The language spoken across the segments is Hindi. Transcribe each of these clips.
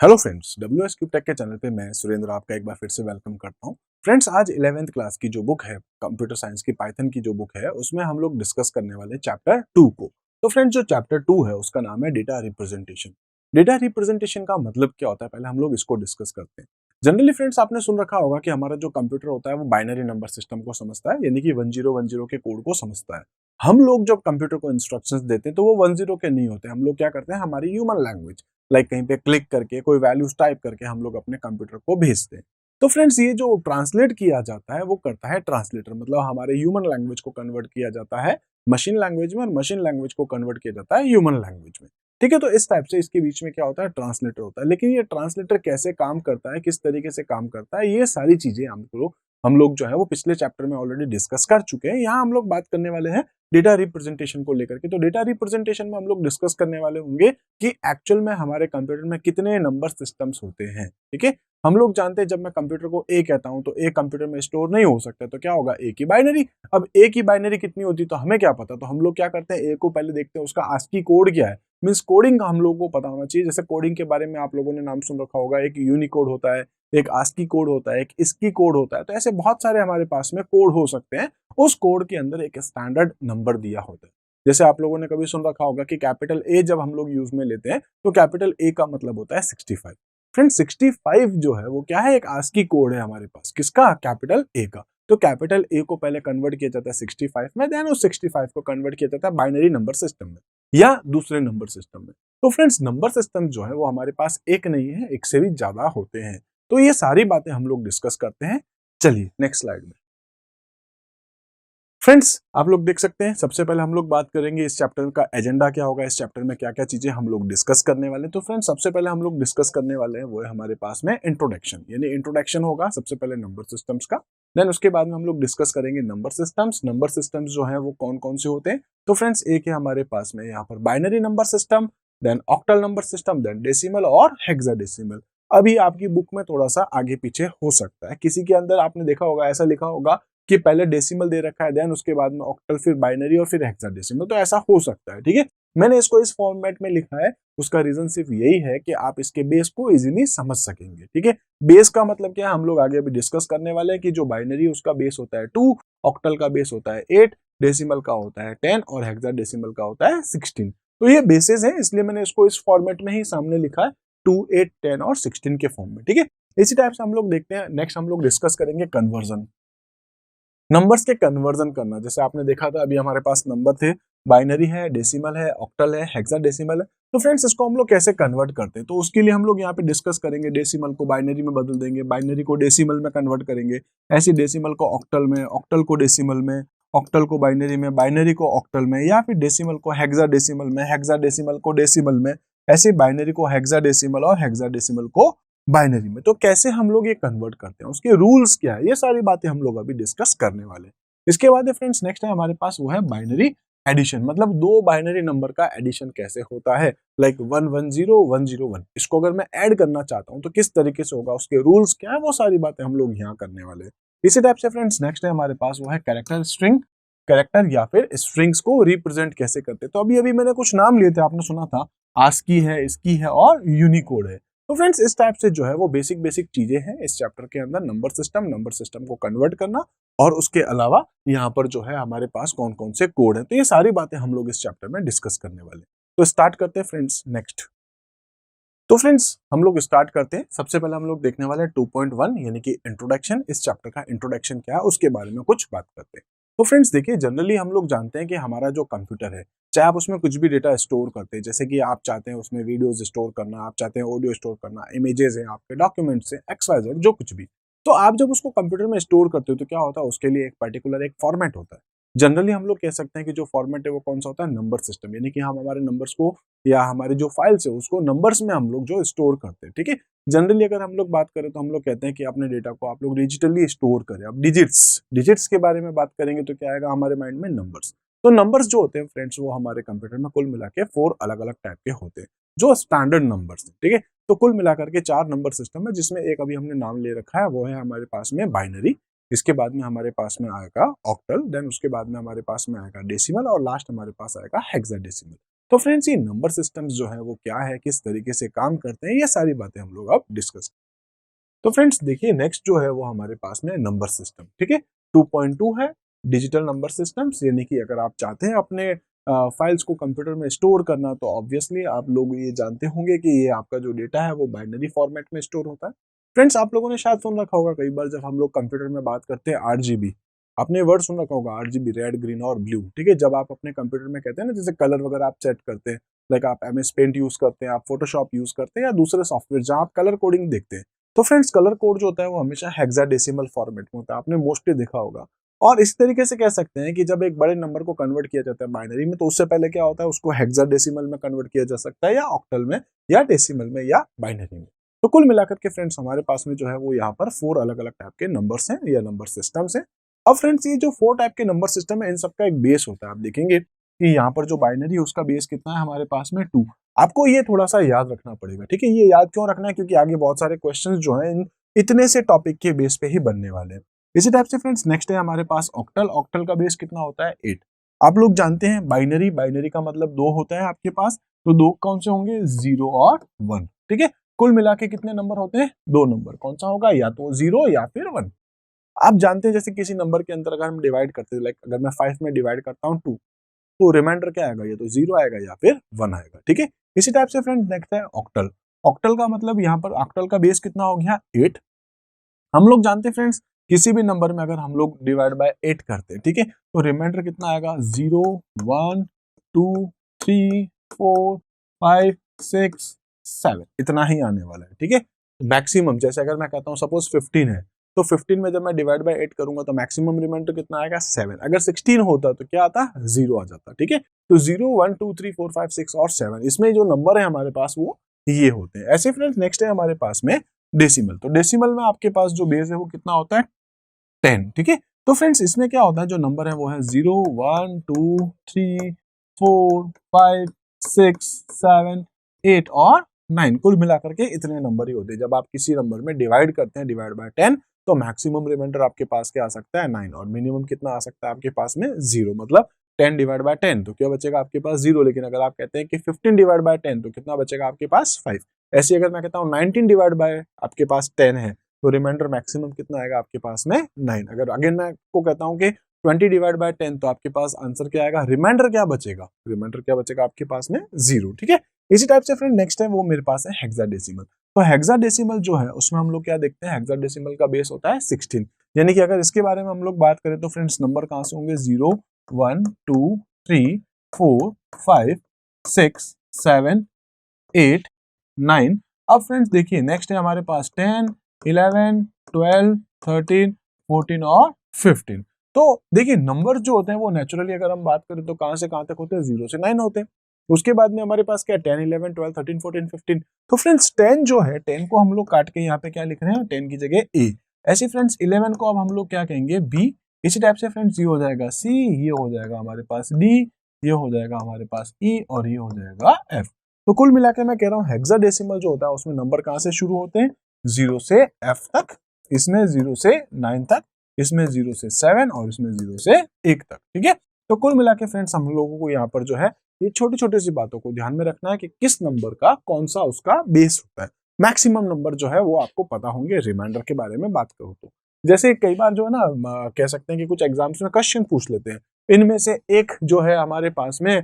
Hello friends, WS cube tech के चैनल पे मैं सुरेंद्र आपका एक बार फिर से वेलकम करता हूं। फ्रेंड्स, आज 11th क्लास की जो बुक है, कंप्यूटर साइंस की पाइथन की जो बुक है, उसमें हम लोग डिस्कस करने वाले चैप्टर 2 को। तो फ्रेंड्स, जो चैप्टर 2 है उसका नाम है डेटा रिप्रेजेंटेशन। डेटा रिप्रेजेंटेशन का मतलब क्या होता है, पहले हम लोग इसको डिस्कस करते हैं। जनरली फ्रेंड्स, आपने सुन रखा होगा कि हमारा जो कंप्यूटर होता है वो बाइनरी नंबर सिस्टम को समझता है, यानी कि 1010 के कोड को समझता है। हम लोग जब कंप्यूटर को इंस्ट्रक्शंस देते हैं तो वो 10 के नहीं होते, हम लोग क्या करते हैं, हमारी ह्यूमन लैंग्वेज लाइक कहीं पे क्लिक करके कोई वैल्यूज टाइप करके हम लोग अपने कंप्यूटर को भेजते हैं। तो फ्रेंड्स, ये जो ट्रांसलेट किया जाता है वो करता है ट्रांसलेटर, मतलब हमारे ह्यूमन लैंग्वेज को कन्वर्ट किया जाता है मशीन लैंग्वेज में और मशीन लैंग्वेज को कन्वर्ट किया जाता है ह्यूमन लैंग्वेज में। ठीक है, तो इस टाइप से इसके बीच में क्या होता है, ट्रांसलेटर होता है। लेकिन ये ट्रांसलेटर कैसे काम करता है, किस तरीके से काम करता है, ये सारी चीजें हम लोग जो है वो पिछले चैप्टर में ऑलरेडी डिस्कस कर चुके हैं। यहाँ हम लोग बात करने वाले हैं डेटा रिप्रेजेंटेशन को लेकर के। तो डेटा रिप्रेजेंटेशन में हम लोग डिस्कस करने वाले होंगे कि एक्चुअल में हमारे कंप्यूटर में कितने नंबर सिस्टम्स होते हैं। ठीक है, हम लोग जानते हैं जब मैं कंप्यूटर को ए कहता हूं तो ए कंप्यूटर में स्टोर नहीं हो सकता, तो क्या होगा, ए की बाइनरी। अब ए की बाइनरी कितनी होती है तो हमें क्या पता, तो हम लोग क्या करते हैं, ए को पहले देखते हैं उसका आस्की कोड क्या है। मीन्स कोडिंग का हम लोगों को पता होना चाहिए। जैसे कोडिंग के बारे में आप लोगों ने नाम सुन रखा होगा, एक यूनिकोड होता है, एक आस्की कोड होता है, एक इसकी कोड होता है। तो ऐसे बहुत सारे हमारे पास में कोड हो सकते हैं। उस कोड के अंदर एक स्टैंडर्ड नंबर दिया होता है। जैसे आप लोगों ने कभी सुन रखा होगा कि कैपिटल ए जब हम लोग यूज में लेते हैं तो कैपिटल ए का मतलब होता है 65। फ्रेंड्स, 65 जो है वो क्या है, एक आस्की कोड है हमारे पास, किसका, कैपिटल ए का। तो कैपिटल ए को पहले कन्वर्ट किया जाता है 65 में, देन उस 65 को कन्वर्ट किया जाता है बाइनरी नंबर सिस्टम में या दूसरे नंबर सिस्टम में। तो फ्रेंड्स, नंबर सिस्टम जो है वो हमारे पास एक नहीं है, एक से भी ज्यादा होते हैं। तो ये सारी बातें हम लोग डिस्कस करते हैं। चलिए नेक्स्ट स्लाइड में। फ्रेंड्स, आप लोग देख सकते हैं, सबसे पहले हम लोग बात करेंगे इस चैप्टर का एजेंडा क्या होगा, इस चैप्टर में क्या क्या चीजें हम लोग डिस्कस करने वाले हैं। तो फ्रेंड्स, सबसे पहले हम लोग डिस्कस करने वाले हैं वो है हमारे पास में इंट्रोडक्शन, यानी इंट्रोडक्शन होगा सबसे पहले नंबर सिस्टम्स का। देन उसके बाद में हम लोग डिस्कस करेंगे नंबर सिस्टम्स। नंबर सिस्टम्स जो है वो कौन कौन से होते हैं, तो फ्रेंड्स एक है हमारे पास में यहाँ पर binary number system, then octal number system, then decimal और हेक्साडेसिमल। अभी आपकी बुक में थोड़ा सा आगे पीछे हो सकता है, किसी के अंदर आपने देखा होगा, ऐसा लिखा होगा कि पहले डेसिमल दे रखा है, देन उसके बाद में ऑक्टल, फिर बाइनरी और फिर हेक्साडेसिमल। तो ऐसा हो सकता है। ठीक है, मैंने इसको इस फॉर्मेट में लिखा है, उसका रीजन सिर्फ यही है कि आप इसके बेस को इजीली समझ सकेंगे। ठीक है, बेस का मतलब क्या है, हम लोग आगे अभी डिस्कस करने वाले हैं कि जो बाइनरी उसका बेस होता है 2, ऑक्टल का बेस होता है 8, डेसिमल का होता है 10 और हेक्साडेसिमल का होता है 16। तो ये बेसिस है, इसलिए मैंने इसको इस फॉर्मेट में ही सामने लिखा है, 2, 8, 10 और 16 के फॉर्म में। ठीक है, इसी टाइप से हम लोग देखते हैं। नेक्स्ट हम लोग डिस्कस करेंगे कन्वर्जन, नंबर्स के कन्वर्जन करना। जैसे आपने देखा था अभी हमारे पास नंबर थे, बाइनरी है, डेसिमल है, ऑक्टल है, हेक्साडेसिमल है। तो फ्रेंड्स, इसको हम लोग कैसे कन्वर्ट करते हैं, तो उसके लिए हम लोग यहाँ पे डिस्कस करेंगे। डेसिमल को बाइनरी में बदल देंगे, बाइनरी को डेसिमल में कन्वर्ट करेंगे, ऐसे डेसिमल को ऑक्टल में, ऑक्टल को डेसिमल में, ऑक्टल को बाइनरी में, बाइनरी को ऑक्टल में, या फिर डेसिमल को हेक्साडेसिमल में, हेक्साडेसिमल को डेसिमल में, ऐसे बाइनरी को हेक्साडेसिमल और हेक्साडेसिमल को बाइनरी में। तो कैसे हम लोग ये कन्वर्ट करते हैं, उसके रूल्स क्या है, ये सारी बातें हम लोग अभी डिस्कस करने वाले हैं। इसके बाद फ्रेंड्स नेक्स्ट है हमारे पास वो है बाइनरी एडिशन, मतलब दो बाइनरी नंबर का एडिशन कैसे होता है, लाइक 110 101। इसको अगर मैं ऐड करना चाहता हूं तो किस तरीके से होगा, उसके रूल्स क्या है, वो सारी बातें हम लोग यहाँ करने वाले हैं। इसी टाइप से फ्रेंड्स नेक्स्ट है हमारे पास वो है कैरेक्टर स्ट्रिंग, कैरेक्टर या फिर स्ट्रिंग्स को रिप्रेजेंट कैसे करते हैं। तो अभी अभी मैंने कुछ नाम लिए थे, आपने सुना था आस्की है, इसकी है और यूनिकोड है। तो फ्रेंड्स, इस टाइप से जो है वो बेसिक बेसिक चीजें हैं इस चैप्टर के अंदर, नंबर सिस्टम को कन्वर्ट करना, और उसके अलावा यहाँ पर जो है हमारे पास कौन कौन से कोड हैं। तो ये सारी बातें हम लोग इस चैप्टर में डिस्कस करने वाले हैं। तो स्टार्ट करते हैं फ्रेंड्स नेक्स्ट। तो फ्रेंड्स, हम लोग स्टार्ट करते हैं। सबसे पहले हम लोग देखने वाले हैं 2.1, यानी कि इंट्रोडक्शन। इस चैप्टर का इंट्रोडक्शन क्या है उसके बारे में कुछ बात करते हैं। तो फ्रेंड्स देखिए, जनरली हम लोग जानते हैं कि हमारा जो कंप्यूटर है, चाहे आप उसमें कुछ भी डेटा स्टोर करते हैं, जैसे कि आप चाहते हैं उसमें वीडियोज स्टोर करना, आप चाहते हैं ऑडियो स्टोर करना, इमेजेस हैं आपके, डॉक्यूमेंट्स हैं, XYZ जो कुछ भी। तो आप जब उसको कंप्यूटर में स्टोर करते हो तो क्या होता है, उसके लिए एक पर्टिकुलर एक फॉर्मेट होता है। जनरली हम लोग कह सकते हैं कि जो फॉर्मेट है वो कौन सा होता है, नंबर सिस्टम, यानी कि हम हमारे नंबर्स को या हमारे जो फाइल्स है उसको नंबर्स में हम लोग जो स्टोर करते हैं। ठीक है, जनरली अगर हम लोग बात करें तो हम लोग कहते हैं कि अपने डेटा को आप लोग डिजिटली स्टोर करें। अब डिजिट्स डिजिट्स के बारे में बात करेंगे तो क्या आएगा हमारे माइंड में, नंबर्स। तो नंबर्स जो होते हैं फ्रेंड्स, वो हमारे कंप्यूटर में कुल मिला के 4 अलग अलग टाइप के होते हैं जो स्टैंडर्ड नंबर्स हैं। ठीक है, तो कुल मिलाकर के 4 नंबर सिस्टम है, जिसमें एक अभी हमने नाम ले रखा है, वो है हमारे पास में बाइनरी। इसके बाद में हमारे पास में आएगा ऑक्टल, देन उसके बाद में हमारे पास में आएगा डेसिमल और लास्ट हमारे पास आएगा हेक्साडेसिमल। तो फ्रेंड्स ये नंबर सिस्टम्स जो है वो क्या है, किस तरीके से काम करते हैं, ये सारी बातें हम लोग अब डिस्कस। तो फ्रेंड्स देखिए नेक्स्ट जो है वो हमारे पास में नंबर सिस्टम, ठीक है। 2.2 है डिजिटल नंबर सिस्टम्स, यानी कि अगर आप चाहते हैं अपने फाइल्स को कंप्यूटर में स्टोर करना तो ऑब्वियसली आप लोग ये जानते होंगे कि ये आपका जो डेटा है वो बाइनरी फॉर्मेट में स्टोर होता है। फ्रेंड्स आप लोगों ने शायद सुन रखा होगा कई बार जब हम लोग कंप्यूटर में बात करते हैं RGB, आपने वर्ड सुन रखा होगा RGB, रेड ग्रीन और ब्लू, ठीक है। जब आप अपने कंप्यूटर में कहते हैं ना, जैसे कलर वगैरह आप सेट करते हैं, लाइक आप MS पेंट यूज करते हैं, आप फोटोशॉप यूज करते हैं या दूसरे सॉफ्टवेयर जहां आप कलर कोडिंग देखते हैं, तो फ्रेंड्स कलर कोड जो होता है वो हमेशा हेक्साडेसिमल फॉर्मेट में होता है, आपने मोस्टली देखा होगा। और इस तरीके से कह सकते हैं कि जब एक बड़े नंबर को कन्वर्ट किया जाता है बाइनरी में, तो उससे पहले क्या होता है, उसको हेक्साडेसिमल में कन्वर्ट किया जा सकता है या ऑक्टल में या डेसिमल में या बाइनरी में। तो कुल मिलाकर के फ्रेंड्स हमारे पास में जो है वो यहाँ पर 4 अलग अलग टाइप के नंबर्स हैं या नंबर सिस्टम्स हैं। अब फ्रेंड्स ये जो 4 टाइप के नंबर सिस्टम है, इन सबका एक बेस होता है। आप देखेंगे कि यहाँ पर जो बाइनरी है उसका बेस कितना है हमारे पास में 2। आपको ये थोड़ा सा याद रखना पड़ेगा, ठीक है। ये याद क्यों रखना है, क्योंकि आगे बहुत सारे क्वेश्चंस जो हैं इतने से टॉपिक के बेस पे ही बनने वाले हैं। इसी टाइप से फ्रेंड्स नेक्स्ट है हमारे पास ऑक्टल। ऑक्टल का बेस कितना होता है 8। आप लोग जानते हैं बाइनरी, बाइनरी का मतलब 2 होता है आपके पास, तो 2 कौन से होंगे, 0 और 1, ठीक है। कुल मिला के कितने नंबर होते हैं, 2 नंबर। कौन सा होगा, या तो 0 या फिर 1। आप जानते हैं जैसे किसी नंबर के अंदर अगर हम डिवाइड करते हैं, लाइक अगर मैं 5 में डिवाइड करता हूँ 2, तो रिमाइंडर क्या आएगा, या तो 0 आएगा या फिर 1 आएगा, ठीक है। इसी टाइप से फ्रेंड नेक्स्ट है ऑक्टल। ऑक्टल का मतलब यहाँ पर ऑक्टल का बेस कितना हो गया 8। हम लोग जानते हैं फ्रेंड्स किसी भी नंबर में अगर हम लोग डिवाइड बाय 8 करते हैं, ठीक है, तो रिमाइंडर कितना आएगा, 0 1 2 3 4 5 6 7, इतना ही आने वाला है, ठीक है। मैक्सिमम जैसे अगर मैं कहता हूँ सपोज 15 है, तो 15 में जब मैं डिवाइड बाय 8 करूंगा तो मैक्सिमम रिमाइंडर कितना आएगा 7। अगर 16 होता तो क्या आता, 0 आ जाता, ठीक है। तो 0 1 2 3 4 5 6 और 7, इसमें जो नंबर है हमारे पास वो ये होते हैं। ऐसे फ्रेंड्स नेक्स्ट है हमारे पास में डेसिमल। तो डेसिमल में आपके पास जो बेस है वो कितना होता है 10, ठीक है। तो फ्रेंड्स इसमें क्या होता है, जो नंबर है वो है 0 1 2 3 4 5 6 7 8 और 9। कुल मिलाकर के इतने नंबर ही होते हैं। जब आप किसी नंबर में डिवाइड करते हैं डिवाइड बाय 10, तो मैक्सिमम रिमाइंडर आपके पास क्या आ सकता है 9, और मिनिमम कितना आ सकता है आपके पास में 0। मतलब 10 डिवाइड बाय 10 तो क्या बचेगा आपके पास 0। लेकिन अगर आप कहते हैं कि 15 डिवाइड बाय 10 तो कितना बचेगा आपके पास 5। ऐसे अगर मैं कहता हूँ 19 डिवाइड बाय आपके पास 10 है, तो रिमाइंडर मैक्सिमम कितना आएगा आपके पास में 9। अगर अगेन मैं आपको कहता हूँ कि 20 डिवाइड बाय 10, तो आपके पास आंसर क्या आएगा, रिमाइंडर क्या बचेगा, रिमाइंडर क्या बचेगा आपके पास में 0, ठीक है। इसी टाइप से फ्रेंड नेक्स्ट है वो मेरे पास है हेक्साडेसिमल। तो हेक्साडेसिमल जो है उसमें हम लोग क्या देखते हैं, हेक्साडेसिमल का बेस होता है 16। यानी कि अगर इसके बारे में हम लोग बात करें तो फ्रेंड्स नंबर कहां से होंगे, 0 1 2 3 4 5 6 7 8 9। अब फ्रेंड्स देखिए नेक्स्ट है हमारे पास 10 11 12 13 14 और 15। तो देखिए नंबर जो होते हैं वो नेचुरली अगर हम बात करें तो कहां से कहां तक होते हैं, 0 से 9 होते हैं। उसके बाद में हमारे पास क्या 10 11 12 13 14 15। तो फ्रेंड्स 10 जो है 10 को हम लोग काट के यहाँ पे क्या लिख रहे हैं, 10 की जगह ए। ऐसे फ्रेंड्स 11 को अब हम लोग क्या कहेंगे, बी। इसी टाइप से फ्रेंड्स ये हो जाएगा सी, ये हो जाएगा हमारे पास डी, ये हो जाएगा हमारे पास ई, और ये हो जाएगा एफ। तो कुल मिलाकर मैं कह रहा हूँ हेक्साडेसिमल जो होता है उसमें नंबर कहां से शुरू होते हैं, 0 से एफ तक, इसमें 0 से 9 तक, इसमें 0 से 7 और इसमें 0 से 1 तक, ठीक है। तो कुल मिला के फ्रेंड्स हम लोगों को यहाँ पर जो है ये छोटी छोटी सी बातों को ध्यान में रखना है कि किस नंबर का कौन सा उसका बेस होता है। मैक्सिमम नंबर जो है वो आपको पता होंगे। रिमाइंडर के बारे में बात करो तो जैसे कई बार जो है ना कह सकते हैं कि कुछ एग्जाम्स में क्वेश्चन पूछ लेते हैं, इनमें से एक जो है हमारे पास में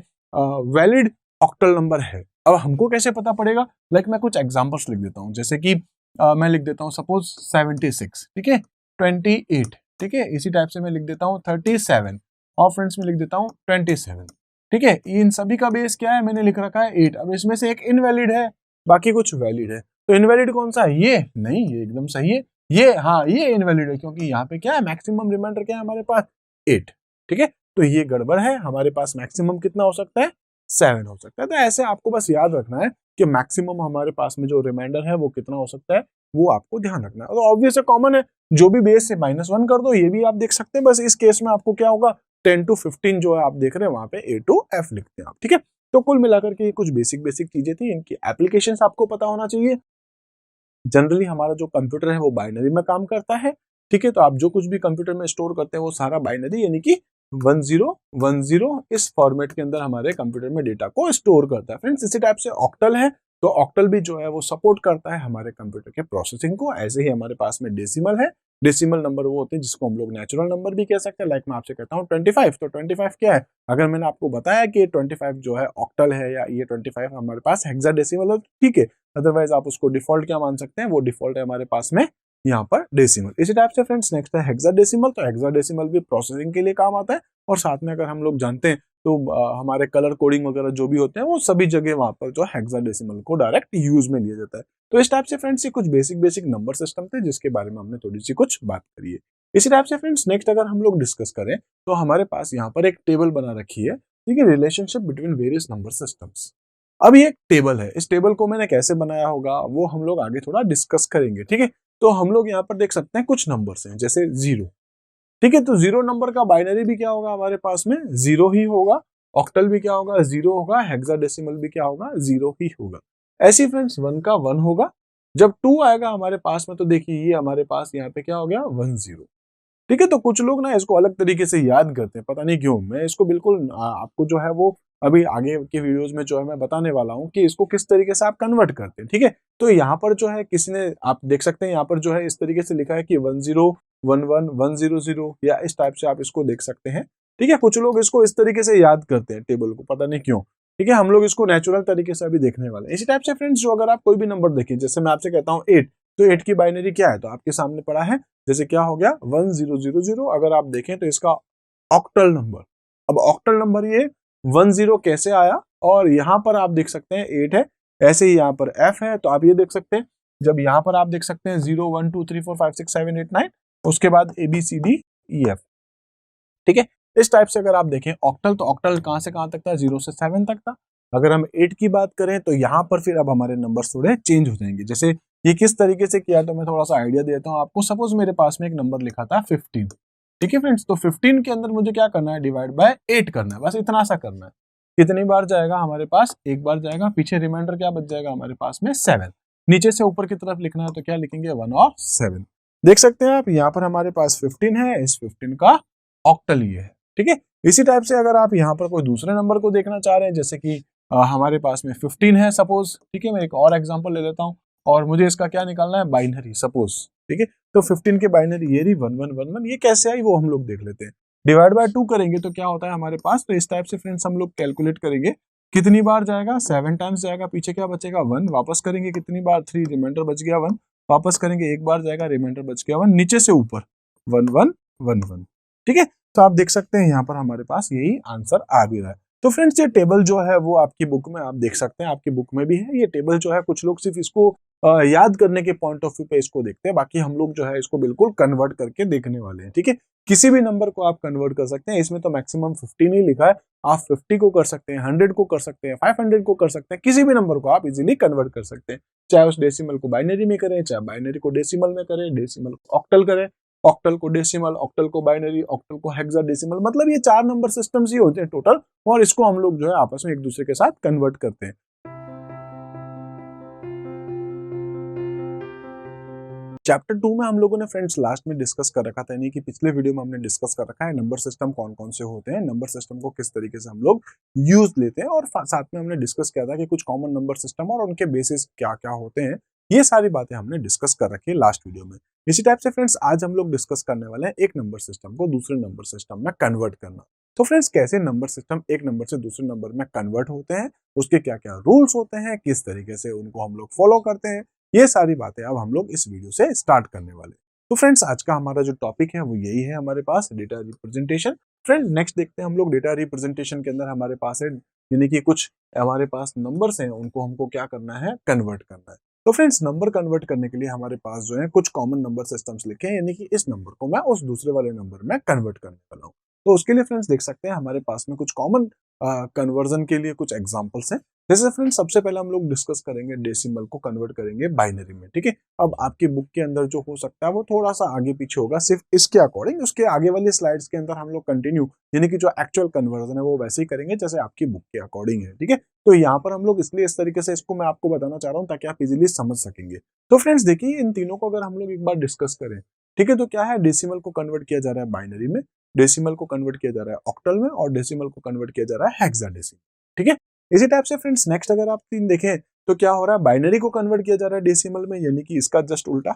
वैलिड ऑक्टल नंबर है। अब हमको कैसे पता पड़ेगा, लाइक मैं कुछ एग्जांपल्स लिख देता हूँ, जैसे कि मैं लिख देता हूँ सपोज 76, ठीक है, 28, ठीक है। इसी टाइप से मैं लिख देता हूँ 37 और फ्रेंड्स में लिख देता हूँ 27, ठीक है। इन सभी का बेस क्या है, मैंने लिख रखा है 8। अब इसमें से एक इनवैलिड है, बाकी कुछ वैलिड है। तो इनवैलिड कौन सा है, ये नहीं, ये एकदम सही है। ये हाँ ये इनवैलिड है क्योंकि यहाँ पे क्या है मैक्सिमम रिमाइंडर क्या है हमारे पास 8, ठीक है। तो ये गड़बड़ है, हमारे पास मैक्सिमम कितना हो सकता है 7 हो सकता है। तो ऐसे आपको बस याद रखना है कि मैक्सिमम हमारे पास में जो रिमाइंडर है वो कितना हो सकता है, वो आपको ध्यान रखना है। तो ऑब्वियस है, कॉमन है, जो भी बेस से -1 कर दो, ये भी आप देख सकते हैं। बस इस केस में आपको क्या होगा 10 to 15 जो है आप देख रहे हैं वहां पे A to F लिखते हैं आप, ठीक है। तो कुल मिलाकर के ये कुछ बेसिक चीजें थी, इनकी एप्लीकेशन आपको पता होना चाहिए। जनरली हमारा जो कंप्यूटर है वो बाइनरी में काम करता है, ठीक है। तो आप जो कुछ भी कंप्यूटर में स्टोर करते हैं वो सारा बाइनरी यानी कि 1010 इस फॉर्मेट के अंदर हमारे कंप्यूटर में डेटा को स्टोर करता है। फ्रेंड्स इसी टाइप से ऑक्टल है, तो ऑक्टल भी जो है वो सपोर्ट करता है हमारे कंप्यूटर के प्रोसेसिंग को। ऐसे ही हमारे पास में डेसिमल है, डेसिमल नंबर वो होते हैं जिसको हम लोग नेचुरल नंबर भी कह सकते हैं। लाइक मैं आपसे कहता हूँ 25, तो 25 क्या है, अगर मैंने आपको बताया कि 25 जो है ऑक्टल है या ये 25 हमारे पास हेक्साडेसिमल है, ठीक है। अदरवाइज आप उसको डिफॉल्ट क्या मान सकते हैं, वो डिफॉल्ट है हमारे पास में यहाँ पर डेसिमल। इसी टाइप से फ्रेंड्स नेक्स्ट है हेक्साडेसिमल, तो हेक्साडेसिमल भी प्रोसेसिंग के लिए काम आता है। और साथ में अगर हम लोग जानते हैं तो हमारे कलर कोडिंग वगैरह जो भी होते हैं वो सभी जगह वहां पर जो हेक्साडेसिमल को डायरेक्ट यूज में लिया जाता है। तो इस टाइप से फ्रेंड्स ये कुछ बेसिक नंबर सिस्टम थे जिसके बारे में हमने थोड़ी सी कुछ बात करी है। इसी टाइप से फ्रेंड्स नेक्स्ट अगर हम लोग डिस्कस करें तो हमारे पास यहाँ पर एक टेबल बना रखी है, ठीक है, relationship between various number systems. अब ये एक टेबल है, इस टेबल को मैंने कैसे बनाया होगा वो हम लोग आगे थोड़ा डिस्कस करेंगे, ठीक है। तो हम लोग यहाँ पर देख सकते हैं कुछ नंबर्स हैं जैसे 0, ठीक है। तो 0 नंबर का बाइनरी भी क्या होगा हमारे पास में, 0 ही होगा। ऑक्टल भी क्या होगा, 0 होगा। हेक्साडेसिमल भी क्या होगा, 0 ही होगा। ऐसी फ्रेंड्स 1 का 1 होगा। जब 2 आएगा हमारे पास में तो देखिए ये हमारे पास यहाँ पे क्या हो गया, 10, ठीक है। तो कुछ लोग ना इसको अलग तरीके से याद करते हैं, पता नहीं क्यों। मैं इसको बिल्कुल आपको जो है वो अभी आगे के वीडियोस में जो है मैं बताने वाला हूँ कि इसको किस तरीके से आप कन्वर्ट करते हैं, ठीक है। तो यहाँ पर जो है किसी ने, आप देख सकते हैं यहाँ पर जो है इस तरीके से लिखा है कि 1011 100 या इस टाइप से आप इसको देख सकते हैं, ठीक है। कुछ लोग इसको इस तरीके से याद करते हैं टेबल को, पता नहीं क्यों, ठीक है। हम लोग इसको नेचुरल तरीके से अभी देखने वाले हैं। इसी टाइप से फ्रेंड्स जो अगर आप कोई भी नंबर देखें, जैसे मैं आपसे कहता हूँ 8, तो 8 की बाइनरी क्या है, तो आपके सामने पड़ा है, जैसे क्या हो गया 1000। अगर आप देखें तो इसका ऑक्टल नंबर, अब ऑक्टल नंबर ये 10 कैसे आया, और यहाँ पर आप देख सकते हैं 8 है, ऐसे ही यहाँ पर F है। तो आप ये देख सकते हैं, जब यहाँ पर आप देख सकते हैं 0 1 2 3 4 5 6 7 8 9, उसके बाद ABCDEF, ठीक है। इस टाइप से अगर आप देखें ऑक्टल, तो ऑक्टल कहां से कहां तक था, 0 से 7 तक था। अगर हम 8 की बात करें तो यहाँ पर फिर अब हमारे नंबर थोड़े चेंज हो जाएंगे। जैसे ये किस तरीके से किया, तो मैं थोड़ा सा आइडिया देता हूँ आपको। सपोज मेरे पास में एक नंबर लिखा था 15, ठीक है फ्रेंड्स। तो 15 के अंदर मुझे क्या करना है, डिवाइड बाय 8 करना है, बस इतना सा करना है। कितनी बार जाएगा हमारे पास, एक बार जाएगा, पीछे रिमाइंडर क्या बच जाएगा हमारे पास में 7। नीचे से ऊपर की तरफ लिखना है तो क्या लिखेंगे, 1 और 7। देख सकते हैं आप यहाँ पर हमारे पास 15 है, इस 15 का ऑक्टल ये है, ठीक है। इसी टाइप से अगर आप यहाँ पर कोई दूसरे नंबर को देखना चाह रहे हैं, जैसे कि हमारे पास में 15 है सपोज, ठीक है। मैं एक और एग्जांपल ले लेता हूँ, और मुझे इसका क्या निकालना है, बाइनरी सपोज, ठीक है। तो 15 के बाइनरी ये रही 1111, ये कैसे आई वो हम लोग देख लेते हैं। डिवाइड बाय 2 करेंगे तो क्या होता है हमारे पास, तो इस टाइप से फ्रेंड्स हम लोग कैलकुलेट करेंगे कितनी बार जाएगा, 7 टाइम्स जाएगा, पीछे क्या बचेगा 1, वापस करेंगे कितनी बार, 3, रिमाइंडर बच गया 1, वापस करेंगे एक बार जाएगा, रिमाइंडर बच गया 1, नीचे से ऊपर 1111, ठीक है। तो आप देख सकते हैं यहाँ पर हमारे पास यही आंसर आ भी रहा है। तो फ्रेंड्स ये टेबल जो है वो आपकी बुक में आप देख सकते हैं, आपकी बुक में भी है ये टेबल जो है। कुछ लोग सिर्फ इसको याद करने के पॉइंट ऑफ व्यू पे इसको देखते हैं, बाकी हम लोग जो है इसको बिल्कुल कन्वर्ट करके देखने वाले हैं, ठीक है। किसी भी नंबर को आप कन्वर्ट कर सकते हैं, इसमें तो मैक्सिमम 15 ही लिखा है। आप 50 को कर सकते हैं, 100 को कर सकते हैं, 500 को कर सकते हैं, किसी भी नंबर को आप इजीली कन्वर्ट कर सकते हैं। चाहे उस डेसिमल को बाइनरी में करें, चाहे बाइनरी को डेसिमल में करें, डेसिमल को ऑक्टल करें, ऑक्टल को डेसिमल, ऑक्टल को बाइनरी, ऑक्टल को हेक्साडेसिमल, मतलब ये 4 नंबर सिस्टम्स ही होते हैं टोटल, और इसको हम लोग जो है आपस में एक दूसरे के साथ कन्वर्ट करते हैं। चैप्टर 2 में हम लोगों ने फ्रेंड्स लास्ट में डिस्कस कर रखा था, यानी कि पिछले वीडियो में हमने डिस्कस कर रखा है नंबर सिस्टम कौन कौन से होते हैं, नंबर सिस्टम को किस तरीके से हम लोग यूज लेते हैं, और साथ में हमने डिस्कस किया था कि कुछ कॉमन नंबर सिस्टम और उनके बेसिस क्या क्या होते हैं। ये सारी बातें हमने डिस्कस कर रखी है लास्ट वीडियो में। इसी टाइप से फ्रेंड्स आज हम लोग डिस्कस करने वाले हैं एक नंबर सिस्टम को दूसरे नंबर सिस्टम में कन्वर्ट करना। तो फ्रेंड्स कैसे नंबर सिस्टम एक नंबर से दूसरे नंबर में कन्वर्ट होते हैं, उसके क्या क्या रूल्स होते हैं, किस तरीके से उनको हम लोग फॉलो करते हैं, ये सारी बातें अब हम लोग इस वीडियो से स्टार्ट करने वाले। तो फ्रेंड्स आज का हमारा जो टॉपिक है वो यही है हमारे पास, डेटा रिप्रेजेंटेशन। फ्रेंड नेक्स्ट देखते हैं हम लोग डेटा रिप्रेजेंटेशन के अंदर हमारे पास है, यानी कि कुछ हमारे पास नंबर्स हैं, उनको हमको क्या करना है, कन्वर्ट करना है। तो फ्रेंड्स नंबर कन्वर्ट करने के लिए हमारे पास जो है कुछ कॉमन नंबर सिस्टम्स लिखे हैं, यानी कि इस नंबर को मैं उस दूसरे वाले नंबर में कन्वर्ट करने वाला हूँ। तो उसके लिए फ्रेंड्स देख सकते हैं हमारे पास में कुछ कॉमन कन्वर्जन के लिए कुछ एग्जांपल्स हैं। जैसे फ्रेंड्स सबसे पहले हम लोग डिस्कस करेंगे डेसिमल को कन्वर्ट करेंगे बाइनरी में, ठीक है। अब आपकी बुक के अंदर जो हो सकता है वो थोड़ा सा आगे पीछे होगा सिर्फ इसके अकॉर्डिंग, उसके आगे वाली स्लाइड्स के अंदर हम लोग कंटिन्यू यानी कि जो एक्चुअल कन्वर्जन है वो वैसे ही करेंगे जैसे आपकी बुक के अकॉर्डिंग है, ठीक है। तो यहाँ पर हम लोग इसलिए इस तरीके से इसको मैं आपको बताना चाह रहा हूँ ताकि आप इजीली समझ सकेंगे। तो फ्रेंड्स देखिए इन तीनों को अगर हम लोग एक बार डिस्कस करें, ठीक है, तो क्या है, डेसिमल को कन्वर्ट किया जा रहा है बाइनरी में, डेसिमल को कन्वर्ट किया जा रहा है ऑक्टल में और डेसिमल को कन्वर्ट किया जा रहा है हेक्साडेसिमल। ठीक है, इसी टाइप से फ्रेंड्स नेक्स्ट अगर आप तीन देखें तो क्या हो रहा है, बाइनरी को कन्वर्ट किया जा रहा है डेसिमल में, यानी कि इसका जस्ट उल्टा।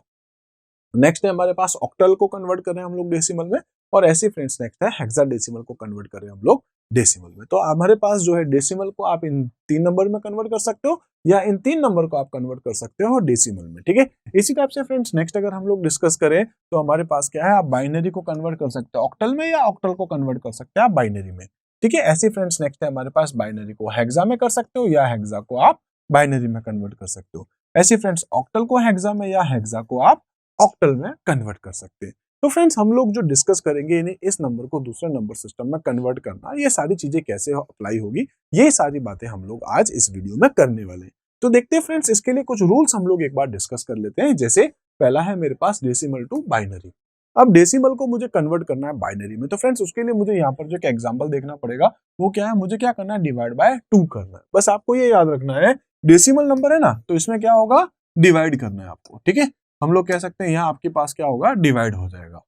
नेक्स्ट है हमारे पास ऑक्टल को कन्वर्ट कर रहे हैं हम लोग डेसिमल में, और ऐसे फ्रेंड्स नेक्स्ट है हेक्साडेसिमल को कन्वर्ट कर रहे हैं हम लोग डेसिमल में। तो हमारे पास जो है डेसिमल को आप इन 3 नंबर में कन्वर्ट कर सकते हो या इन 3 नंबर को आप कन्वर्ट कर सकते हो डेसिमल में। ठीक है, इसी टाइप से फ्रेंड्स नेक्स्ट अगर हम लोग डिस्कस करें तो हमारे पास क्या है, आप बाइनरी को कन्वर्ट कर सकते हो ऑक्टल में या ऑक्टल को कन्वर्ट कर सकते हैं आप बाइनरी में। ठीक है, ऐसे फ्रेंड्स नेक्स्ट है हमारे पास बाइनरी को हेक्सा में कर सकते हो या हेक्सा को आप बाइनरी में कन्वर्ट कर सकते हो। ऐसे फ्रेंड्स ऑक्टल को हेक्सा में या हेक्सा को आप ऑक्टल में कन्वर्ट कर सकते हैं। तो फ्रेंड्स हम लोग जो डिस्कस करेंगे यानी इस नंबर को दूसरे नंबर सिस्टम में कन्वर्ट करना, ये सारी चीजें कैसे अप्लाई होगी, ये सारी बातें हम लोग आज इस वीडियो में करने वाले हैं। तो देखते हैं फ्रेंड्स, इसके लिए कुछ रूल्स हम लोग एक बार डिस्कस कर लेते हैं। जैसे पहला है मेरे पास डेसिमल टू बाइनरी। अब डेसिमल को मुझे कन्वर्ट करना है बाइनरी में, तो फ्रेंड्स उसके लिए मुझे यहाँ पर जो एक एग्जाम्पल देखना पड़ेगा वो क्या है, मुझे क्या करना है, डिवाइड बाय 2 करना है। बस आपको ये याद रखना है, डेसिमल नंबर है ना, तो इसमें क्या होगा, डिवाइड करना है आपको। ठीक है, हम लोग कह सकते हैं यहाँ आपके पास क्या होगा, डिवाइड हो जाएगा।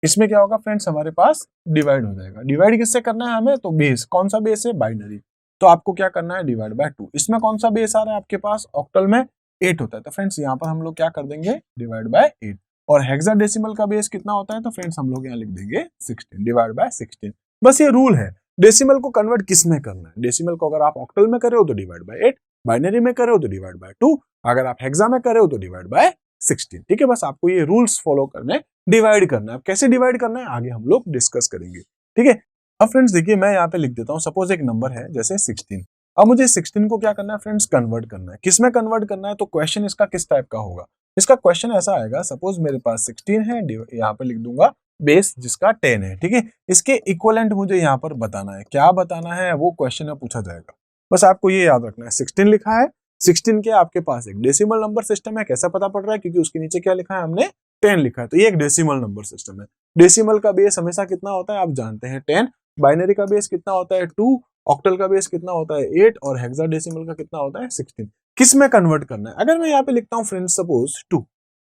इसमें क्या होगा फ्रेंड्स, हमारे पास डिवाइड हो जाएगा। डिवाइड किससे करना है हमें, तो बेस, कौन सा बेस है, बाइनरी। तो आपको क्या करना है, डिवाइड बाय 2। इसमें कौन सा बेस आ रहा है आपके पास, ऑक्टल में 8 होता है, तो फ्रेंड्स यहाँ पर हम लोग क्या कर देंगे, डिवाइड बाय 8। और हेक्साडेसिमल का बेस कितना होता है, तो फ्रेंड्स हम लोग यहाँ लिख देंगे 16, डिवाइड बाय 16। बस ये रूल है। डेसिमल को कन्वर्ट किस में करना है, डेसिमल को अगर आप ऑक्टल में करे हो तो डिवाइड बाय 8, बाइनरी में करे हो तो डिवाइड बाय 2, अगर आप हेक्सा में करे हो तो डिवाइड बाय 16। ठीक है, बस आपको ये रूल्स फॉलो करने, डिवाइड करना है। अब कैसे डिवाइड करना है आगे हम लोग डिस्कस करेंगे। ठीक है, अब फ्रेंड्स देखिए मैं यहाँ पे लिख देता हूँ, सपोज एक नंबर है जैसे 16। अब मुझे 16 को क्या करना है फ्रेंड्स, कन्वर्ट करना है। किस में कन्वर्ट करना है, तो क्वेश्चन इसका किस टाइप का होगा, इसका क्वेश्चन ऐसा आएगा, सपोज मेरे पास 16 है, यहाँ पे लिख दूंगा बेस जिसका 10 है। ठीक है, इसके इक्वलेंट मुझे यहाँ पर बताना है, क्या बताना है वो क्वेश्चन में पूछा जाएगा। बस आपको ये याद रखना है, 16 लिखा है, 16 के आपके पास एक डेसिमल नंबर सिस्टम है। कैसा पता पड़ रहा है, क्योंकि उसके नीचे क्या लिखा है हमने, 10 लिखा है, तो ये एक डेसिमल नंबर सिस्टम है। डेसिमल का बेस हमेशा कितना होता है आप जानते हैं, 10। बाइनरी का बेस कितना होता है, 2। ऑक्टल का बेस कितना होता है, 8। और हेक्साडेसिमल का कितना होता है, 16। किस में कन्वर्ट करना है, अगर मैं यहाँ पे लिखता हूँ फ्रेंड्स सपोज 2,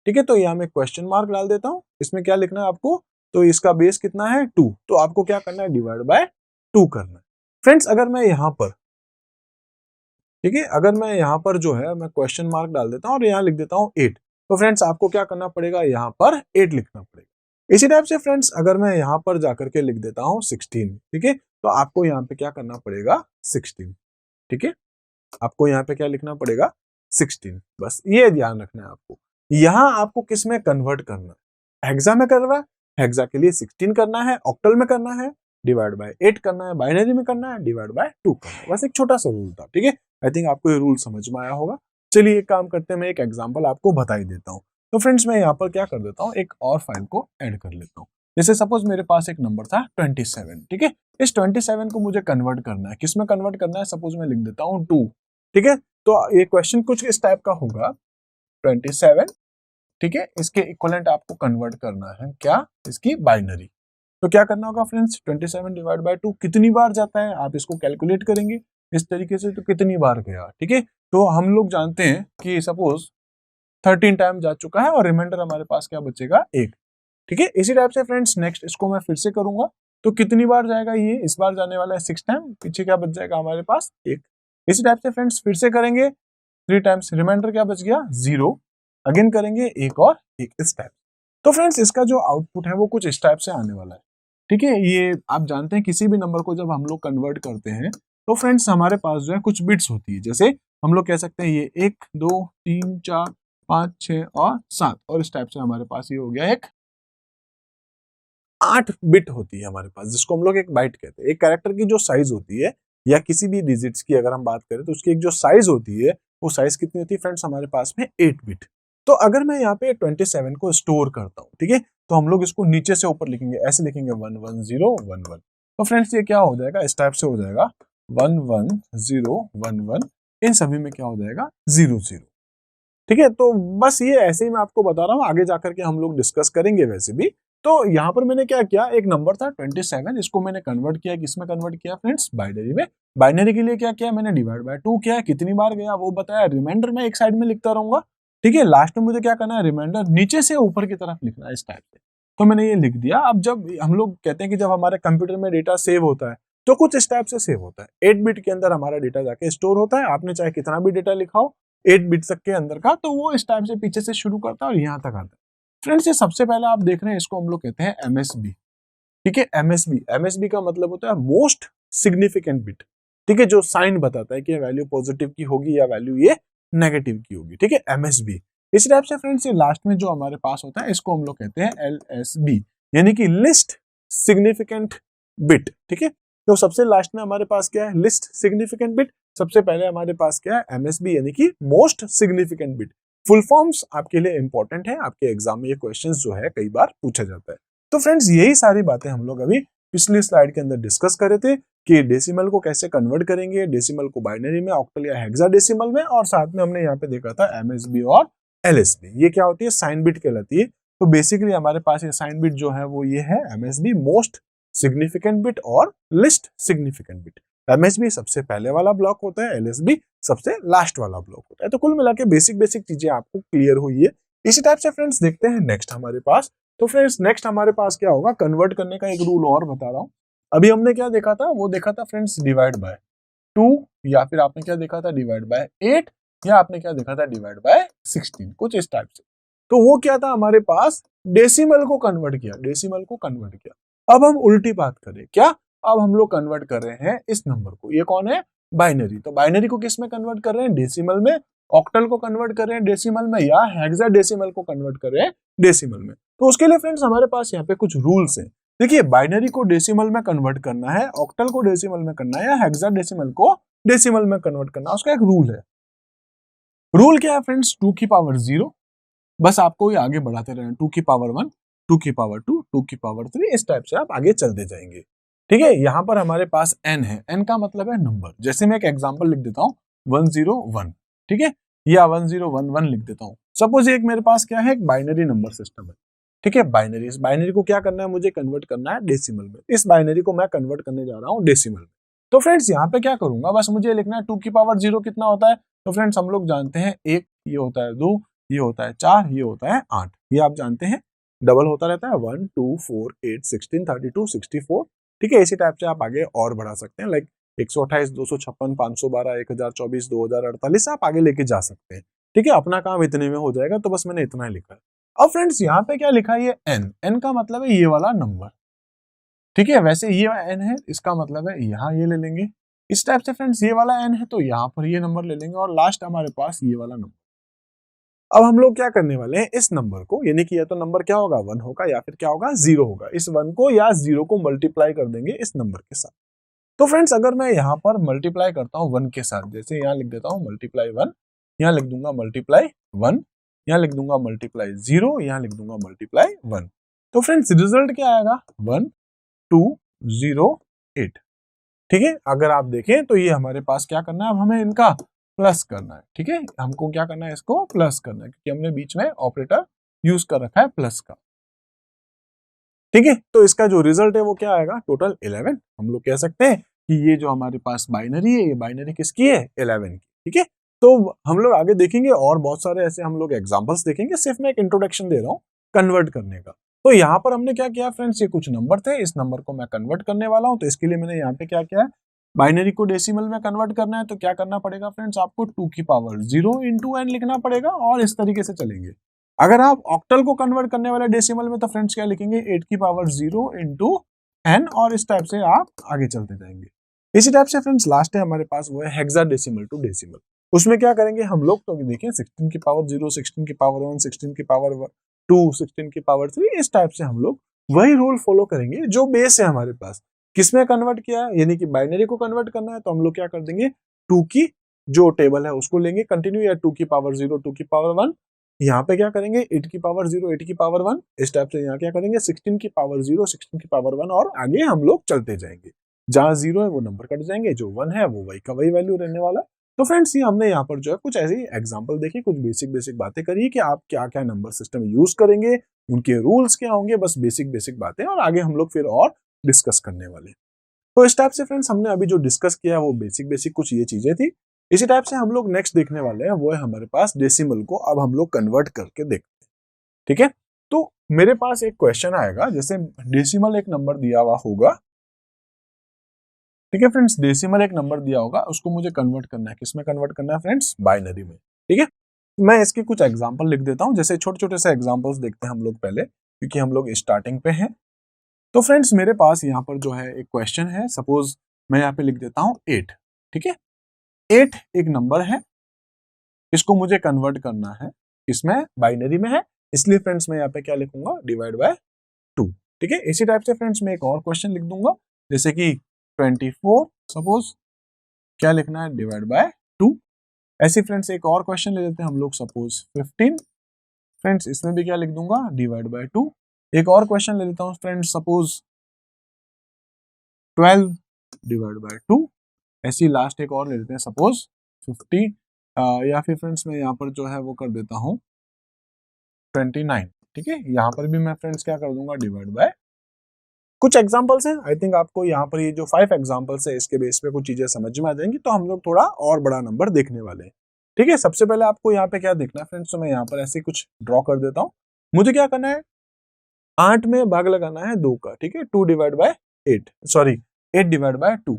ठीक है, तो यहाँ मैं क्वेश्चन मार्क डाल देता हूँ। इसमें क्या लिखना है आपको, तो इसका बेस कितना है 2, तो आपको क्या करना है, डिवाइड बाय 2 करना है। फ्रेंड्स अगर मैं यहाँ पर, ठीक है, अगर मैं यहाँ पर जो है मैं क्वेश्चन मार्क डाल देता हूँ और यहाँ लिख देता हूँ 8, तो फ्रेंड्स आपको क्या करना पड़ेगा, यहाँ पर 8 लिखना पड़ेगा। इसी टाइप से फ्रेंड्स अगर मैं यहाँ पर जाकर के लिख देता हूँ 16, ठीक है, तो आपको यहाँ पे क्या करना पड़ेगा, 16। ठीक है, आपको यहाँ पे क्या लिखना पड़ेगा, 16। बस ये ध्यान रखना है आपको, यहाँ आपको किस में कन्वर्ट करना है, हेक्सा में करना है, हेक्सा के लिए 16 करना है, ऑक्टल में करना है, डिवाइड बाय 8 करना है, बाइनरी में करना है, डिवाइड बाय 2 करना है। बस एक छोटा सा रूल था। ठीक है, आई थिंक आपको ये रूल समझ में आया होगा। चलिए एक काम करते हैं, मैं एक एग्जांपल आपको बता ही देता हूँ। तो फ्रेंड्स मैं यहाँ पर क्या कर देता हूँ, एक और फाइल को ऐड कर लेता हूँ। जैसे सपोज मेरे पास एक नंबर था 27, ठीक है, इस 27 को मुझे कन्वर्ट करना है, किस में कन्वर्ट करना है, सपोज मैं लिख देता हूँ 2। ठीक है, तो ये क्वेश्चन कुछ इस टाइप का होगा, 27, ठीक है, इसके इक्वलेंट आपको कन्वर्ट करना है, क्या, इसकी बाइनरी। तो क्या करना होगा फ्रेंड्स, 27 डिवाइड बाय 2 कितनी बार जाता है, आप इसको कैलकुलेट करेंगे इस तरीके से, तो कितनी बार गया। ठीक है, तो हम लोग जानते हैं कि सपोज 13 टाइम जा चुका है और रिमाइंडर हमारे पास क्या बचेगा, 1। ठीक है, इसी टाइप से फ्रेंड्स नेक्स्ट इसको मैं फिर से करूंगा, तो कितनी बार जाएगा ये, इस बार जाने वाला है 6 टाइम, पीछे क्या बच जाएगा हमारे पास, 1। इसी टाइप से फ्रेंड्स फिर से करेंगे 3 टाइम्स, रिमाइंडर क्या बच गया, 0। अगेन करेंगे 1 और 1, इस टाइप। तो फ्रेंड्स इसका जो आउटपुट है वो कुछ इस टाइप से आने वाला है। ठीक है, ये आप जानते हैं किसी भी नंबर को जब हम लोग कन्वर्ट करते हैं तो फ्रेंड्स हमारे पास जो है कुछ बिट्स होती है, जैसे हम लोग कह सकते हैं ये 1 2 3 4 5 6 और 7, और इस टाइप से हमारे पास ये हो गया एक 8 बिट होती है हमारे पास, जिसको हम लोग एक बाइट कहते हैं। एक कैरेक्टर की जो साइज होती है या किसी भी डिजिट्स की अगर हम बात करें तो उसकी एक जो साइज होती है वो साइज कितनी होती है फ्रेंड्स, हमारे पास में 8 बिट। तो अगर मैं यहाँ पे 27 को स्टोर करता हूँ, ठीक है, तो हम लोग इसको नीचे से ऊपर लिखेंगे, ऐसे लिखेंगे 11011। तो फ्रेंड्स ये क्या हो जाएगा, इस टाइप से हो जाएगा 11011, इन सभी में क्या हो जाएगा 00। ठीक है, तो बस ये ऐसे ही मैं आपको बता रहा हूँ, आगे जाकर के हम लोग डिस्कस करेंगे वैसे भी। तो यहाँ पर मैंने क्या किया, एक नंबर था 27, इसको मैंने कन्वर्ट किया, किसमें कन्वर्ट किया फ्रेंड्स, बाइनरी में। बाइनरी के लिए क्या किया मैंने, डिवाइड बाय 2 किया, कितनी बार गया वो बताया, रिमाइंडर में एक साइड में लिखता रहूंगा, ठीक है, लास्ट में मुझे क्या करना है, रिमाइंडर नीचे से ऊपर की तरफ लिखना है इस टाइप से। तो मैंने ये लिख दिया। अब जब हम लोग कहते हैं कि जब हमारे कंप्यूटर में डेटा सेव होता है तो कुछ इस टाइप से सेव होता है। 8 बिट के अंदर हमारा डेटा जाके स्टोर होता है। आपने चाहे कितना भी डेटा लिखा हो 8 बिट तक के अंदर का, तो वो इस टाइप से पीछे से शुरू करता है और यहाँ तक आता है। फ्रेंड्स, ये सबसे पहले आप देख रहे हैं, इसको हम लोग कहते हैं एमएसबी। ठीक है, एमएसबी, एमएसबी का मतलब होता है मोस्ट सिग्निफिकेंट बिट। ठीक है, जो साइन बताता है कि वैल्यू पॉजिटिव की होगी या वैल्यू ये नेगेटिव की होगी। ठीक है, एमएसबी। इस टाइप से फ्रेंड्स ये लास्ट में जो हमारे पास होता है इसको हम लोग कहते हैं एलएसबी, यानी कि लिस्ट सिग्निफिकेंट बिट। ठीक है, तो सबसे लास्ट में हमारे पास क्या है, लिस्ट सिग्निफिकेंट बिट। सबसे पहले हमारे पास क्या है, एमएसबी, यानी कि most significant bit. Full forms आपके लिए इंपॉर्टेंट है, आपके एग्जाम में ये क्वेश्चंस जो है कई बार पूछा जाता है। तो फ्रेंड्स यही सारी बातें हम लोग अभी पिछली स्लाइड के अंदर डिस्कस कर रहे थे कि डेसिमल को कैसे कन्वर्ट करेंगे, डेसिमल को बाइनरी में, ऑक्टल या हेक्साडेसिमल में, और साथ में हमने यहाँ पे देखा था एमएसबी और एलएसबी। ये क्या होती है, साइन बिट कहलाती है। तो बेसिकली हमारे पास ये साइन बिट जो है वो ये है एमएसबी, मोस्ट सिग्निफिकेंट बिट और लिस्ट सिग्निफिकेंट बिट। एमएसबी सबसे पहले वाला ब्लॉक होता है, एलएसबी सबसे लास्ट वाला ब्लॉक होता है। तो कुल मिला के बेसिक बेसिक चीजें आपको क्लियर हुई है। इसी टाइप से फ्रेंड्स देखते हैं नेक्स्ट हमारे पास। तो फ्रेंड्स नेक्स्ट हमारे पास क्या होगा, कन्वर्ट करने का एक रूल और बता रहा हूँ। अभी हमने क्या देखा था, वो देखा था फ्रेंड्स डिवाइड बाय 2, या फिर आपने क्या देखा था, डिवाइड बाय 8, या आपने क्या देखा था, डिवाइड बाय 16, कुछ इस टाइप से। तो वो क्या था, हमारे पास डेसिमल को कन्वर्ट किया, डेसिमल को कन्वर्ट किया। अब हम उल्टी बात करें, क्या, अब हम लोग कन्वर्ट कर रहे हैं इस नंबर को, ये कौन है, बाइनरी। तो बाइनरी को किस में कन्वर्ट कर रहे हैं, डेसिमल में। ऑक्टल को कन्वर्ट कर रहे हैं डेसिमल में, या हेक्साडेसिमल को कन्वर्ट कर रहे हैं डेसिमल में। तो उसके लिए फ्रेंड्स हमारे पास यहाँ पे कुछ रूल्स हैं। देखिए, बाइनरी को डेसिमल में कन्वर्ट करना है, ऑक्टल को डेसिमल में करना है, या हेक्साडेसिमल को डेसिमल में कन्वर्ट करना है, उसका एक रूल है। रूल क्या है फ्रेंड्स, 2 की पावर 0, बस आपको ये आगे बढ़ाते रहना, 2 की पावर 1, 2 की पावर 2, 2 की पावर 3, इस टाइप से आप आगे चलते जाएंगे। ठीक है, यहाँ पर हमारे पास n है, n का मतलब है नंबर। जैसे मैं एक एग्जांपल लिख देता हूँ 101, ठीक है, या 1011 लिख देता हूँ। सपोज एक मेरे पास क्या है, एक बाइनरी नंबर सिस्टम है। ठीक है, बाइनरी, इस बाइनरी को क्या करना है, मुझे कन्वर्ट करना है डेसिमल में। इस बाइनरी को मैं कन्वर्ट करने जा रहा हूँ डेसिमल में। तो फ्रेंड्स यहाँ पे क्या करूंगा, बस मुझे लिखना है 2 की पावर 0 कितना होता है। तो फ्रेंड्स हम लोग जानते हैं 1, ये होता है 2, ये होता है 4, ये होता है 8, ये आप जानते हैं। डबल होता रहता है 1, 2, 4, 8, 16, 32, 64। ठीक है, इसी टाइप से आप आगे और बढ़ा सकते हैं, लाइक 128, 256, 512, 1024, 2048, आप आगे लेके जा सकते हैं। ठीक है, अपना काम इतने में हो जाएगा, तो बस मैंने इतना ही लिखा है। अब फ्रेंड्स यहाँ पे क्या लिखा है, ये n, n का मतलब है ये वाला नंबर। ठीक है, वैसे ये n है, इसका मतलब है यहाँ ये ले लेंगे। इस टाइप से फ्रेंड्स ये वाला n है, तो यहाँ पर ये नंबर ले लेंगे, और लास्ट हमारे पास ये वाला नंबर। अब हम लोग क्या करने वाले हैं, इस नंबर को, यानी कि या तो नंबर क्या होगा 1 होगा, या फिर क्या होगा 0 होगा। इस 1 को या 0 को मल्टीप्लाई कर देंगे इस नंबर के साथ। तो फ्रेंड्स अगर मैं यहाँ पर मल्टीप्लाई करता हूँ 1 के साथ, जैसे यहाँ लिख देता हूँ मल्टीप्लाई 1, यहाँ लिख दूंगा मल्टीप्लाई 1, यहाँ लिख दूंगा मल्टीप्लाई 0, यहाँ लिख दूंगा मल्टीप्लाई 1। तो फ्रेंड्स रिजल्ट क्या आएगा, 1, 2, 0, 8। ठीक है, अगर आप देखें तो ये हमारे पास क्या करना है, अब हमें इनका प्लस करना है। ठीक है, हमको क्या करना है, इसको प्लस करना है, क्योंकि हमने बीच में ऑपरेटर यूज कर रखा है प्लस का। ठीक है, तो इसका जो रिजल्ट है वो क्या आएगा, टोटल 11। हम लोग कह सकते हैं कि ये जो हमारे पास बाइनरी है, ये बाइनरी किसकी है, 11 की। ठीक है, तो हम लोग आगे देखेंगे और बहुत सारे ऐसे हम लोग एग्जांपल्स देखेंगे, सिर्फ मैं एक इंट्रोडक्शन दे रहा हूँ कन्वर्ट करने का। तो यहाँ पर हमने क्या किया फ्रेंड्स, ये कुछ नंबर थे, इस नंबर को मैं कन्वर्ट करने वाला हूँ। तो इसके लिए मैंने यहाँ पे क्या किया है, बाइनरी को डेसिमल में कन्वर्ट करना है। तो क्या करना पड़ेगा फ्रेंड्स, आपको 2 की पावर 0 इंटू n लिखना पड़ेगा, और इस तरीके से चलेंगे। अगर आप ऑक्टल को कन्वर्ट करने वाले डेसिमल में, तो फ्रेंड्स क्या लिखेंगे, 8 की पावर 0 इंटू n, और इस टाइप से आप आगे चलते जाएंगे। इसी टाइप से फ्रेंड्स लास्ट है हमारे पास, वो है हेक्साडेसिमल टू डेसिमल। उसमें क्या करेंगे हम लोग, तो देखिए 16 की पावर 0, 16 की पावर 1, 16 की पावर 2, 16 की पावर 3, इस टाइप से हम लोग वही रूल फॉलो करेंगे जो बेस है हमारे पास। किसमें कन्वर्ट किया है, यानी कि बाइनरी को कन्वर्ट करना है, तो हम लोग क्या कर देंगे, 2 की जो टेबल है उसको लेंगे कंटिन्यू, या 2 की पावर 0, 2 की पावर 1। यहाँ पे क्या करेंगे, 8 की पावर 0, 8 की पावर 1, इस टाइप से यहाँ क्या करेंगे, 16 की पावर 0, 16 की पावर 1, और आगे हम लोग चलते जाएंगे। जहां 0 है वो नंबर कट जाएंगे, जो 1 है वो वही का वही वैल्यू रहने वाला। तो फ्रेंड्स ये हमने यहाँ पर जो है कुछ ऐसे एग्जांपल देखी, कुछ बेसिक बेसिक बातें करी कि आप क्या क्या नंबर सिस्टम यूज करेंगे, उनके रूल्स क्या होंगे, बस बेसिक बेसिक बातें, और आगे हम लोग फिर और डिस्कस करने वाले। तो इस टाइप से फ्रेंड्स हमने अभी जो डिस्कस किया वो बेसिक बेसिक कुछ ये चीजें थी। इसी टाइप से हम लोग नेक्स्ट देखने वाले हैं, वो है हमारे पास डेसिमल को अब हम लोग कन्वर्ट करके देखते हैं। ठीक है, तो मेरे पास एक क्वेश्चन आएगा, जैसे डेसिमल एक नंबर दिया हुआ होगा। ठीक है फ्रेंड्स, डेसिमल एक नंबर दिया होगा, उसको मुझे कन्वर्ट करना है, किसमें कन्वर्ट करना है फ्रेंड्स? बाइनरी में। ठीक है, मैं इसके कुछ एग्जांपल लिख देता हूं, जैसे छोटे छोटे से एग्जांपल्स देखते हैं हम लोग पहले, क्योंकि हम लोग स्टार्टिंग पे हैं। तो फ्रेंड्स मेरे पास यहाँ पर जो है एक क्वेश्चन है, सपोज मैं यहाँ पे लिख देता हूँ 8। ठीक है, 8 एक नंबर है, इसको मुझे कन्वर्ट करना है, इसमें बाइनरी में है, इसलिए फ्रेंड्स मैं यहाँ पे क्या लिखूंगा? Divide by 2। ठीक है, इसी टाइप से फ्रेंड्स मैं एक और क्वेश्चन लिख दूंगा, जैसे कि 24 सपोज क्या लिखना है? Divide by 2। ऐसे फ्रेंड्स एक और क्वेश्चन ले लेते हैं हम लोग, सपोज 15, फ्रेंड्स इसमें भी क्या लिख दूंगा? Divide by 2। एक और क्वेश्चन ले लेता हूँ फ्रेंड्स, सपोज 12 डिवाइड बाय 2। ऐसी लास्ट एक और ले लेते हैं, सपोज 50, या फिर फ्रेंड्स मैं यहाँ पर जो है वो कर देता हूँ 29। ठीक है, यहाँ पर भी मैं फ्रेंड्स क्या कर दूंगा? Divide by. कुछ एग्जांपल्स हैं, आई थिंक आपको यहाँ पर ये जो 5 एग्जांपल्स है इसके बेस पे कुछ चीजें समझ में आ जाएंगी, तो हम लोग थोड़ा और बड़ा नंबर देखने वाले हैं। ठीक है, सबसे पहले आपको यहाँ पे क्या देखना है फ्रेंड्स, तो मैं यहाँ पर ऐसे कुछ ड्रॉ कर देता हूँ। मुझे क्या करना है? 8 में भाग लगाना है 2 का। ठीक है, 2 divide by 8, sorry 8 divide by 2।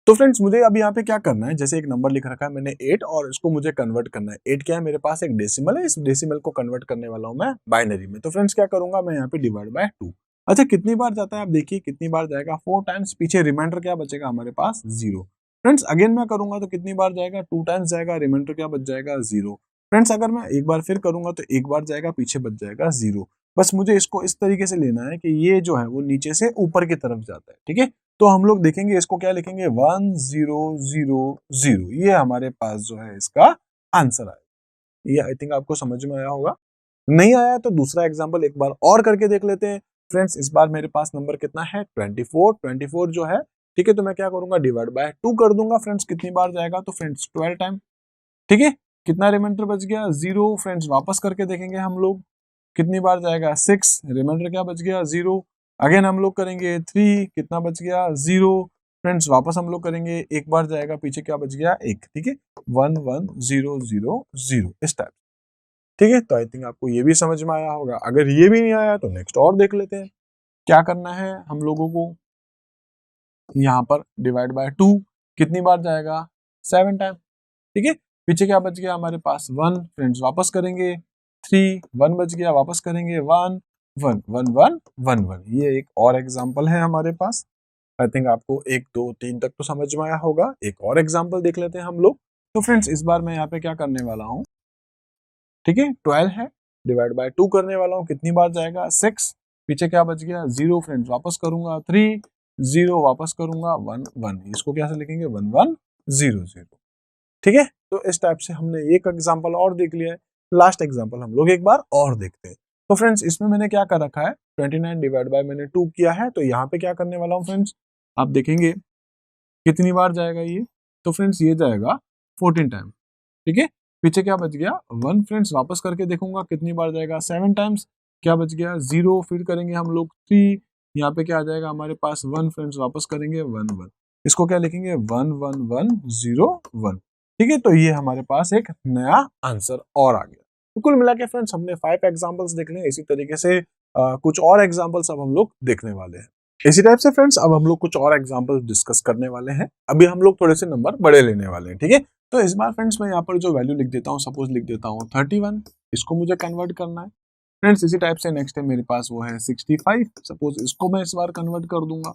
तो फ्रेंड्स मुझे अब यहाँ पे क्या करना है, जैसे एक नंबर लिख रखा है मैंने 8, और इसको मुझे कन्वर्ट करना है। 8 क्या है? मेरे पास एक डेसिमल है, इस डेसिमल को कन्वर्ट करने वाला हूं मैं बाइनरी में। तो फ्रेंड्स क्या करूंगा मैं यहाँ पे? Divide by 2। अच्छा, कितनी बार जाता है आप देखिए, कितनी बार जाएगा? 4 टाइम्स। पीछे रिमाइंडर क्या बचेगा हमारे पास? 0। फ्रेंड्स अगेन मैं करूंगा तो कितनी बार जाएगा? 2 टाइम्स जाएगा, रिमाइंडर क्या बच जाएगा? 0। फ्रेंड्स अगर मैं एक बार फिर करूंगा तो एक बार जाएगा, पीछे बच जाएगा 0। बस मुझे इसको इस तरीके से लेना है कि ये जो है वो नीचे से ऊपर की तरफ जाता है। ठीक है, तो हम लोग देखेंगे इसको क्या लिखेंगे? 1 0 0 0। ये हमारे पास जो है इसका आंसर आएगा। ये आई थिंक आपको समझ में आया होगा। नहीं आया तो दूसरा एग्जांपल एक बार और करके देख लेते हैं। फ्रेंड्स इस बार मेरे पास नंबर कितना है? 24। 24 जो है, ठीक है, तो मैं क्या करूंगा? डिवाइड बाय 2 कर दूंगा। फ्रेंड्स कितनी बार जाएगा? तो फ्रेंड्स 12 टाइम। ठीक है, कितना रिमाइंडर बच गया? 0। फ्रेंड्स वापस करके देखेंगे हम लोग, कितनी बार जाएगा? 6। रिमाइंडर क्या बच गया? 0। अगेन हम लोग करेंगे 3, कितना बच गया? 0। फ्रेंड्स वापस हम लोग करेंगे, एक बार जाएगा, पीछे क्या बच गया? 1। ठीक है, 1 1 0 0 0 इस टाइप। ठीक है, तो आई थिंक आपको ये भी समझ में आया होगा। अगर ये भी नहीं आया तो नेक्स्ट और देख लेते हैं। क्या करना है हम लोगों को? यहाँ पर डिवाइड बाय 2 कितनी बार जाएगा? 7 टाइम। ठीक है, पीछे क्या बच गया हमारे पास? 1। फ्रेंड्स वापस करेंगे 3, 1 बच गया, वापस करेंगे 1 1 1 1 1 1। ये एक और एग्जांपल है हमारे पास। आई थिंक आपको 1 2 3 तक तो समझ में आया होगा। एक और एग्जांपल देख लेते हैं हम लोग। तो फ्रेंड्स इस बार मैं यहाँ पे क्या करने वाला हूँ? ठीक है, 12 है, डिवाइड बाय 2 करने वाला हूँ, कितनी बार जाएगा? 6। पीछे क्या बच गया? 0। फ्रेंड्स वापस करूंगा 3 0, वापस करूंगा 1 1। इसको कैसे लिखेंगे? 1 1 0 0। ठीक है, तो इस टाइप से हमने एक एग्जांपल और देख लिया है। लास्ट एग्जांपल हम लोग एक बार और देखते हैं। तो फ्रेंड्स इसमें मैंने क्या कर रखा है? 29 डिवाइड बाय मैंने 2 किया है, तो यहाँ पे क्या करने वाला हूँ फ्रेंड्स? आप देखेंगे कितनी बार जाएगा ये? तो फ्रेंड्स ये जाएगा 14 टाइम। ठीक है, पीछे क्या बच गया? 1। फ्रेंड्स वापस करके देखूंगा कितनी बार जाएगा? 7 टाइम्स। क्या बच गया? 0। फिर करेंगे हम लोग 3, यहाँ पे क्या आ जाएगा हमारे पास? 1। फ्रेंड्स वापस करेंगे 1 1। इसको क्या लिखेंगे? 1 1 1 0 1। ठीक है, तो ये हमारे पास एक नया आंसर और आ गया। तो कुल मिला के फ्रेंड्स हमने 5 एग्जाम्पल्स देख लिए। इसी तरीके से कुछ और एग्जाम्पल्स अब हम लोग देखने वाले हैं। इसी टाइप से फ्रेंड्स अब हम लोग कुछ और एग्जाम्पल डिस्कस करने वाले हैं। अभी हम लोग थोड़े से नंबर बड़े लेने वाले हैं। ठीक है, तो इस बार फ्रेंड्स मैं यहाँ पर जो वैल्यू लिख देता हूँ, सपोज लिख देता हूँ 31, इसको मुझे कन्वर्ट करना है। फ्रेंड्स इसी टाइप से नेक्स्ट है मेरे पास वो है 65, सपोज इसको मैं इस बार कन्वर्ट कर दूंगा।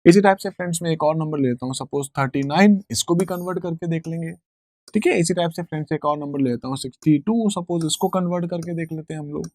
इसी टाइप से फ्रेंड्स मैं एक और नंबर लेता हूँ, सपोज 39, इसको भी कन्वर्ट करके देख लेंगे। ठीक है, इसी टाइप से फ्रेंड्स एक और नंबर लेता हूँ 62, सपोज इसको कन्वर्ट करके देख लेते हैं हम लोग।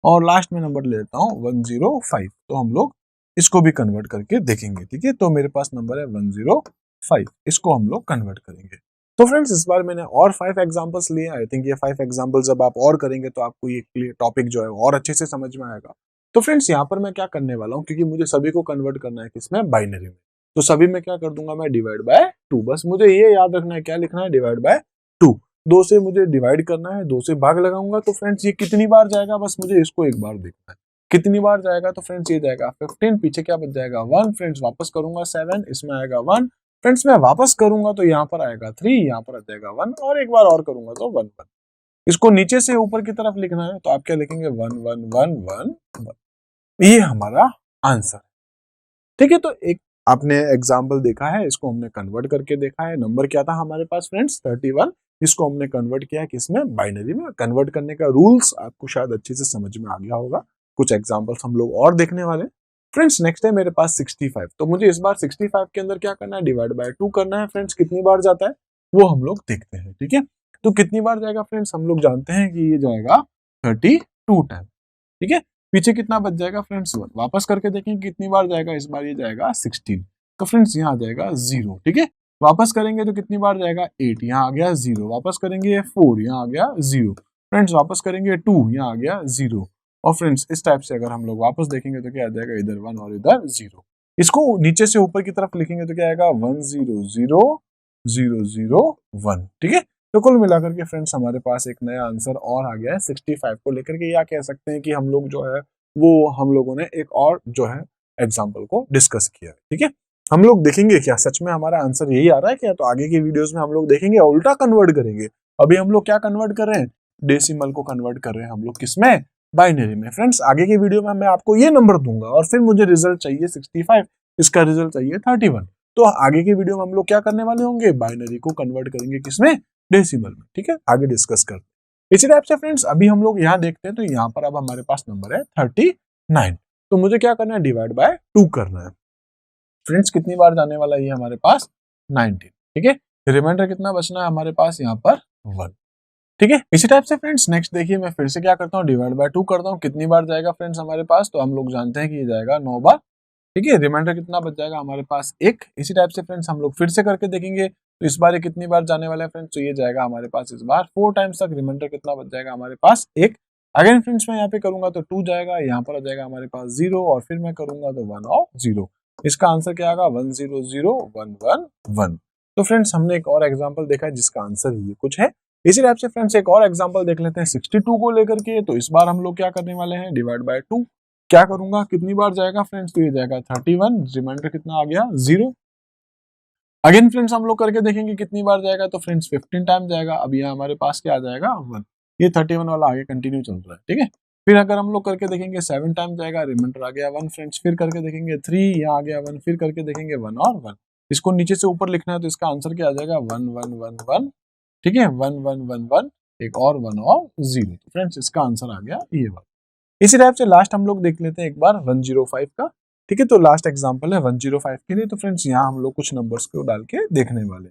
और लास्ट में नंबर लेता हूँ 105, तो हम लोग इसको भी कन्वर्ट करके देखेंगे। ठीक है, तो मेरे पास नंबर है 105, इसको हम लोग कन्वर्ट करेंगे। तो फ्रेंड्स इस बार मैंने और 5 एग्जांपल्स लिए। आई थिंक ये 5 एग्जांपल्स जब आप और करेंगे तो आपको ये टॉपिक जो है और अच्छे से समझ में आएगा। तो फ्रेंड्स यहाँ पर मैं क्या करने वाला हूँ, क्योंकि मुझे सभी को कन्वर्ट करना है किसमें? बाइनरी में। तो सभी में क्या कर दूंगा मैं? Divide by 2। बस मुझे ये याद रखना है, क्या लिखना है? Divide by 2। 2 से मुझे डिवाइड करना है, 2 से भाग लगाऊंगा, तो फ्रेंड्स ये कितनी बार जाएगा? बस मुझे इसको एक बार देखना है, कितनी बार जाएगा? तो फ्रेंड्स ये जाएगा 15, पीछे क्या बच जाएगा? 1। फ्रेंड्स वापस करूंगा 7, इसमें आएगा 1, फ्रेंड्स मैं वापस करूंगा तो यहाँ पर आएगा 3, यहाँ पर आ जाएगा 1, और एक बार और करूंगा तो 1 1। इसको नीचे से ऊपर की तरफ लिखना है तो आप क्या लिखेंगे 1 1 1 1 1। ये हमारा आंसर। ठीक है, तो एक आपने एग्जाम्पल देखा है, इसको हमने कन्वर्ट करके देखा है। नंबर क्या था हमारे पास फ्रेंड्स 31। इसको हमने कन्वर्ट किया है किसमें, बाइनरी में। कन्वर्ट करने का रूल्स आपको शायद अच्छे से समझ में आ गया होगा। कुछ एग्जाम्पल्स हम लोग और देखने वाले। फ्रेंड्स नेक्स्ट है मेरे पास 65। तो मुझे इस बार 65 के अंदर क्या करना है, डिवाइड बाय 2 करना है। फ्रेंड्स कितनी बार जाता है वो हम लोग देखते हैं। ठीक है, तो कितनी बार जाएगा फ्रेंड्स, हम लोग जानते हैं कि ये जाएगा 32 टाइम। ठीक है, पीछे कितना बच जाएगा फ्रेंड्स 1। वापस करके देखेंगे कितनी बार जाएगा, इस बार ये जाएगा 16। तो फ्रेंड्स यहाँ आ जाएगा 0। ठीक है, वापस करेंगे तो कितनी बार जाएगा 8, यहाँ आ गया 0। वापस करेंगे 4, यहाँ आ गया 0। फ्रेंड्स वापस करेंगे 2, यहाँ आ गया 0। और फ्रेंड्स इस टाइप से अगर हम लोग वापस देखेंगे तो क्या आ जाएगा, इधर 1 और इधर 0। इसको नीचे से ऊपर की तरफ लिखेंगे तो क्या आएगा 1 0 0 0 0 1। ठीक है, तो कुल मिलाकर के फ्रेंड्स हमारे पास एक नया आंसर और आ गया है 65 को लेकर के। या कह सकते हैं कि हम लोग जो है वो हम लोगों ने एक और जो है एग्जाम्पल को डिस्कस किया है। ठीक है, हम लोग देखेंगे क्या सच में हमारा आंसर यही आ रहा है क्या, तो आगे की वीडियोस में हम लोग देखेंगे उल्टा कन्वर्ट करेंगे। अभी हम लोग क्या कन्वर्ट कर रहे हैं, डेसिमल को कन्वर्ट कर रहे हैं हम लोग किसमें, बाइनरी में। फ्रेंड्स आगे की वीडियो में मैं आपको ये नंबर दूंगा और फिर मुझे रिजल्ट चाहिए 65, इसका रिजल्ट चाहिए 31। तो आगे की वीडियो में हम लोग क्या करने वाले होंगे, बाइनरी को कन्वर्ट करेंगे किसमें, डेसिमल में। ठीक है, आगे डिस्कस करते हैं। इसी टाइप से फ्रेंड्स अभी हम लोग यहाँ देखते हैं तो यहाँ पर अब हमारे पास नंबर है 39। तो मुझे क्या करना है, डिवाइड बाय 2 करना है। फ्रेंड्स कितनी बार जाने वाला है ये हमारे पास 19। ठीक है, रिमाइंडर कितना बचना है हमारे पास यहाँ पर 1। ठीक है, इसी टाइप से फ्रेंड्स नेक्स्ट देखिए मैं फिर से क्या करता हूँ, डिवाइड बाय 2 करता हूँ। कितनी बार जाएगा फ्रेंड्स हमारे पास, तो हम लोग जानते हैं कि ये जाएगा 9 बार। ठीक है, रिमाइंडर कितना बच जाएगा हमारे पास 1। इसी टाइप से फ्रेंड्स हम लोग फिर से करके देखेंगे तो इस बार ये कितनी बार जाने वाला है फ्रेंड्स, तो ये जाएगा हमारे पास इस बार 4 टाइम्स तक। रिमाइंडर कितना बच जाएगा हमारे पास 1। अगेन फ्रेंड्स मैं यहाँ पे करूंगा तो 2 जाएगा, यहाँ पर आ जाएगा हमारे पास 0 और फिर मैं करूंगा तो 1 और 0। इसका आंसर क्या आएगा 1 0 0 1 1 1। तो फ्रेंड्स हमने एक और एग्जाम्पल देखा है जिसका आंसर ये कुछ है। इसी टाइप से फ्रेंड्स एक और एग्जाम्पल देख लेते हैं 62 को लेकर के। तो इस बार हम लोग क्या करने वाले हैं, डिवाइड बाय 2। क्या करूंगा, कितनी बार जाएगा फ्रेंड्स, तो ये जाएगा 31। रिमाइंडर कितना आ गया 0। अगेन फ्रेंड्स हम लोग करके देखेंगे कितनी बार जाएगा, तो फ्रेंड्स 15 टाइम जाएगा। अब यहाँ हमारे पास क्या आ जाएगा 1। ये 31 वाला आगे कंटिन्यू चल रहा है। ठीक है, फिर अगर हम लोग करके देखेंगे 7 टाइम जाएगा, रिमाइंडर आ गया 1 फ्रेंड्स। फिर करके देखेंगे 3, यहाँ आ गया 1। फिर करके देखेंगे 1 और 1। इसको नीचे से ऊपर लिखना है तो इसका आंसर क्या आ जाएगा 1 1 1 1। ठीक है, 1 1 1 1, एक और 1 और 0। तो फ्रेंड्स इसका आंसर आ गया ये वाला। इसी टाइप से लास्ट हम लोग देख लेते हैं एक बार 105 का। ठीक है, तो लास्ट एग्जांपल है 105 के लिए। तो फ्रेंड्स यहाँ हम लोग कुछ नंबर्स को डाल के देखने वाले।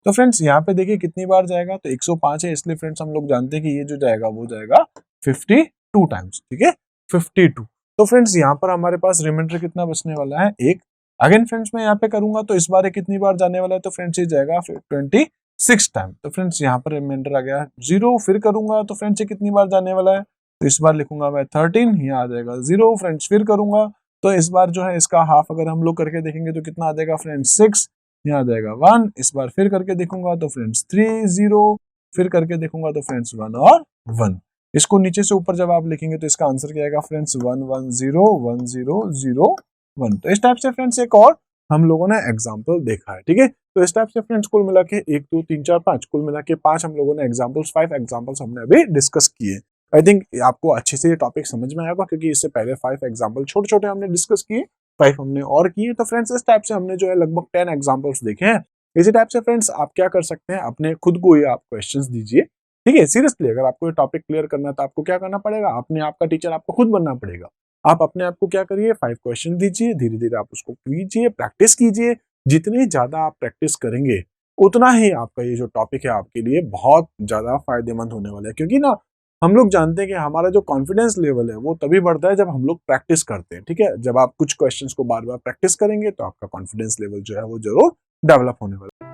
तो फ्रेंड्स यहाँ पे देखिए कितनी बार जाएगा, तो 105 है, इसलिए फ्रेंड्स हम लोग जानते हैं कि ये जो जाएगा वो जाएगा 52 टाइम्स। ठीक है, 52। तो फ्रेंड्स यहाँ पर हमारे पास रिमाइंडर कितना बचने वाला है 1। अगेन फ्रेंड्स मैं यहाँ पे करूंगा तो इस बार कितनी बार जाने वाला है, तो फ्रेंड्स ये जाएगा 26 टाइम। तो फ्रेंड्स यहाँ पर रिमाइंडर आ गया 0। फिर करूंगा तो फ्रेंड्स ये कितनी बार जाने वाला है, तो इस बार लिखूंगा मैं 13, यहाँ आ जाएगा 0 फ्रेंड्स। फिर करूंगा तो इस बार जो है इसका हाफ अगर हम लोग करके देखेंगे तो कितना आ जाएगा फ्रेंड्स 6, यहाँ आ जाएगा 1। इस बार फिर करके देखूंगा तो फ्रेंड्स 3 0। फिर करके देखूंगा तो फ्रेंड्स 1 और 1। इसको नीचे से ऊपर जब आप लिखेंगे तो इसका आंसर क्या आएगा फ्रेंड्स 1 1 0 1 0 0 1। तो इस टाइप से फ्रेंड्स एक और हम लोगों ने एग्जाम्पल देखा है। ठीक है, तो इस टाइप से फ्रेंड्स कुल मिला के 1 2 3 4 5, कुल मिला के 5 हम लोगों ने एग्जाम्पल्स, 5 एग्जाम्पल्स हमने अभी डिस्कस किए। आई थिंक आपको अच्छे से ये टॉपिक समझ में आएगा क्योंकि इससे पहले 5 एग्जाम्पल छोटे छोटे हमने डिस्कस किए, 5 हमने और किए। तो फ्रेंड्स इस टाइप से हमने जो है लगभग 10 एग्जाम्पल्स देखे हैं। इसी टाइप से फ्रेंड्स आप क्या कर सकते हैं, अपने खुद को ये आप क्वेश्चंस दीजिए। ठीक है, सीरियसली अगर आपको ये टॉपिक क्लियर करना है तो आपको क्या करना पड़ेगा, अपने आप का टीचर आपको खुद बनना पड़ेगा। आप अपने आप को क्या करिए, 5 क्वेश्चन दीजिए, धीरे धीरे आप उसको कीजिए, प्रैक्टिस कीजिए। जितनी ज्यादा आप प्रैक्टिस करेंगे उतना ही आपका ये जो टॉपिक है आपके लिए बहुत ज्यादा फायदेमंद होने वाला है। क्योंकि ना हम लोग जानते हैं कि हमारा जो कॉन्फिडेंस लेवल है वो तभी बढ़ता है जब हम लोग प्रैक्टिस करते हैं। ठीक है, जब आप कुछ क्वेश्चंस को बार बार प्रैक्टिस करेंगे तो आपका कॉन्फिडेंस लेवल जो है वो जरूर डेवलप होने वाला है।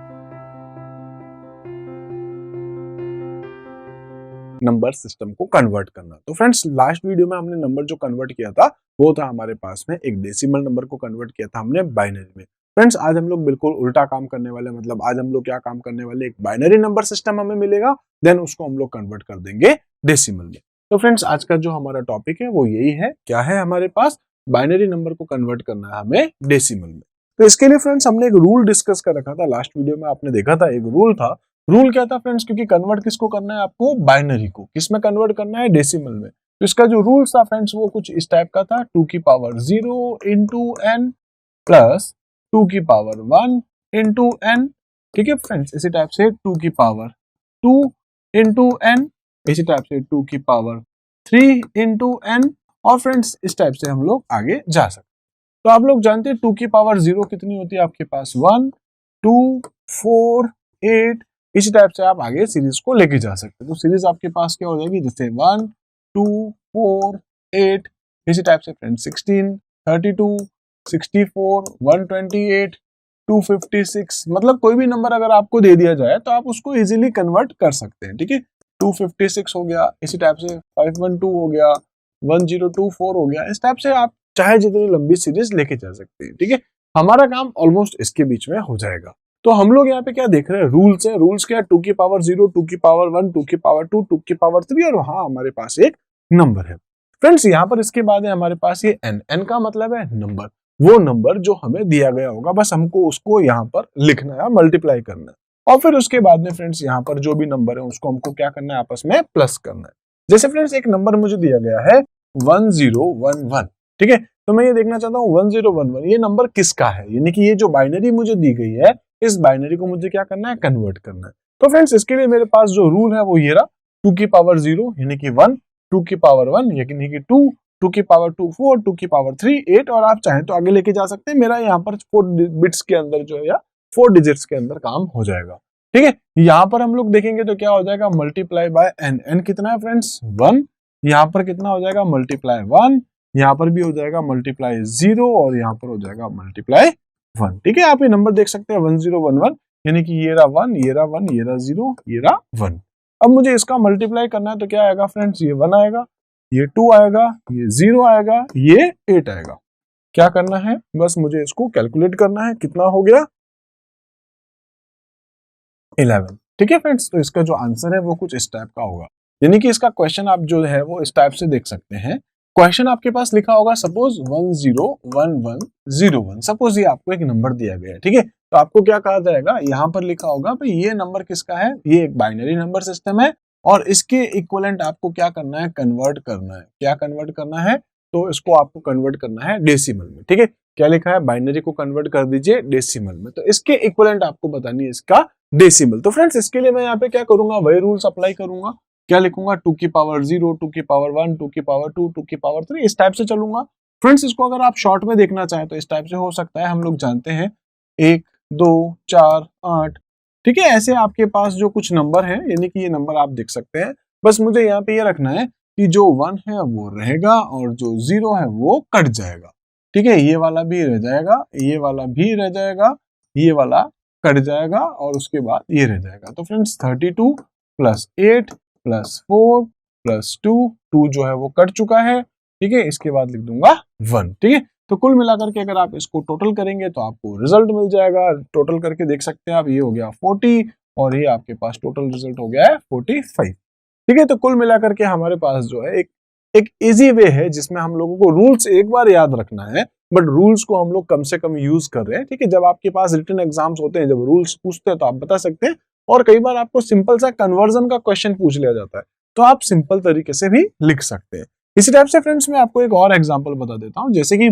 नंबर सिस्टम को कन्वर्ट करना। तो फ्रेंड्स लास्ट वीडियो में हमने नंबर जो कन्वर्ट किया था वो था हमारे पास में एक डेसिमल नंबर को कन्वर्ट किया था हमने बाइनरी में। फ्रेंड्स आज हम लोग बिल्कुल उल्टा काम करने वाले, मतलब आज हम लोग क्या काम करने वाले, एक बाइनरी नंबर सिस्टम हमें मिलेगा, देन उसको हम लोग कन्वर्ट कर देंगे डेसिमल में। तो फ्रेंड्स आज का जो हमारा टॉपिक है वो यही है, क्या है हमारे पास, बाइनरी नंबर को कन्वर्ट करना है हमें डेसिमल में। तो इसके लिए फ्रेंड्स हमने एक रूल डिस्कस कर रखा था लास्ट वीडियो में, आपने देखा था एक रूल था। रूल क्या था फ्रेंड्स, क्योंकि कन्वर्ट किसको करना है आपको, बाइनरी को। किस में कन्वर्ट करना है, डेसिमल में। तो इसका जो रूल था फ्रेंड्स वो कुछ इस टाइप का था, 2 की पावर 0 इंटू n प्लस 2 की पावर 1 इंटू n। ठीक है फ्रेंड्स, इसी टाइप से 2 की पावर 2 इंटू n, इसी टाइप से 2 की पावर 3 इंटू n, और फ्रेंड्स इस टाइप से हम लोग आगे जा सकते हैं। तो आप लोग जानते हैं 2 की पावर 0 कितनी होती है आपके पास, 1 2 4 8, इसी टाइप से आप आगे सीरीज को लेके जा सकते हैं। तो सीरीज आपके पास क्या हो जाएगी, जैसे 1 2 4 8, इसी टाइप से फ्रेंड्स 16 32 64 128 256, मतलब कोई भी नंबर अगर आपको दे दिया जाए तो आप उसको इजीली कन्वर्ट कर सकते हैं। ठीक है, 256 हो गया, इसी टाइप से 512 हो गया, 1024 हो गया, इस टाइप से आप चाहे जितनी लंबी सीरीज लेके जा सकते हैं। ठीक है, हमारा काम ऑलमोस्ट इसके बीच में हो जाएगा। तो हम लोग यहाँ पे क्या देख रहे हैं, रूल्स है। रूल्स क्या है, 2 की पावर 0, 2 की पावर 1, 2 की पावर 2, 2 की पावर 3, और वहां हमारे पास एक नंबर है फ्रेंड्स। यहाँ पर इसके बाद है हमारे पास ये n का मतलब है नंबर, वो नंबर जो हमें दिया गया होगा, बस हमको उसको यहाँ पर लिखना है, मल्टीप्लाई करना है। और फिर उसके बाद में फ्रेंड्स यहाँ पर जो भी नंबर है उसको हमको क्या करना है, आपस में प्लस करना है। जैसे फ्रेंड्स एक नंबर मुझे दिया गया है 1011, ठीक है, तो मैं ये देखना चाहता हूँ 1011 ये नंबर किसका है, यानी कि ये जो बाइनरी मुझे दी गई है, इस बाइनरी को मुझे क्या करना है, कन्वर्ट करना है। तो फ्रेंड्स इसके लिए मेरे पास जो रूल है वो ये रहा, 2 की पावर 0 यानी कि 1, 2 की पावर 1 यानी कि 2, 2 की पावर 2 4, 2 की पावर 3 8, और आप चाहें तो आगे लेके जा सकते हैं। मेरा यहाँ पर 4 बिट्स के अंदर जो है या 4 डिजिट्स के अंदर काम हो जाएगा। ठीक है, यहाँ पर हम लोग देखेंगे तो क्या हो जाएगा, मल्टीप्लाई बाय n। n कितना है फ्रेंड्स, 1। यहाँ पर कितना हो जाएगा, मल्टीप्लाई 1। यहाँ पर भी हो जाएगा मल्टीप्लाई 0, और यहाँ पर हो जाएगा मल्टीप्लाई 1। ठीक है, आप ये नंबर देख सकते हैं 1011, यानी कि ये रहा 1, ये रहा 1, ये रहा 0, ये रहा 1। अब मुझे इसका मल्टीप्लाई करना है तो क्या आएगा फ्रेंड्स, ये 1 आएगा, ये 2 आएगा, ये 0 आएगा, ये 8 आएगा। क्या करना है, बस मुझे इसको कैलकुलेट करना है, कितना हो गया 11। ठीक है फ्रेंड्स, तो इसका जो आंसर है वो कुछ इस टाइप का होगा, यानी कि इसका क्वेश्चन आप जो है वो इस टाइप से देख सकते हैं। क्वेश्चन आपके पास लिखा होगा सपोज 101101, सपोज ये आपको एक नंबर दिया गया है। ठीक है, तो आपको क्या कहा जाएगा, यहाँ पर लिखा होगा भाई ये नंबर किसका है, ये एक बाइनरी नंबर सिस्टम है, और इसके इक्विवेलेंट आपको क्या करना है, कन्वर्ट करना है। क्या कन्वर्ट करना है, तो इसको आपको कन्वर्ट करना है डेसिमल में। ठीक है, क्या लिखा है, बाइनरी को कन्वर्ट कर दीजिए डेसिमल में, तो इसके इक्विवेलेंट आपको बतानी है इसका डेसिमल। तो फ्रेंड्स इसके लिए मैं यहाँ पे क्या करूंगा, वही रूल्स अप्लाई करूंगा। क्या लिखूंगा, 2 की पावर 0, 2 की पावर 1, 2 की पावर 2, 2 की पावर 3, इस टाइप से चलूंगा। फ्रेंड्स इसको अगर आप शॉर्ट में देखना चाहें तो इस टाइप से हो सकता है। हम लोग जानते हैं 1 2 4 8, ठीक है, ऐसे आपके पास जो कुछ नंबर है, यानी कि ये नंबर आप देख सकते हैं। बस मुझे यहाँ पे ये रखना है कि जो 1 है वो रहेगा और जो 0 है वो कट जाएगा। ठीक है, ये वाला भी रह जाएगा, ये वाला भी रह जाएगा, ये वाला कट जाएगा, और उसके बाद ये रह जाएगा। तो फ्रेंड्स 32 प्लस 8 प्लस 4 प्लस 2, 2 जो है वो कट चुका है। ठीक है, इसके बाद लिख दूंगा 1। ठीक है, तो कुल मिलाकर के अगर आप इसको टोटल करेंगे तो आपको रिजल्ट मिल जाएगा। टोटल करके देख सकते हैं आप, ये हो गया 40 और ये आपके पास टोटल रिजल्ट हो गया है 45। ठीक है, तो कुल मिलाकर के हमारे पास जो है एक इजी वे है जिसमें हम लोगों को रूल्स एक बार याद रखना है, बट रूल्स को हम लोग कम से कम यूज कर रहे हैं। ठीक है, जब आपके पास रिटन एग्जाम्स होते हैं, जब रूल्स पूछते हैं तो आप बता सकते हैं, और कई बार आपको सिंपल सा कन्वर्जन का क्वेश्चन पूछ लिया जाता है तो आप सिंपल तरीके से भी लिख सकते हैं। इसी टाइप से फ्रेंड्स मैं आपको एक और एग्जांपल बता देता हूं, जैसे कि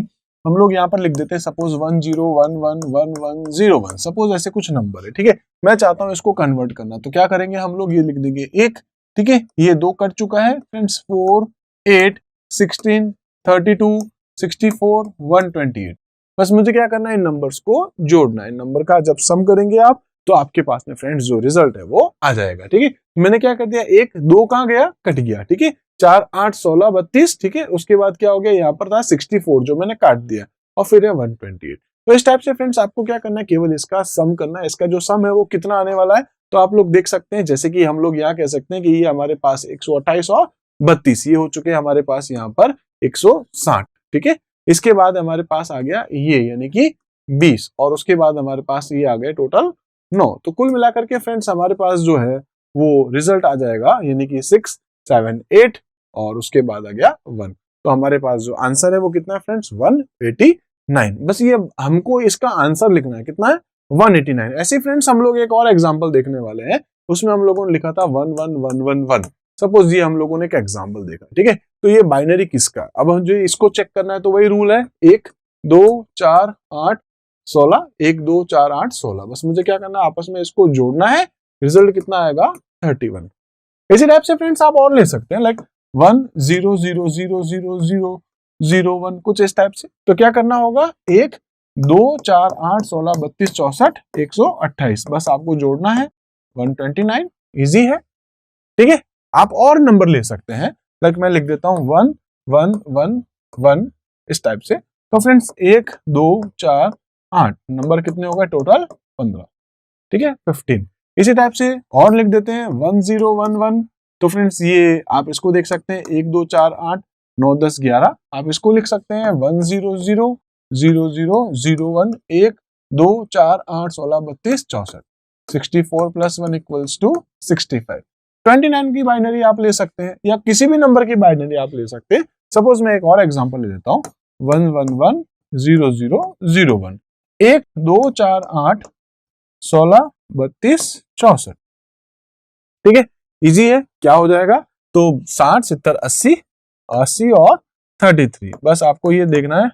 हम लोग यहाँ पर लिख देते हैं सपोज 10111101, सपोज ऐसे कुछ नंबर है। ठीक है, मैं चाहता हूं इसको कन्वर्ट करना, तो क्या करेंगे हम लोग, ये लिख देंगे 1। ठीक है, ये 2 कट चुका है फ्रेंड्स, 4 8 16 32 64 128। बस मुझे क्या करना है, इन नंबर्स को जोड़ना है। इन नंबर का जब सम करेंगे आप तो आपके पास में फ्रेंड्स जो रिजल्ट है वो आ जाएगा। ठीक है, मैंने क्या कर दिया, 1 2 कहां गया, कट गया। ठीक है, 4 8 16 32। ठीक है, उसके बाद क्या हो गया, यहाँ पर था 64 जो मैंने काट दिया, और फिर है 128। तो इस टाइप से फ्रेंड्स आपको क्या करना है, केवल इसका सम करना है। इसका जो सम है वो कितना आने वाला है, तो आप लोग देख सकते हैं, जैसे कि हम लोग यहाँ कह सकते हैं कि ये हमारे पास 128 और 32 ये हो चुके हैं हमारे पास यहाँ पर 160। ठीक है, इसके बाद हमारे पास आ गया ये यानी कि 20, और उसके बाद हमारे पास ये आ गए टोटल 9। तो कुल मिलाकर के फ्रेंड्स हमारे पास जो है वो रिजल्ट आ जाएगा, यानी कि 6 7 8, और उसके बाद आ गया 1। तो हमारे पास जो आंसर है वो कितना है फ्रेंड्स, 180 9। बस ये हमको इसका आंसर लिखना है, कितना है 189। ऐसे फ्रेंड्स हम लोग एक और एग्जांपल देखने वाले हैं, उसमें हम लोगों ने लिखा था 11111। सपोज ये हम लोगों ने एक एग्जांपल देखा, ठीक है। तो ये बाइनरी किसका, अब मुझे इसको चेक करना है, तो वही रूल है 1 2 4 8 16, 1 2 4 8 16। बस मुझे क्या करना है, आपस में इसको जोड़ना है, रिजल्ट कितना आएगा 31। इसी टाइप से फ्रेंड्स आप और ले सकते हैं, लाइक 1 0 0 0 0 0 0 1, कुछ इस टाइप से। तो क्या करना होगा, 1 2 4 8 16 32 64 128, बस आपको जोड़ना है 129। इजी है, ठीक है। आप और नंबर ले सकते हैं, लाइक मैं लिख देता हूं 1 1 1 1 इस टाइप से। तो फ्रेंड्स 1 2 4 8 नंबर कितने हो गए टोटल 15, ठीक है 15। इसी टाइप से और लिख देते हैं 1 0 1 1। तो फ्रेंड्स ये आप इसको देख सकते हैं 1 2 4 8 9 10 11। आप इसको लिख सकते हैं 1 0 0 0 0 0 1 1 2 4 8 16 32 64। 64 + 1 = 65। 29 की बाइनरी आप ले सकते हैं, या किसी भी नंबर की बाइनरी आप ले सकते हैं। सपोज मैं एक और एग्जांपल ले लेता हूं 1 1 1 0 0 0 1 1 2 4 8 16 32 64, ठीक है। इजी है, क्या हो जाएगा, तो 60 70 80 80 और 33, बस आपको ये देखना है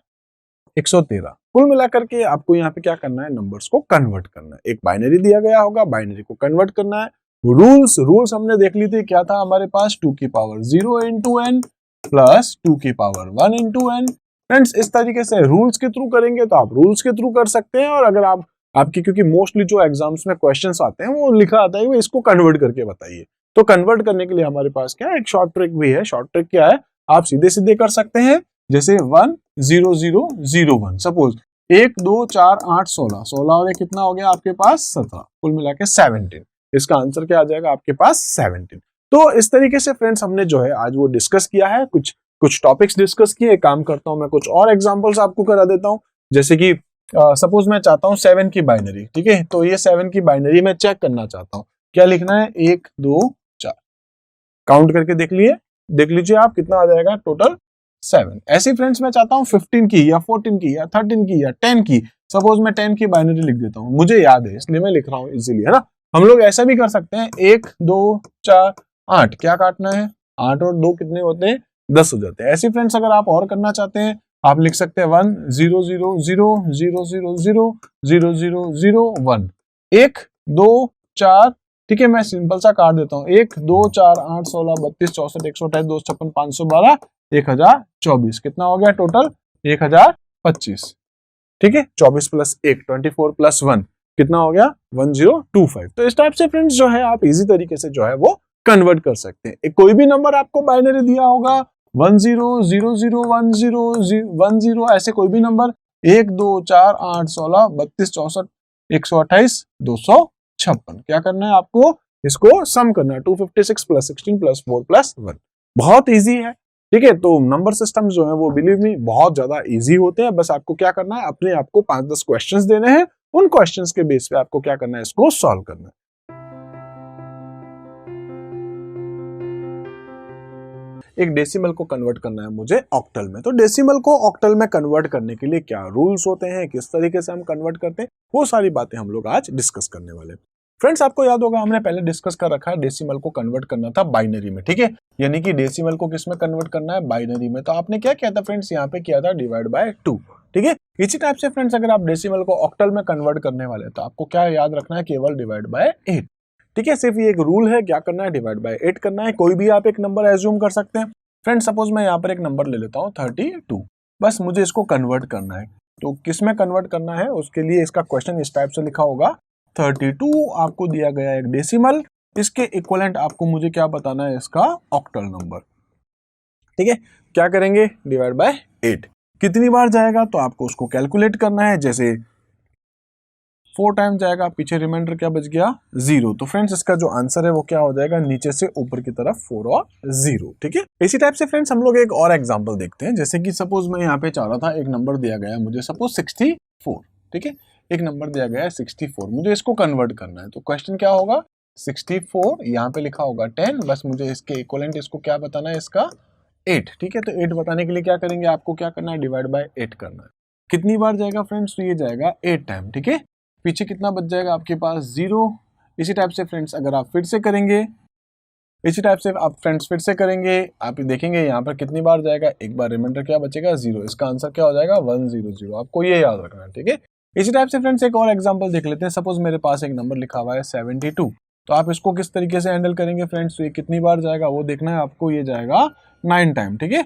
113। कुल मिलाकर के आपको यहाँ पे क्या करना है, नंबर्स को कन्वर्ट करना है। एक बाइनरी दिया गया होगा, बाइनरी को कन्वर्ट करना है। रूल्स हमने देख ली थी, क्या था हमारे पास 2 की पावर 0 × n प्लस 2 की पावर 1 × n। फ्रेंड्स इस तरीके से रूल्स के थ्रू करेंगे तो आप रूल्स के थ्रू कर सकते हैं, और अगर आप आपकी, क्योंकि मोस्टली जो एग्जाम्स में क्वेश्चंस आते हैं वो लिखा आता है वो इसको कन्वर्ट करके बताइए। तो कन्वर्ट करने के लिए हमारे पास क्या है, एक शॉर्ट ट्रिक भी है। शॉर्ट ट्रिक क्या है, आप सीधे सीधे कर सकते हैं, जैसे 1 0 0 0 1। सपोज 1 2 4 8 16 16 और कितना हो गया आपके पास 17, कुल मिला के 17। इसका आंसर क्या आ जाएगा आपके पास 17। तो इस तरीके से फ्रेंड्स हमने जो है आज वो डिस्कस किया है, कुछ कुछ टॉपिक्स डिस्कस किए। काम करता हूं मैं कुछ और एग्जांपल्स आपको करा देता हूं, जैसे कि सपोज मैं चाहता हूं 7 की बाइनरी, ठीक है। तो ये 7 की बाइनरी मैं चेक करना चाहता हूं, क्या लिखना है 1 2 4, काउंट करके देख लीजिए आप कितना आ जाएगा टोटल 7। ऐसे फ्रेंड्स मैं चाहता हूं 15 की या 14 की या 13 की या 10 की। सपोज मैं 10 की बाइनरी लिख देता हूं, मुझे याद है इसलिए मैं लिख रहा हूं इजीली, है ना। हम लोग ऐसा भी कर सकते हैं 1 2 4 8, क्या काटना है 8 और 2 कितने होते हैं 10 हो जाते हैं। ऐसे फ्रेंड्स अगर आप और करना चाहते हैं, आप लिख सकते हैं 1 0 0 0 0 0 0 0 0 0 1 1 2 4, ठीक है। मैं सिंपल सा काट देता हूँ 1 2 4 8 16 32 64 128 256 512 1024, कितना हो गया टोटल 1025, ठीक है। 24 + 1 24 + 1 कितना हो गया 1025। तो इस टाइप से फ्रेंड्स जो है आप इजी तरीके से जो है वो कन्वर्ट कर सकते हैं। कोई भी नंबर आपको बाइनरी दिया होगा 10 00 10 10, ऐसे कोई भी नंबर 1 2 4 8 16 32 64 128 256, क्या करना है आपको, इसको सम करना है 256 + 16 + 4 + 1। बहुत इजी है, ठीक है। तो नंबर सिस्टम जो है वो बिलीव मी बहुत ज्यादा इजी होते हैं। बस आपको क्या करना है, अपने आप को 5-10 क्वेश्चंस देने हैं, उन क्वेश्चंस के बेस पे आपको क्या करना है, इसको सॉल्व करना है। एक डेसिमल को कन्वर्ट करना है मुझे ऑक्टल में। तो डेसिमल को ऑक्टल में कन्वर्ट करने के लिए क्या रूल्स होते हैं, किस तरीके से हम कन्वर्ट करते हैं, वो सारी बातें हम लोग आज डिस्कस करने वाले हैं। फ्रेंड्स आपको याद होगा हमने पहले डिस्कस कर रखा है, डेसिमल को कन्वर्ट करना था बाइनरी में, ठीक है। यानी कि डेसिमल को किस में कन्वर्ट करना है, बाइनरी में। तो आपने क्या किया था फ्रेंड्स, यहाँ पे किया था /2, ठीक है। इसी टाइप से फ्रेंड्स अगर आप डेसिमल को ऑक्टल में कन्वर्ट करने वाले तो आपको क्या याद रखना है, केवल /8, ठीक है। सिर्फ ये एक रूल है, क्या करना है /8 करना है। कोई भी आप एक नंबर एज्यूम कर सकते हैं। फ्रेंड्स सपोज मैं यहाँ पर एक नंबर ले लेता हूँ 32, बस मुझे इसको कन्वर्ट करना है। तो किस में कन्वर्ट करना है, उसके लिए इसका क्वेश्चन इस टाइप से लिखा होगा 32 आपको दिया गया एक डेसिमल, इसके इक्विवेलेंट आपको मुझे क्या बताना है, इसका ऑक्टल नंबर, ठीक है। क्या करेंगे /8, कितनी बार जाएगा तो आपको उसको कैलकुलेट करना है। जैसे 4 टाइम जाएगा, पीछे रिमाइंडर क्या बच गया 0। तो फ्रेंड्स इसका जो आंसर है वो क्या हो जाएगा, नीचे से ऊपर की तरफ 4 और 0, ठीक है। इसी टाइप से फ्रेंड्स हम लोग एक और एग्जांपल देखते हैं। जैसे कि सपोज मैं यहाँ पे चाह रहा था, एक नंबर दिया गया है मुझे, सपोज 64, ठीक है। एक नंबर दिया गया है 64, मुझे इसको कन्वर्ट करना है। तो क्वेश्चन क्या होगा, 64 यहाँ पे लिखा होगा 10, बस मुझे इसके इक्विवेलेंट इसको क्या बताना है, इसका 8, ठीक है। तो 8 बताने के लिए क्या करेंगे, आपको क्या करना है /8 करना है। कितनी बार जाएगा फ्रेंड्स, तो ये जाएगा 8 टाइम, ठीक है। पीछे कितना बच जाएगा आपके पास, 0। इसी टाइप से फ्रेंड्स अगर आप फिर से करेंगे, इसी टाइप से आप फ्रेंड्स फिर से करेंगे, आप देखेंगे यहाँ पर कितनी बार जाएगा, एक बार, रिमाइंडर क्या बचेगा, 0। इसका आंसर क्या हो जाएगा, 100। आपको ये याद रखना है, ठीक है। इसी टाइप से फ्रेंड्स एक और एग्जांपल देख लेते हैं। सपोज मेरे पास एक नंबर लिखा हुआ है 72, तो आप इसको किस तरीके से हैंडल करेंगे फ्रेंड्स, तो ये कितनी बार जाएगा वो देखना है आपको, ये जाएगा 9 टाइम, ठीक है।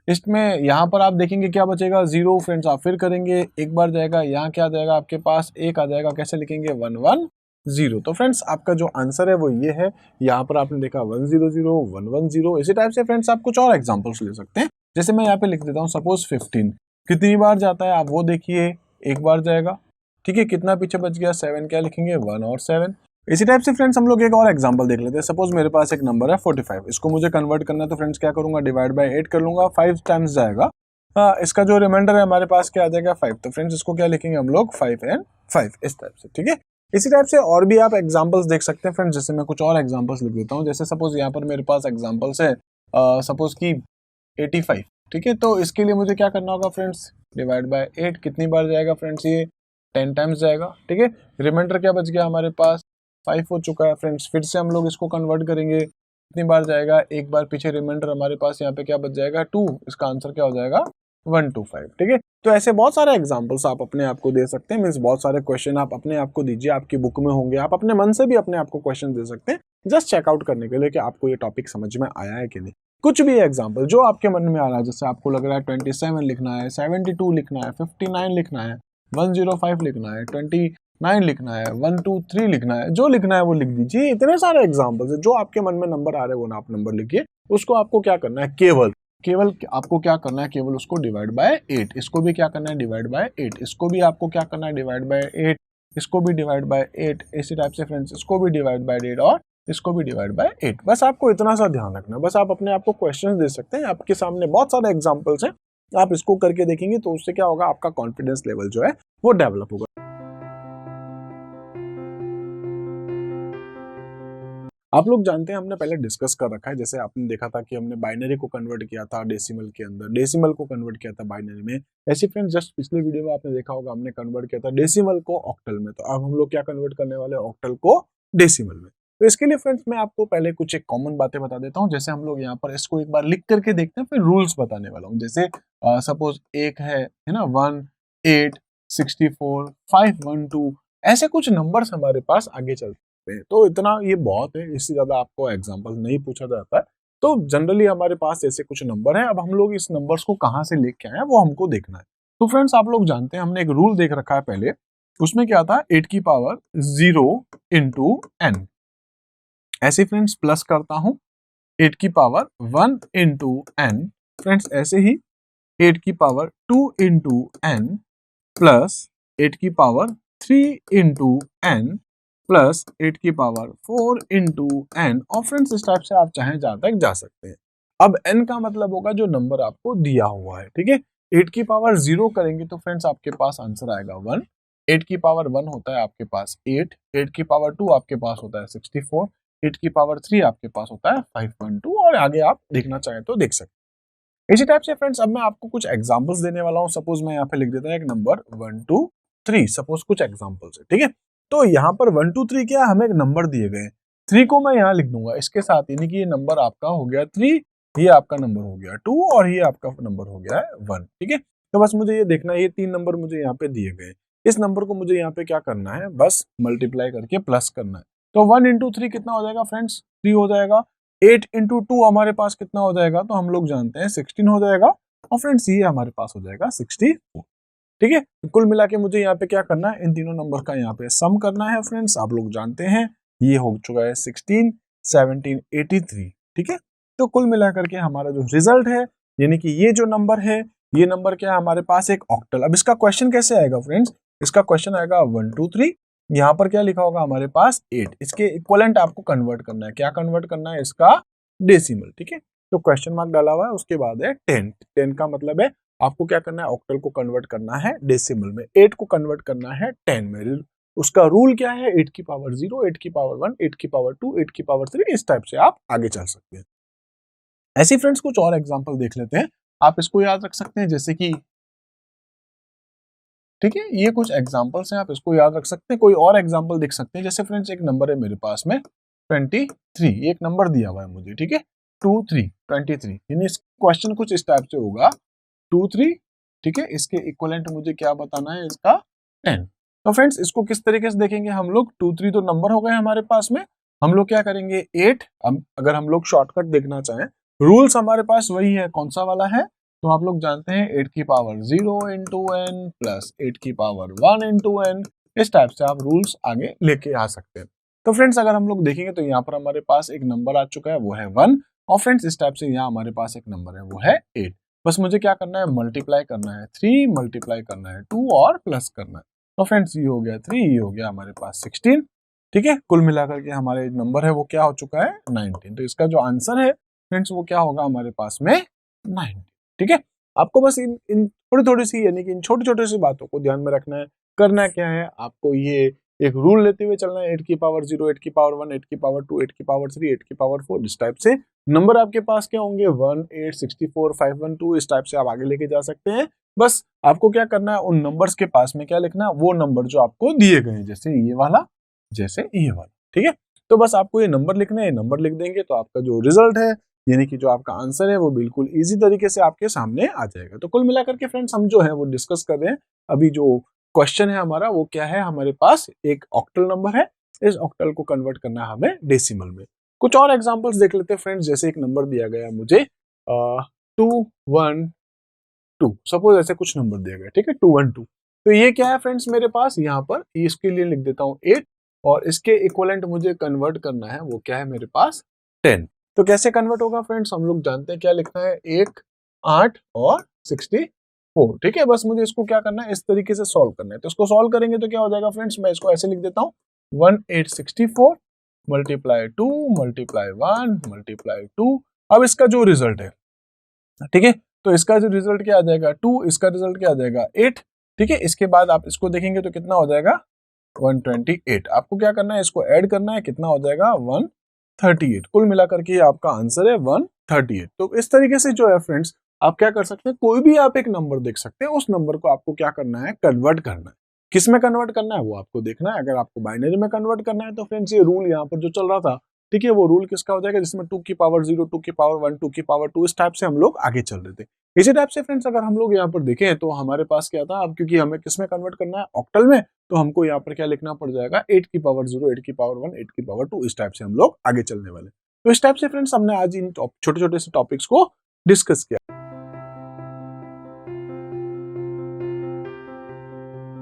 इसमें यहाँ पर आप देखेंगे क्या बचेगा, 0। फ्रेंड्स आप फिर करेंगे, एक बार जाएगा, यहाँ क्या जाएगा आपके पास, एक आ जाएगा, कैसे लिखेंगे, 110। तो फ्रेंड्स आपका जो आंसर है वो ये है। यहाँ पर आपने देखा 100, 110। इसी टाइप से फ्रेंड्स आप कुछ और एग्जांपल्स ले सकते हैं। जैसे मैं यहाँ पे लिख देता हूँ, सपोज 15 कितनी बार जाता है आप वो देखिए, एक बार जाएगा, ठीक है। कितना पीछे बच गया, 7, क्या लिखेंगे, 1 और 7। इसी टाइप से फ्रेंड्स हम लोग एक और एग्जांपल देख लेते हैं। सपोज मेरे पास एक नंबर है 45, इसको मुझे कन्वर्ट करना है, तो फ्रेंड्स क्या करूंगा, डिवाइड बाय 8 कर लूंगा, 5 टाइम्स जाएगा। इसका जो रिमाइंडर है हमारे पास क्या आ जाएगा, 5। तो फ्रेंड्स इसको क्या लिखेंगे हम लोग, 5 and 5, इस टाइप से, ठीक है। इसी टाइप से और भी आप एग्जांपल्स देख सकते हैं फ्रेंड्स। जैसे मैं कुछ और एग्जांपल्स लिख देता हूँ। जैसे सपोज यहाँ पर मेरे पास एग्जांपल्स है, सपोज की 85, ठीक है। तो इसके लिए मुझे क्या करना होगा फ्रेंड्स, डिवाइड बाय 8, कितनी बार जाएगा फ्रेंड्स, ये 10 टाइम्स जाएगा, ठीक है। रिमाइंडर क्या बच गया हमारे पास, 5 हो चुका है फ्रेंड्स। फिर से हम लोग इसको कन्वर्ट करेंगे, कितनी बार जाएगा, एक बार, पीछे रिमाइंडर हमारे पास यहाँ पे क्या बच जाएगा, 2। इसका आंसर क्या हो जाएगा, 125, ठीक है। तो ऐसे बहुत सारे एग्जांपल्स आप अपने आप को दे सकते हैं। मींस बहुत सारे क्वेश्चन आप अपने आप को दीजिए, आपकी बुक में होंगे, आप अपने मन से भी अपने आप को क्वेश्चन दे सकते हैं, जस्ट चेकआउट करने के लिए कि आपको ये टॉपिक समझ में आया है कि नहीं। कुछ भी एग्जाम्पल जो आपके मन में आ रहा है, जैसे आपको लग रहा है 27 लिखना है, 72 लिखना है, 59 लिखना है, 105 लिखना है, 29 लिखना है, 123 लिखना है, जो लिखना है वो लिख दीजिए। इतने सारे एग्जाम्पल्स है, जो आपके मन में नंबर आ रहे हैं वो ना आप नंबर लिखिए। उसको आपको क्या करना है, केवल आपको क्या करना है, केवल उसको डिवाइड बाय 8, इसको भी क्या करना है, डिवाइड बाय 8, इसको भी आपको क्या करना है, डिवाइड बाय 8, इसको भी डिवाइड बाय 8। इसी टाइप से फ्रेंड्स इसको भी डिवाइड बाय 8 और इसको भी डिवाइड बाय 8। बस आपको इतना सा ध्यान रखना है। बस आप अपने आप को क्वेश्चंस दे सकते हैं, आपके सामने बहुत सारे एग्जांपल्स हैं, आप इसको करके देखेंगे तो उससे क्या होगा, आपका कॉन्फिडेंस लेवल जो है वो डेवलप होगा। आप लोग जानते हैं, हमने पहले डिस्कस कर रखा है। जैसे आपने देखा था कि हमने बाइनरी को कन्वर्ट किया था डेसिमल के अंदर, डेसिमल को कन्वर्ट किया था बाइनरी में। ऐसे फ्रेंड्स जस्ट पिछले वीडियो में आपने देखा होगा, हमने कन्वर्ट किया था डेसिमल को ऑक्टल में। तो अब हम लोग क्या कन्वर्ट करने वाले हैं, ऑक्टल को डेसिमल में। तो इसके लिए फ्रेंड्स मैं आपको पहले कुछ एक कॉमन बातें बता देता हूँ। जैसे हम लोग यहाँ पर इसको एक बार लिख करके देखते हैं, फिर रूल्स बताने वाला हूँ। जैसे सपोज एक है ना, 1, 8, 64, 5, 1, 2, ऐसे कुछ नंबर्स हमारे पास आगे चलते हैं। तो इतना ये बहुत है, इससे ज्यादा आपको एग्जांपल नहीं पूछा जाता है। तो जनरली हमारे पास ऐसे कुछ नंबर हैं। अब हम लोग इस नंबर्स को कहाँ से लेके आए हैं वो हमको देखना है। तो फ्रेंड्स आप लोग जानते हैं, हमने एक रूल देख रखा है पहले, उसमें क्या था, 8 की पावर 0 इंटू n। ऐसे फ्रेंड्स प्लस करता हूं, 8 की पावर 1 इंटू n। फ्रेंड्स ऐसे ही 8 की पावर 2 इंटू n प्लस 8 की पावर 3 इंटू n प्लस 8 की पावर 4 इंटू n। और फ्रेंड्स इस टाइप से आप चाहें जहां तक जा सकते हैं। अब n का मतलब होगा जो नंबर आपको दिया हुआ है, ठीक है। 8 की पावर 0 करेंगे तो फ्रेंड्स आपके पास आंसर आएगा 1। 8 की पावर 1 होता है आपके पास 8, 8 की पावर 2 आपके पास होता है 64, 8 की पावर 3 आपके पास होता है 5.2, और आगे आप देखना चाहें तो देख सकते हैं। इसी टाइप से फ्रेंड्स अब मैं आपको कुछ एग्जांपल्स देने वाला हूं। सपोज मैं यहाँ पे लिख देता हूँ एक नंबर 1, 2, 3, सपोज कुछ एग्जांपल्स है, ठीक है। तो यहाँ पर 1, 2, 3 क्या, हमें एक नंबर दिए गए हैं, 3 को मैं यहाँ लिख दूंगा इसके साथ, यानी कि ये नंबर आपका हो गया 3, ये आपका नंबर हो गया 2 और ये आपका नंबर हो गया है 1, ठीक है। तो बस मुझे ये देखना है, ये 3 नंबर मुझे यहाँ पे दिए गए, इस नंबर को मुझे यहाँ पे क्या करना है, बस मल्टीप्लाई करके प्लस करना है। तो 1 इंटू 3 कितना हो जाएगा फ्रेंड्स, 3 हो जाएगा। 8 इंटू 2 हमारे पास कितना हो जाएगा, तो हम लोग जानते हैं 16 हो जाएगा। और फ्रेंड्स ये हमारे पास हो जाएगा 64, ठीक है। तो कुल मिला के मुझे यहाँ पे क्या करना है, इन तीनों नंबर का यहाँ पे सम करना है फ्रेंड्स। आप लोग जानते हैं ये हो चुका है 16, 17, 83, ठीक है। तो कुल मिला करके हमारा जो रिजल्ट है, यानी कि ये जो नंबर है, ये नंबर क्या है हमारे पास, एक ऑक्टल। अब इसका क्वेश्चन कैसे आएगा फ्रेंड्स, इसका क्वेश्चन आएगा 1, 2, 3, यहाँ पर क्या लिखा होगा हमारे पास 8, इसके इक्विवेलेंट आपको कन्वर्ट करना है। क्या कन्वर्ट करना है, इसका डेसिमल, ठीक है। तो क्वेश्चन मार्क डाला हुआ है, उसके बाद है 10। 10 का मतलब है आपको क्या करना है, ऑक्टल को कन्वर्ट करना है डेसिमल में, 8 को कन्वर्ट करना है 10 में। उसका रूल क्या है, 8 की पावर 0, 8 की पावर 1, 8 की पावर 2, 8 की पावर 3, इस टाइप से आप आगे चल सकते हैं। ऐसी फ्रेंड्स कुछ और एग्जांपल देख लेते हैं, आप इसको याद रख सकते हैं। जैसे कि ठीक है, ये कुछ एग्जांपल्स हैं, आप इसको याद रख सकते हैं। कोई और एग्जांपल देख सकते हैं, जैसे फ्रेंड्स एक नंबर है मेरे पास में 23, एक नंबर दिया हुआ है मुझे, ठीक है 23, यानी इस क्वेश्चन कुछ इस टाइप से होगा 23, ठीक है, इसके इक्वलेंट मुझे क्या बताना है, इसका 10। तो फ्रेंड्स इसको किस तरीके से देखेंगे हम लोग, 23 तो नंबर हो गए हमारे पास में, हम लोग क्या करेंगे 8, अगर हम लोग शॉर्टकट देखना चाहें, रूल्स हमारे पास वही है, कौन सा वाला है, तो आप लोग जानते हैं 8 की पावर 0 इंटू एन प्लस 8 की पावर 1 इंटू एन, इस टाइप से आप रूल्स आगे लेके आ सकते हैं। तो फ्रेंड्स अगर हम लोग देखेंगे तो यहाँ पर हमारे पास एक नंबर आ चुका है, वो है 1, और फ्रेंड्स इस टाइप से यहाँ हमारे पास एक नंबर है, वो है 8। बस मुझे क्या करना है, मल्टीप्लाई करना है, 3 मल्टीप्लाई करना है 2 और प्लस करना है। तो फ्रेंड्स ये हो गया 3, ये हो गया हमारे पास 16, ठीक है, कुल मिलाकर के हमारे नंबर है वो क्या हो चुका है 19। तो इसका जो आंसर है फ्रेंड्स वो क्या होगा हमारे पास में 19, ठीक है। आपको बस इन थोड़ी थोड़ी सी यानी कि इन छोटी छोटी सी बातों को ध्यान में रखना है। करना क्या है, आपको ये एक रूल लेते हुए चलना है, 8 की पावर 0, 8 की पावर 1, 8 की पावर 2, 8 की पावर 3, 8 की पावर 4, इस टाइप से नंबर आपके पास क्या होंगे 1, 8, 64, 512, इस टाइप से आप आगे लेके जा सकते हैं। बस आपको क्या करना है, उन नंबर्स के पास में क्या लिखना है, वो नंबर जो आपको दिए गए हैं, जैसे ये वाला, जैसे ये वाला, ठीक है। तो बस आपको ये नंबर लिखना है, नंबर लिख देंगे तो आपका जो रिजल्ट है यानी कि जो आपका आंसर है वो बिल्कुल इजी तरीके से आपके सामने आ जाएगा। तो कुल मिलाकर के फ्रेंड्स हम जो है वो डिस्कस कर रहे हैं, अभी जो क्वेश्चन है हमारा वो क्या है, हमारे पास एक ऑक्टल नंबर है, इस ऑक्टल को कन्वर्ट करना है हमें डेसिमल में। कुछ और एग्जांपल्स देख लेते हैं फ्रेंड्स, जैसे एक नंबर दिया गया मुझे 212, सपोज ऐसे कुछ नंबर दिया गया, ठीक है 212, तो ये क्या है फ्रेंड्स मेरे पास यहाँ पर, इसके लिए लिख देता हूँ 8, और इसके इक्वलेंट मुझे कन्वर्ट करना है, वो क्या है मेरे पास 10। तो कैसे कन्वर्ट होगा फ्रेंड्स, हम लोग जानते हैं क्या लिखना है, 1, 8 और 64, ठीक है। बस मुझे इसको क्या करना है, इस तरीके से सॉल्व करना है। तो इसको सॉल्व करेंगे तो क्या हो जाएगा फ्रेंड्स, मैं इसको ऐसे लिख देता हूँ 1864 मल्टीप्लाई 2 मल्टीप्लाई 1 मल्टीप्लाई 2। अब इसका जो रिजल्ट है, ठीक है, तो इसका जो रिजल्ट क्या आ जाएगा 2, इसका रिजल्ट क्या आ जाएगा 8, ठीक है। इसके बाद आप इसको देखेंगे तो कितना हो जाएगा 128। आपको क्या करना है, इसको ऐड करना है, कितना हो जाएगा 138। कुल मिलाकर के आपका आंसर है 138। तो इस तरीके से जो है फ्रेंड्स आप क्या कर सकते हैं, कोई भी आप एक नंबर देख सकते हैं, उस नंबर को आपको क्या करना है, कन्वर्ट करना है। किस में कन्वर्ट करना है वो आपको देखना है। अगर आपको बाइनरी में कन्वर्ट करना है तो फ्रेंड्स ये रूल यहाँ पर जो चल रहा था, ठीक है, वो रूल किसका हो जाएगा, जिसमें 2 की पावर 0, 2 की पावर 1, 2 की पावर 2, इस टाइप से हम लोग आगे चल रहे थे। इसी टाइप से फ्रेंड्स अगर हम लोग यहाँ पर देखें तो हमारे पास क्या था, अब क्योंकि हमें किस में कन्वर्ट करना है, ऑक्टल में, तो हमको यहाँ पर क्या लिखना पड़ जाएगा 8 की पावर 0, 8 की पावर 1, 8 की पावर 2, इस टाइप से हम लोग आगे चलने वाले। तो इस टाइप से फ्रेंड्स हमने आज इन छोटे छोटे से टॉपिक्स को डिस्कस किया।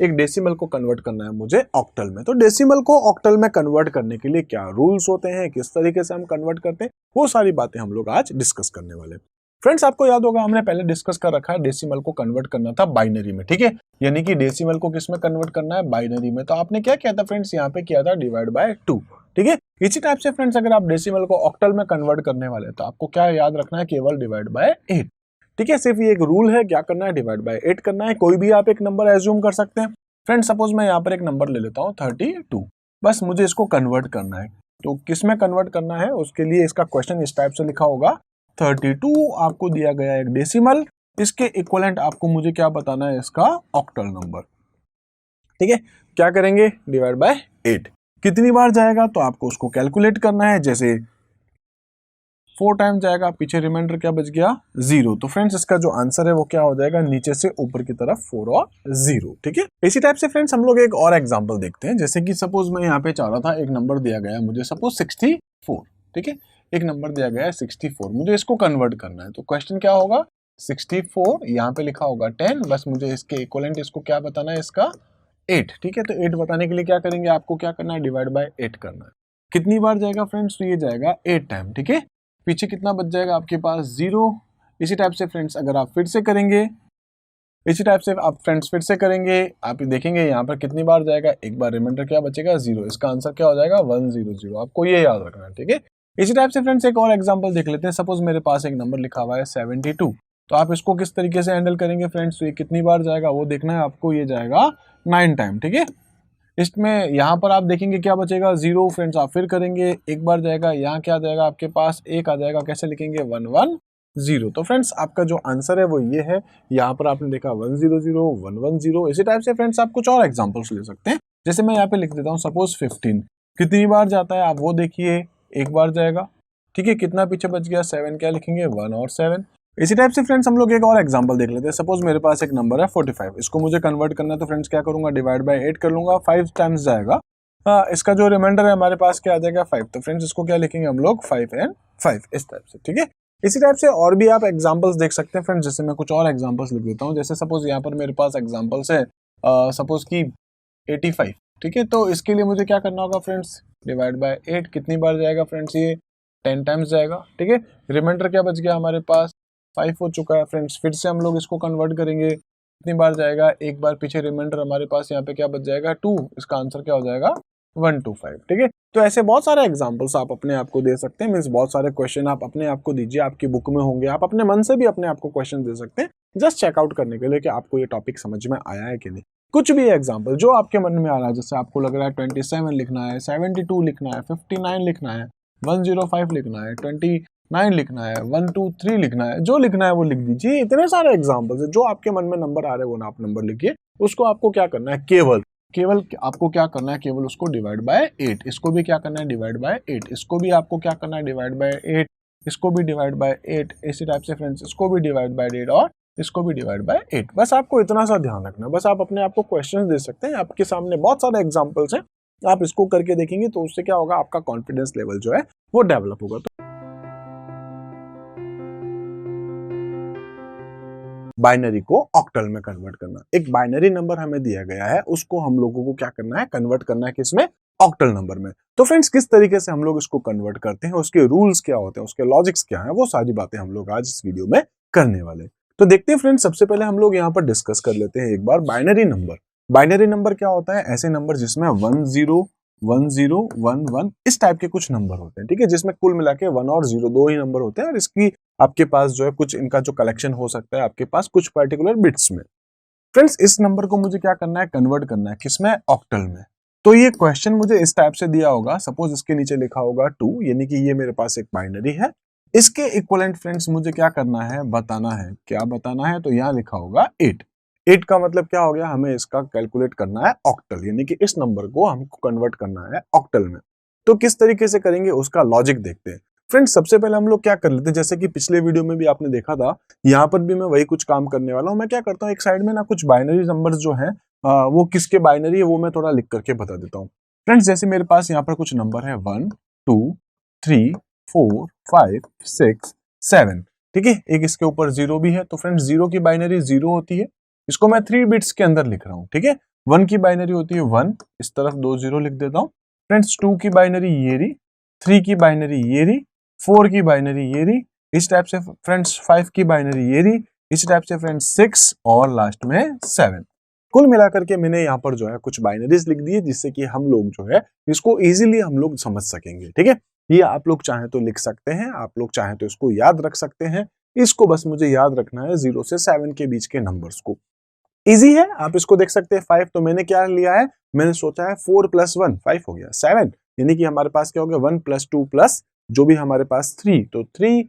एक डेसिमल को कन्वर्ट करना है मुझे ऑक्टल में, तो डेसिमल को ऑक्टल में कन्वर्ट करने के लिए क्या रूल्स होते हैं, किस तरीके से हम कन्वर्ट करते हैं, वो सारी बातें हम लोग आज डिस्कस करने वाले हैं। फ्रेंड्स आपको याद होगा हमने पहले डिस्कस कर रखा है, डेसिमल को कन्वर्ट करना था बाइनरी में, ठीक है, यानी कि डेसिमल को किस में कन्वर्ट करना है, बाइनरी में। तो आपने क्या किया था फ्रेंड्स, यहाँ पे किया था डिवाइड बाय 2, ठीक है। इसी टाइप से फ्रेंड्स अगर आप डेसिमल को ऑक्टल में कन्वर्ट करने वाले हैं तो आपको क्या याद रखना है, केवल डिवाइड बाय 8, ठीक है। सिर्फ ये एक रूल है, क्या करना है, डिवाइड बाय 8 करना है। कोई भी आप एक नंबर एज्यूम कर सकते हैं। फ्रेंड्स सपोज मैं यहाँ पर एक नंबर ले लेता हूँ 32, बस मुझे इसको कन्वर्ट करना है। तो किस में कन्वर्ट करना है, उसके लिए इसका क्वेश्चन इस टाइप से लिखा होगा 32 आपको दिया गया एक डेसिमल, इसके इक्वलेंट आपको मुझे क्या बताना है, इसका ऑक्टल नंबर, ठीक है। क्या करेंगे, डिवाइड बाय 8, कितनी बार जाएगा तो आपको उसको कैलकुलेट करना है। जैसे 4 टाइम जाएगा, पीछे रिमाइंडर क्या बच गया 0, तो फ्रेंड्स इसका जो आंसर है वो क्या हो जाएगा, नीचे से ऊपर की तरफ 4 और 0, ठीक है। इसी टाइप से फ्रेंड्स हम लोग एक और एग्जांपल देखते हैं, जैसे कि सपोज मैं यहाँ पे चाह रहा था, एक नंबर दिया गया है मुझे सपोज 64, ठीक है, एक नंबर दिया गया है 64, मुझे इसको कन्वर्ट करना है। तो क्वेश्चन क्या होगा, 64 यहाँ पे लिखा होगा 10, बस मुझे इसके इक्वलेंट इसको क्या बताना है, इसका 8, ठीक है। तो 8 बताने के लिए क्या करेंगे, आपको क्या करना है, डिवाइड बाय 8 करना है। कितनी बार जाएगा फ्रेंड्स, तो ये जाएगा 8 टाइम, ठीक है। पीछे कितना बच जाएगा आपके पास 0। इसी टाइप से फ्रेंड्स अगर आप फिर से करेंगे, इसी टाइप से आप फ्रेंड्स फिर से करेंगे, आप देखेंगे यहाँ पर कितनी बार जाएगा, एक बार रिमाइंडर क्या बचेगा 0, इसका आंसर क्या हो जाएगा 100, आपको ये याद रखना है, ठीक है। इसी टाइप से फ्रेंड्स एक और एग्जांपल देख लेते हैं। सपोज मेरे पास एक नंबर लिखा हुआ है 72, तो आप इसको किस तरीके से हैंडल करेंगे फ्रेंड्स, तो ये कितनी बार जाएगा वो देखना है आपको, ये जाएगा 9 टाइम, ठीक है। इसमें यहाँ पर आप देखेंगे क्या बचेगा 0, फ्रेंड्स आप फिर करेंगे, एक बार जाएगा, यहाँ क्या आ जाएगा आपके पास 1 आ जाएगा, कैसे लिखेंगे 1 1 0। तो फ्रेंड्स आपका जो आंसर है वो ये है। यहाँ पर आपने देखा 100 110। इसी टाइप से फ्रेंड्स आप कुछ और एग्जांपल्स ले सकते हैं। जैसे मैं यहाँ पे लिख देता हूँ सपोज 15 कितनी बार जाता है आप वो देखिए, एक बार जाएगा। ठीक है, कितना पीछे बच गया 7, क्या लिखेंगे 1 और 7। इसी टाइप से फ्रेंड्स हम लोग एक और एग्जांपल देख लेते हैं। सपोज मेरे पास एक नंबर है 45, इसको मुझे कन्वर्ट करना है तो फ्रेंड्स क्या करूंगा, डिवाइड बाय 8 कर लूंगा, 5 टाइम्स जाएगा। इसका जो रिमाइंडर है हमारे पास क्या आ जाएगा 5। तो फ्रेंड्स इसको क्या लिखेंगे हम लोग 5 and 5 इस टाइप से। ठीक है, इसी टाइप से और भी आप एग्जांपल्स देख सकते हैं फ्रेंड्स। जैसे मैं कुछ और एग्जांपल्स लिख देता हूँ। जैसे सपोज यहाँ पर मेरे पास एग्जांपल्स है सपोज की 85। ठीक है, तो इसके लिए मुझे क्या करना होगा फ्रेंड्स, डिवाइड बाय 8 कितनी बार जाएगा फ्रेंड्स, ये 10 टाइम्स जाएगा। ठीक है, रिमाइंडर क्या बच गया हमारे पास 5 हो चुका है फ्रेंड्स। फिर से हम लोग इसको कन्वर्ट करेंगे, कितनी बार जाएगा, एक बार पीछे रिमाइंडर हमारे पास यहाँ पे क्या बच जाएगा 2। इसका आंसर क्या हो जाएगा 125। ठीक है, तो ऐसे बहुत सारे एग्जांपल्स आप अपने आप को दे सकते हैं। मींस बहुत सारे क्वेश्चन आप अपने आप को दीजिए, आपकी बुक में होंगे। आप अपने मन से भी अपने आप को क्वेश्चन दे सकते हैं, जस्ट चेकआउट करने के लिए कि आपको ये टॉपिक समझ में आया है कि नहीं। कुछ भी एग्जांपल जो आपके मन में आ रहा है, जैसे आपको लग रहा है 27 लिखना है, 72 लिखना है, 59 लिखना है, 105 लिखना है, 29 लिखना है, 123 लिखना है, जो लिखना है वो लिख दीजिए। इतने सारे एग्जाम्पल्स है, जो आपके मन में नंबर आ रहे हैं वो ना आप नंबर लिखिए। उसको आपको क्या करना है, केवल आपको क्या करना है, केवल उसको डिवाइड बाय 8। इसको भी क्या करना है, डिवाइड बाय 8। इसको भी आपको क्या करना है, डिवाइड बाय 8। इसको भी डिवाइड बाय 8। इसी टाइप से फ्रेंड्स इसको भी डिवाइड बाय 8 और इसको भी डिवाइड बाय 8। बस आपको इतना सा ध्यान रखना है। बस आप अपने आप को क्वेश्चंस दे सकते हैं, आपके सामने बहुत सारे एग्जांपल्स हैं। आप इसको करके देखेंगे तो उससे क्या होगा, आपका कॉन्फिडेंस लेवल जो है वो डेवलप होगा। बाइनरी को ऑक्टल में कन्वर्ट करना। एक बाइनरी नंबर हमें दिया गया है, उसको हम लोगों को क्या करना है, कन्वर्ट करना है किसमें, ऑक्टल नंबर में। तो फ्रेंड्स किस तरीके से हम लोग इसको कन्वर्ट करते हैं, उसके रूल्स क्या होते हैं, उसके लॉजिक्स क्या है, वो सारी बातें हम लोग आज इस वीडियो में करने वाले। तो देखते हैं फ्रेंड्स, सबसे पहले हम लोग यहाँ पर डिस्कस कर लेते हैं एक बार बाइनरी नंबर। बाइनरी नंबर क्या होता है, ऐसे नंबर जिसमें 1011 इस टाइप के कुछ नंबर होते हैं। ठीक है, जिसमें कुल मिला के 1 और 0 दो ही नंबर होते हैं, और इसकी आपके पास जो है कुछ इनका जो कलेक्शन हो सकता है आपके पास कुछ पर्टिकुलर बिट्स में। फ्रेंड्स इस नंबर को मुझे क्या करना है, कन्वर्ट करना है किसमें, ऑक्टल में। तो ये क्वेश्चन मुझे इस टाइप से दिया होगा। सपोज इसके नीचे लिखा होगा 2, यानी कि ये मेरे पास एक बाइनरी है। इसके इक्विवेलेंट फ्रेंड्स मुझे क्या करना है, बताना है। क्या बताना है, तो यहाँ लिखा होगा 8। 8 का मतलब क्या हो गया, हमें इसका कैलकुलेट करना है ऑक्टल, यानी कि इस नंबर को हमको कन्वर्ट करना है ऑक्टल में। तो किस तरीके से करेंगे उसका लॉजिक देखते हैं। फ्रेंड्स सबसे पहले हम लोग क्या कर लेते हैं, जैसे कि पिछले वीडियो में भी आपने देखा था, यहाँ पर भी मैं वही कुछ काम करने वाला हूँ। मैं क्या करता हूँ, एक साइड में ना कुछ बाइनरी नंबर्स जो हैं वो किसके बाइनरी है वो मैं थोड़ा लिख करके बता देता हूँ। फ्रेंड्स जैसे मेरे पास यहाँ पर कुछ नंबर है 1 2 3 4 5 6 7। ठीक है, एक इसके ऊपर 0 भी है। तो फ्रेंड्स 0 की बाइनरी 0 होती है, इसको मैं 3 बिट्स के अंदर लिख रहा हूँ। ठीक है, 1 की बाइनरी होती है 1, इस तरफ 2 0 लिख देता हूँ। फ्रेंड्स 2 की बाइनरी ये रही, 3 की बाइनरी ये रही, 4 की बाइनरी ये रही, इस टाइप से फ्रेंड्स 5 की बाइनरी ये रही, इस टाइप से फ्रेंड्स 6 और लास्ट में 7। कुल मिलाकर के मैंने यहाँ पर जो है कुछ बाइनरीज लिख दी है, जिससे कि हम लोग जो है इसको इजीली हम लोग समझ सकेंगे। ठीक है, ये आप लोग चाहे तो लिख सकते हैं, आप लोग चाहे तो इसको याद रख सकते हैं। इसको बस मुझे याद रखना है 0 से 7 के बीच के नंबर्स को। इजी है, आप इसको देख सकते हैं। 5 तो मैंने क्या लिया है, मैंने सोचा है 4 + 1 5 हो गया 7, यानी कि हमारे पास क्या हो गया 1 + 2 प्लस जो भी हमारे पास 3, तो 3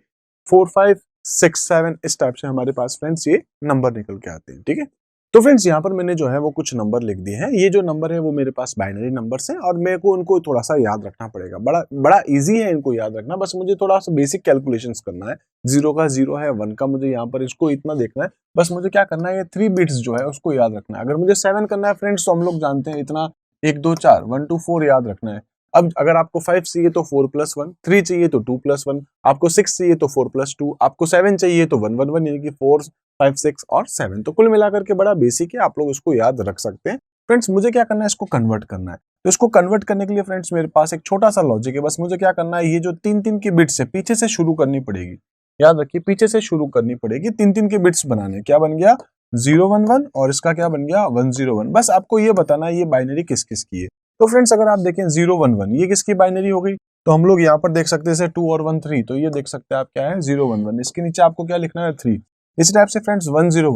4 5 6 7 इस टाइप से हमारे पास फ्रेंड्स ये नंबर निकल के आते हैं। ठीक है, तो फ्रेंड्स यहाँ पर मैंने जो है वो कुछ नंबर लिख दिए हैं। ये जो नंबर है वो मेरे पास बाइनरी नंबर्स हैं, और मेरे को उनको थोड़ा सा याद रखना पड़ेगा। बड़ा इजी है इनको याद रखना, बस मुझे थोड़ा सा बेसिक कैलकुलेशंस करना है। 0 का 0 है, 1 का मुझे यहाँ पर इसको इतना देखना है। बस मुझे क्या करना है, ये 3 बिट्स जो है उसको याद रखना है। अगर मुझे 7 करना है फ्रेंड्स, तो हम लोग जानते हैं इतना 1 2 4 1 2 4 याद रखना है। अब अगर आपको 5 चाहिए तो 4 + 1, 3 चाहिए तो 2 + 1, आपको 6 चाहिए तो 4 + 2, आपको 7 चाहिए तो 1 1 1, यानी कि 4 5 6 और 7। तो कुल मिलाकर के बड़ा बेसिक है, आप लोग इसको याद रख सकते हैं। फ्रेंड्स मुझे क्या करना है, इसको कन्वर्ट करना है। तो इसको कन्वर्ट करने के लिए फ्रेंड्स मेरे पास एक छोटा सा लॉजिक है। बस मुझे क्या करना है, ये जो 3 की बिट्स है पीछे से शुरू करनी पड़ेगी। याद रखिए, पीछे से शुरू करनी पड़ेगी। 3 के बिट्स बनाने, क्या बन गया 0 1 1, और इसका क्या बन गया 1 0 1। बस आपको ये बताना है ये बाइनरी किस किस की है। तो फ्रेंड्स अगर आप देखें 0 1 1 ये किसकी बाइनरी हो गई, तो हम लोग यहाँ पर देख सकते हैं 2 और 1 3, तो ये देख सकते हैं आप क्या है 0 1 1। इसके नीचे आपको क्या लिखना है 3। इसी टाइप से फ्रेंड्स 1 0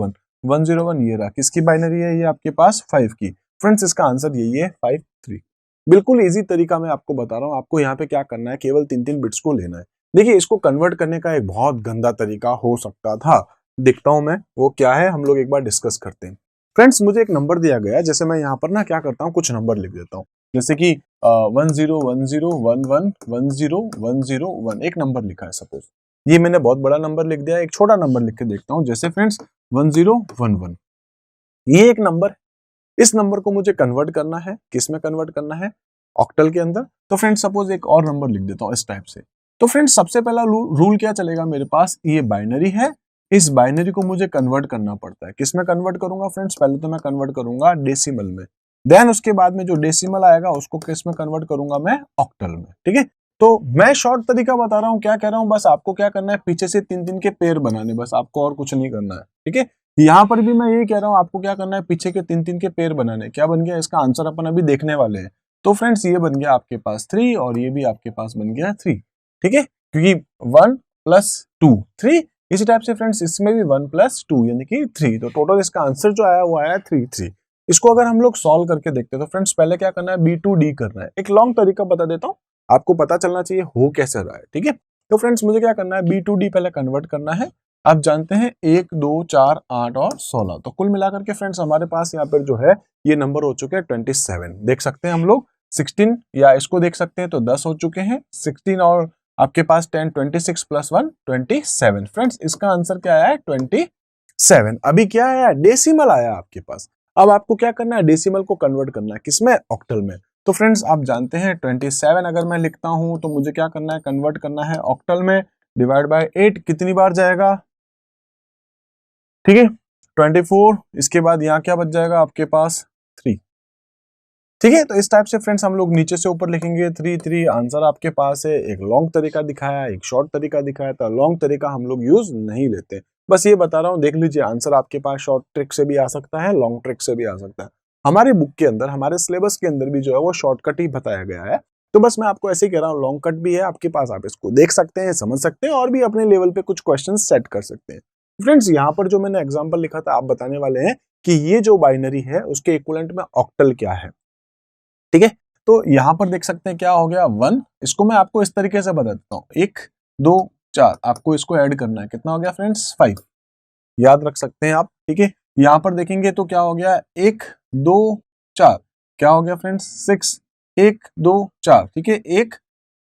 1 ये रहा, किसकी बाइनरी है, ये आपके पास 5 की। फ्रेंड्स इसका आंसर यही है 5 3। बिल्कुल इजी तरीका मैं आपको बता रहा हूँ। आपको यहाँ पे क्या करना है, केवल 3 बिट्स को लेना है। देखिए इसको कन्वर्ट करने का एक बहुत गंदा तरीका हो सकता था, दिखता हूं मैं, वो क्या है हम लोग एक बार डिस्कस करते हैं। फ्रेंड्स मुझे एक नंबर दिया गया है, जैसे मैं यहाँ पर ना क्या करता हूँ, कुछ नंबर लिख देता हूँ, जैसे कि 10101101 एक नंबर लिखा है सपोज, ये मैंने बहुत बड़ा नंबर लिख दिया, एक छोटा नंबर लिख के देखता हूँ, जैसे फ्रेंड्स 1011, ये एक नंबर, इस नंबर को मुझे कन्वर्ट करना है, किस में कन्वर्ट करना है, ऑक्टल के अंदर। तो फ्रेंड्स सपोज एक और नंबर लिख देता हूँ इस टाइप से। तो फ्रेंड्स सबसे पहला रूल क्या चलेगा मेरे पास, ये बाइनरी है, इस बाइनरी को मुझे कन्वर्ट करना पड़ता है, किस में कन्वर्ट करूंगा फ्रेंड्स, पहले तो मैं कन्वर्ट करूंगा डेसिमल में, देन उसके बाद में जो डेसिमल आएगा उसको किस में कन्वर्ट करूंगा मैं, ऑक्टल में, ठीक है। तो मैं शॉर्ट तरीका बता रहा हूँ, क्या कह रहा हूँ, बस आपको क्या करना है, पीछे से 3 के पेयर बनाने, बस आपको और कुछ नहीं करना है, ठीक है। यहाँ पर भी मैं यही कह रहा हूँ, आपको क्या करना है, पीछे के 3 के पेयर बनाने, क्या बन गया इसका आंसर अपन अभी देखने वाले हैं। तो फ्रेंड्स ये बन गया आपके पास 3 और ये भी आपके पास बन गया 3, ठीक है, क्योंकि 1 + 2 3, इसी टाइप से फ्रेंड्स इसमें भी 1 + 2 यानी कि 3, तो टोटल इसका आंसर जो आया वो आया 3। इसको अगर हम लोग सॉल्व करके देखते हैं तो फ्रेंड्स पहले क्या करना है, B2D करना है, एक लॉन्ग तरीका बता देता हूँ, आपको पता चलना चाहिए हो कैसे रहा है, ठीक है। तो फ्रेंड्स मुझे क्या करना है, B2D पहले कन्वर्ट करना है। आप जानते हैं 1 2 4 8 और 16, तो कुल मिलाकर के फ्रेंड्स हमारे पास यहाँ पर जो है ये नंबर हो चुके हैं 27, देख सकते हैं हम लोग 16, या इसको देख सकते हैं तो 10 हो चुके हैं, 16 और आपके पास 10, 26 + 1 27। फ्रेंड्स इसका आंसर क्या आया है, 27। अभी क्या आया, डेसिमल आया आपके पास। अब आपको क्या करना है, डेसिमल को कन्वर्ट करना है, किसमें, ऑक्टल में। तो फ्रेंड्स आप जानते हैं 27 अगर मैं लिखता हूं तो मुझे क्या करना है, कन्वर्ट करना है ऑक्टल में, डिवाइड बाय 8 कितनी बार जाएगा, ठीक है 24, इसके बाद यहाँ क्या बच जाएगा आपके पास 3, ठीक है। तो इस टाइप से फ्रेंड्स हम लोग नीचे से ऊपर लिखेंगे 3 आंसर आपके पास है। एक लॉन्ग तरीका दिखाया, एक शॉर्ट तरीका दिखाया था, लॉन्ग तरीका हम लोग यूज नहीं लेते, बस ये बता रहा हूँ, देख लीजिए आंसर आपके पास शॉर्ट ट्रिक से भी आ सकता है, लॉन्ग ट्रिक से भी आ सकता है। हमारे बुक के अंदर, हमारे सिलेबस के अंदर भी जो है वो शॉर्टकट ही बताया गया है, तो बस मैं आपको ऐसे ही कह रहा हूँ, लॉन्ग कट भी है आपके पास, आप इसको देख सकते हैं, समझ सकते हैं और भी अपने लेवल पे कुछ क्वेश्चन सेट कर सकते हैं। फ्रेंड्स यहाँ पर जो मैंने एग्जाम्पल लिखा था, आप बताने वाले हैं कि ये जो बाइनरी है उसके इक्विवेलेंट में ऑक्टल क्या है, ठीक है। तो यहां पर देख सकते हैं क्या हो गया 1, इसको मैं आपको इस तरीके से बता देता हूं, 1 2 4, आपको इसको ऐड करना है, कितना हो गया फ्रेंड्स 5, याद रख सकते हैं आप, ठीक है। यहां पर देखेंगे तो क्या हो गया 1 2 4, क्या हो गया फ्रेंड्स 6, 1 2 4, ठीक है, एक,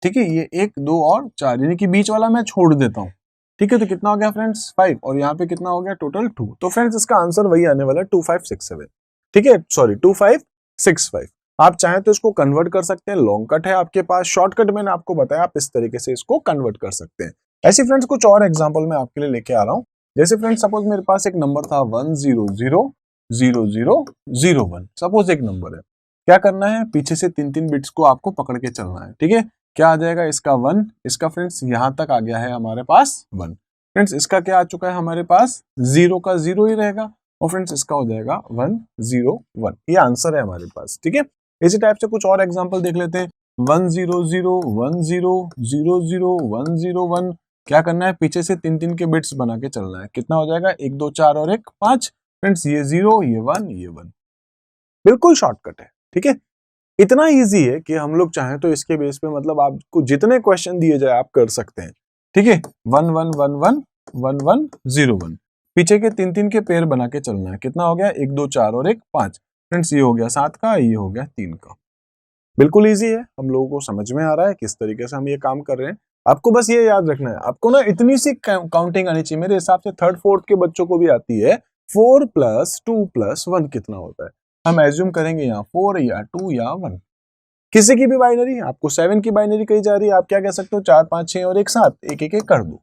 ठीक है, ये 1 2 और 4, यानी कि बीच वाला मैं छोड़ देता हूँ, ठीक है। तो कितना हो गया फ्रेंड्स 5 और यहाँ पे कितना हो गया टोटल 2, तो फ्रेंड्स इसका आंसर वही आने वाला है 2567, ठीक है, सॉरी 2565। आप चाहें तो इसको कन्वर्ट कर सकते हैं, लॉन्ग कट है आपके पास, शॉर्टकट मैंने आपको बताया, आप इस तरीके से इसको कन्वर्ट कर सकते हैं। ऐसे फ्रेंड्स कुछ और एग्जांपल मैं आपके लिए लेके आ रहा हूं, जैसे फ्रेंड्स सपोज मेरे पास एक नंबर था 1000001, सपोज एक नंबर है, क्या करना है, पीछे से 3 बिट्स को आपको पकड़ के चलना है, ठीक है। क्या आ जाएगा इसका 1, इसका फ्रेंड्स यहां तक आ गया है हमारे पास 1, फ्रेंड्स इसका क्या आ चुका है हमारे पास, 0 का 0 ही रहेगा, और फ्रेंड्स इसका हो जाएगा 101, ये आंसर है हमारे पास, ठीक है। इसी टाइप से कुछ और एग्जांपल देख लेते हैं, 10010001001, क्या करना है, पीछे से 3 के बिट्स बना के चलना है, कितना हो जाएगा 1 2 4 और 1 5, फ्रेंड्स ये 0 ये 1 ये 1, बिल्कुल शॉर्टकट है, ठीक है। इतना इजी है कि हम लोग चाहें तो इसके बेस पे मतलब आपको जितने क्वेश्चन दिए जाए आप कर सकते हैं, ठीक है। 11111101, पीछे के 3 के पेयर बना के चलना है, कितना हो गया 1 2 4 और 1 5, फ्रेंड्स ये हो गया 7 का, ये हो गया 3 का, बिल्कुल इजी है, हम लोगों को समझ में आ रहा है किस तरीके से हम ये काम कर रहे हैं। आपको बस ये याद रखना है, आपको ना इतनी सी काउंटिंग आनी चाहिए, मेरे हिसाब से 3rd 4th के बच्चों को भी आती है, 4 + 2 + 1 कितना होता है, हम एज्यूम करेंगे यहाँ 4 या 2 या 1, किसी की भी बाइनरी, आपको 7 की बाइनरी कही जा रही है, आप क्या कह सकते हो 4 5 6 और एक साथ एक एक एक कर दो,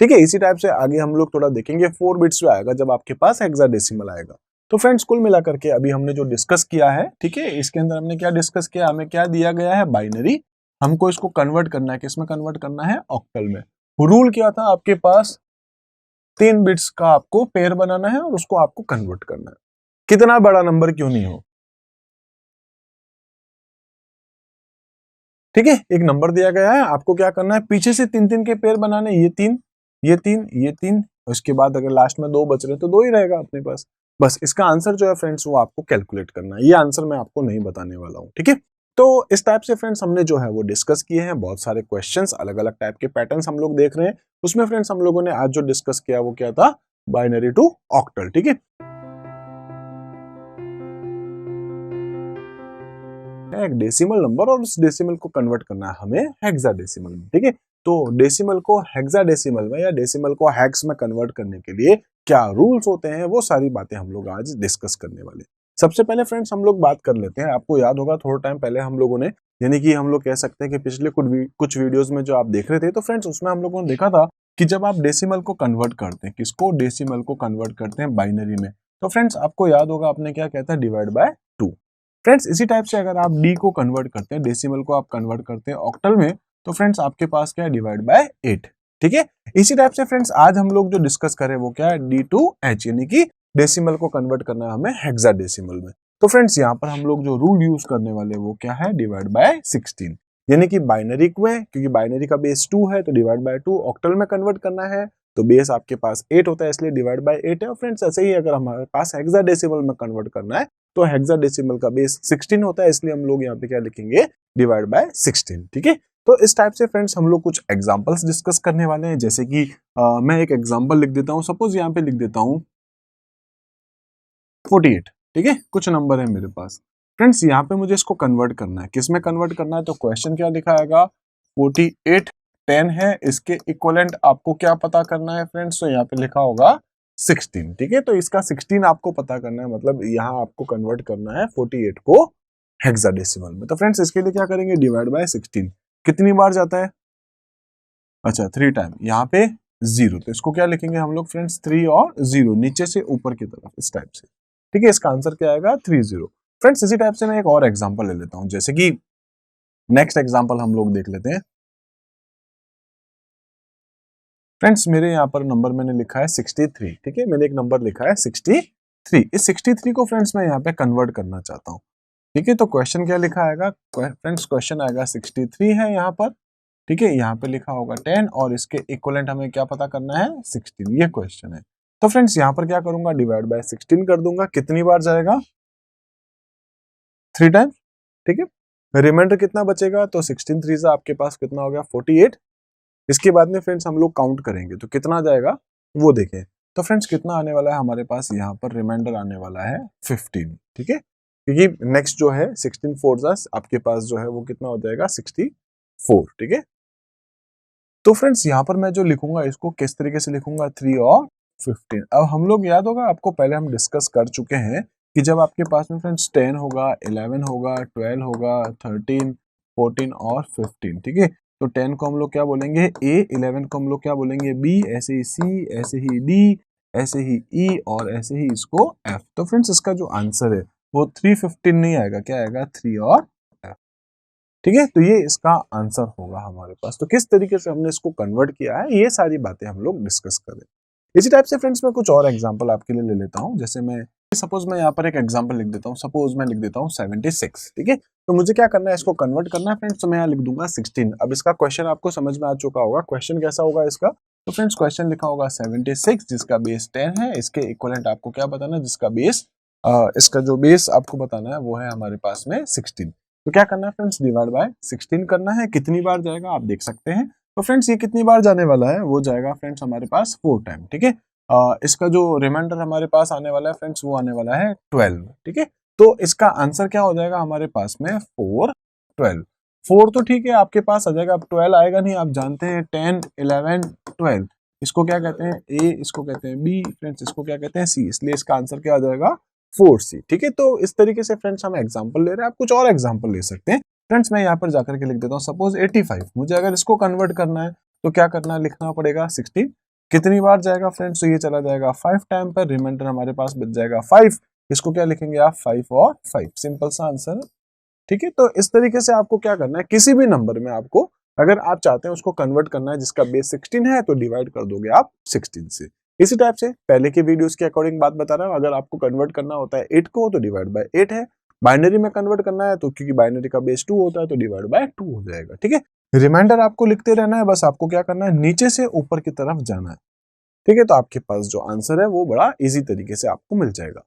ठीक है। इसी टाइप से आगे हम लोग थोड़ा देखेंगे 4 बिट्स में आएगा जब आपके पास हेक्साडेसिमल आएगा। तो फ्रेंड्स कुल मिलाकर के अभी हमने जो डिस्कस किया है, ठीक है, इसके अंदर हमने क्या डिस्कस किया, हमें क्या दिया गया है, बाइनरी, हमको इसको कन्वर्ट करना है, किसमें कन्वर्ट करना है, ऑक्टल में। रूल क्या था आपके पास, 3 बिट्स का आपको पेयर बनाना है और उसको आपको कन्वर्ट करना है, कितना बड़ा नंबर क्यों नहीं हो, ठीक है। एक नंबर दिया गया है, आपको क्या करना है, पीछे से 3 के पेयर बनाने, ये 3 ये 3 ये 3, उसके बाद अगर लास्ट में 2 बच रहे तो 2 ही रहेगा अपने पास, बस इसका आंसर जो है फ्रेंड्स वो आपको कैलकुलेट करना है, ये आंसर मैं आपको नहीं बताने वाला हूं, ठीक है। तो इस टाइप से फ्रेंड्स हमने जो है वो डिस्कस किए हैं, बहुत सारे क्वेश्चंस, अलग अलग टाइप के पैटर्न्स हम लोग देख रहे हैं। उसमें फ्रेंड्स हम लोगों ने आज जो डिस्कस किया वो क्या था, बाइनरी टू ऑक्टल। ठीक है, एक डेसिमल नंबर और उस डेसिमल को कन्वर्ट करना है हमें हेक्साडेसिमल में। ठीक है, तो डेसिमल को हेक्साडेसिमल में या डेसिमल को हेक्स में कन्वर्ट करने के लिए क्या रूल्स होते हैं, वो सारी बातें हम लोग आज डिस्कस करने वाले। सबसे पहले फ्रेंड्स हम लोग बात कर लेते हैं। आपको याद होगा थोड़ा टाइम पहले हम लोगों ने, यानी कि हम लोग कह सकते हैं कि पिछले कुछ वीडियोस में जो आप देख रहे थे, तो फ्रेंड्स उसमें हम लोगों ने देखा था कि जब आप डेसिमल को कन्वर्ट करते हैं, किसको, डेसिमल को कन्वर्ट करते हैं बाइनरी में, तो फ्रेंड्स आपको याद होगा आपने क्या कहता है, डिवाइड बाय 2। फ्रेंड्स इसी टाइप से अगर आप डी को कन्वर्ट करते हैं, डेसिमल को आप कन्वर्ट करते हैं ऑक्टल में, तो फ्रेंड्स आपके पास क्या है, डिवाइड बाय 8। ठीक है, इसी टाइप से फ्रेंड्स आज हम लोग जो डिस्कस करें वो क्या है, डी टू एच, यानी कि डेसिमल को कन्वर्ट करना है हमें हेक्साडेसिमल में। तो फ्रेंड्स यहाँ पर हम लोग जो रूल यूज करने वाले वो क्या है, डिवाइड बाय 16, यानी कि बाइनरी को है, क्योंकि बाइनरी का बेस 2 है तो डिवाइड बाय 2, ऑक्टल में कन्वर्ट करना है तो बेस आपके पास 8 होता है इसलिए डिवाइड बाय 8 है। और फ्रेंड्स ऐसे ही अगर हमारे पास हेक्साडेसिमल में कन्वर्ट करना है तो हेक्साडेसिमल का बेस 16 होता है, इसलिए हम लोग यहाँ पे क्या लिखेंगे, डिवाइड बाय 16। ठीक है, तो इस टाइप से फ्रेंड्स हम लोग कुछ एग्जांपल्स डिस्कस करने वाले हैं, जैसे कि मैं एक एग्जांपल लिख देता हूँ। सपोज यहाँ पे लिख देता हूँ 48। ठीक है, कुछ नंबर है मेरे पास। फ्रेंड्स यहाँ पे मुझे इसको कन्वर्ट करना है, किस में कन्वर्ट करना है, तो क्वेश्चन क्या लिखा आएगा, 48 10 है, इसके इक्वलेंट आपको क्या पता करना है फ्रेंड्स, तो यहाँ पे लिखा होगा 16। ठीक है, तो इसका 16 आपको पता करना है, मतलब यहाँ आपको कन्वर्ट करना है 48 को हेक्साडेसिमल में। तो फ्रेंड्स इसके लिए क्या करेंगे, डिवाइड बाय 16 कितनी बार जाता है, अच्छा 3 टाइम, यहाँ पे 0, तो इसको क्या लिखेंगे हम लोग फ्रेंड्स, 3 और 0 नीचे से ऊपर की तरफ इस टाइप से। ठीक है, इसका आंसर क्या आएगा, 30। फ्रेंड्स इसी टाइप से मैं एक और एग्जांपल ले लेता हूं, जैसे कि नेक्स्ट एग्जांपल हम लोग देख लेते हैं। फ्रेंड्स मेरे यहाँ पर नंबर मैंने लिखा है 63। ठीक है, मैंने एक नंबर लिखा है 63। इस 63 को फ्रेंड्स मैं यहाँ पे कन्वर्ट करना चाहता हूँ। ठीक है, तो क्वेश्चन क्या लिखा आएगा फ्रेंड्स, क्वेश्चन आएगा 63 है यहाँ पर। ठीक है, यहाँ पे लिखा होगा 10 और इसके इक्वलेंट हमें क्या पता करना है, 16, ये क्वेश्चन है। तो फ्रेंड्स यहाँ पर क्या करूंगा, डिवाइड बाय 16 कर दूंगा, कितनी बार जाएगा, 3 टाइम। ठीक है, रिमाइंडर कितना बचेगा, तो 16 3 से आपके पास कितना हो गया, 48। इसके बाद में फ्रेंड्स हम लोग काउंट करेंगे तो कितना जाएगा वो देखें। तो फ्रेंड्स कितना आने वाला है हमारे पास, यहाँ पर रिमाइंडर आने वाला है 15। ठीक है, क्योंकि नेक्स्ट जो है 16 4 आपके पास जो है वो कितना हो जाएगा, 64। ठीक है, तो फ्रेंड्स यहाँ पर मैं जो लिखूंगा इसको किस तरीके से लिखूंगा, 3 और 15। अब हम लोग याद होगा आपको, पहले हम डिस्कस कर चुके हैं कि जब आपके पास में फ्रेंड्स 10 होगा, 11 होगा, 12 होगा, 13 14 और 15। ठीक है, तो 10 को हम लोग क्या बोलेंगे, ए, 11 को हम लोग क्या बोलेंगे, बी, ऐसे ही सी, ऐसे ही डी, ऐसे ही ई और ऐसे ही इसको एफ। तो फ्रेंड्स इसका जो आंसर है वो 315 नहीं आएगा, क्या आएगा, 3 और एफ। ठीक है, तो ये इसका आंसर होगा हमारे पास। तो किस तरीके से हमने इसको कन्वर्ट किया है, ये सारी बातें हम लोग डिस्कस करें। इसी टाइप से फ्रेंड्स मैं कुछ और एग्जांपल आपके लिए ले लेता हूं, जैसे मैं सपोज मैं यहाँ पर एक एग्जांपल लिख देता हूँ, सपोज मैं लिख देता हूँ 76। ठीक है, तो मुझे क्या करना है, इसको कन्वर्ट करना है फ्रेंड्स, तो मैं यहाँ लिख दूंगा 16। अब इसका क्वेश्चन आपको समझ में आ चुका होगा, क्वेश्चन कैसा होगा इसका, तो फ्रेंड्स क्वेश्चन लिखा होगा 76 जिसका बेस 10 है, इसके इक्वलेंट आपको क्या बताना है, जिसका बेस इसका जो बेस आपको बताना है वो है हमारे पास में 16। तो क्या करना है फ्रेंड्स, डिवाइड बाय 16 करना है, कितनी बार जाएगा आप देख सकते हैं। तो फ्रेंड्स ये कितनी बार जाने वाला है, वो जाएगा फ्रेंड्स हमारे पास 4 टाइम। ठीक है, इसका जो रिमाइंडर हमारे पास आने वाला है फ्रेंड्स वो आने वाला है 12। ठीक है, तो इसका आंसर क्या हो जाएगा हमारे पास में, 4 12। 4 तो ठीक है आपके पास आ जाएगा, अब 12 आएगा नहीं, आप जानते हैं 10 11 12 इसको क्या कहते हैं, ए, इसको कहते हैं बी, फ्रेंड्स इसको क्या कहते हैं, सी, इसलिए इसका आंसर क्या आ जाएगा, 4C। ठीक है, तो इस तरीके से फ्रेंड्स हम एग्जांपल ले रहे हैं, आप कुछ और एग्जांपल ले सकते हैं। फ्रेंड्स मैं यहाँ पर जाकर के लिख देता हूँ, सपोज 85 मुझे अगर इसको कन्वर्ट करना है तो क्या करना है, लिखना पड़ेगा 16, कितनी बार जाएगा फ्रेंड्स, तो ये चला जाएगा 5 टाइम पर, रिमाइंडर हमारे पास बच जाएगा 5, इसको क्या लिखेंगे आप, 5 और 5, सिंपल सा आंसर। ठीक है, तो इस तरीके से आपको क्या करना है, किसी भी नंबर में आपको अगर आप चाहते हैं उसको कन्वर्ट करना है जिसका बेस 16 है तो डिवाइड कर दोगे आप 16 से। इसी टाइप से पहले के वीडियोस के अकॉर्डिंग बात बता रहा हूँ, अगर आपको कन्वर्ट करना होता है 8 को तो डिवाइड बाय 8 है, बाइनरी में कन्वर्ट करना है तो क्योंकि बाइनरी का बेस 2 होता है तो डिवाइड बाय 2 हो जाएगा। ठीक है, रिमाइंडर आपको लिखते रहना है, बस आपको क्या करना है, नीचे से ऊपर की तरफ जाना है। ठीक है, तो आपके पास जो आंसर है वो बड़ा इजी तरीके से आपको मिल जाएगा।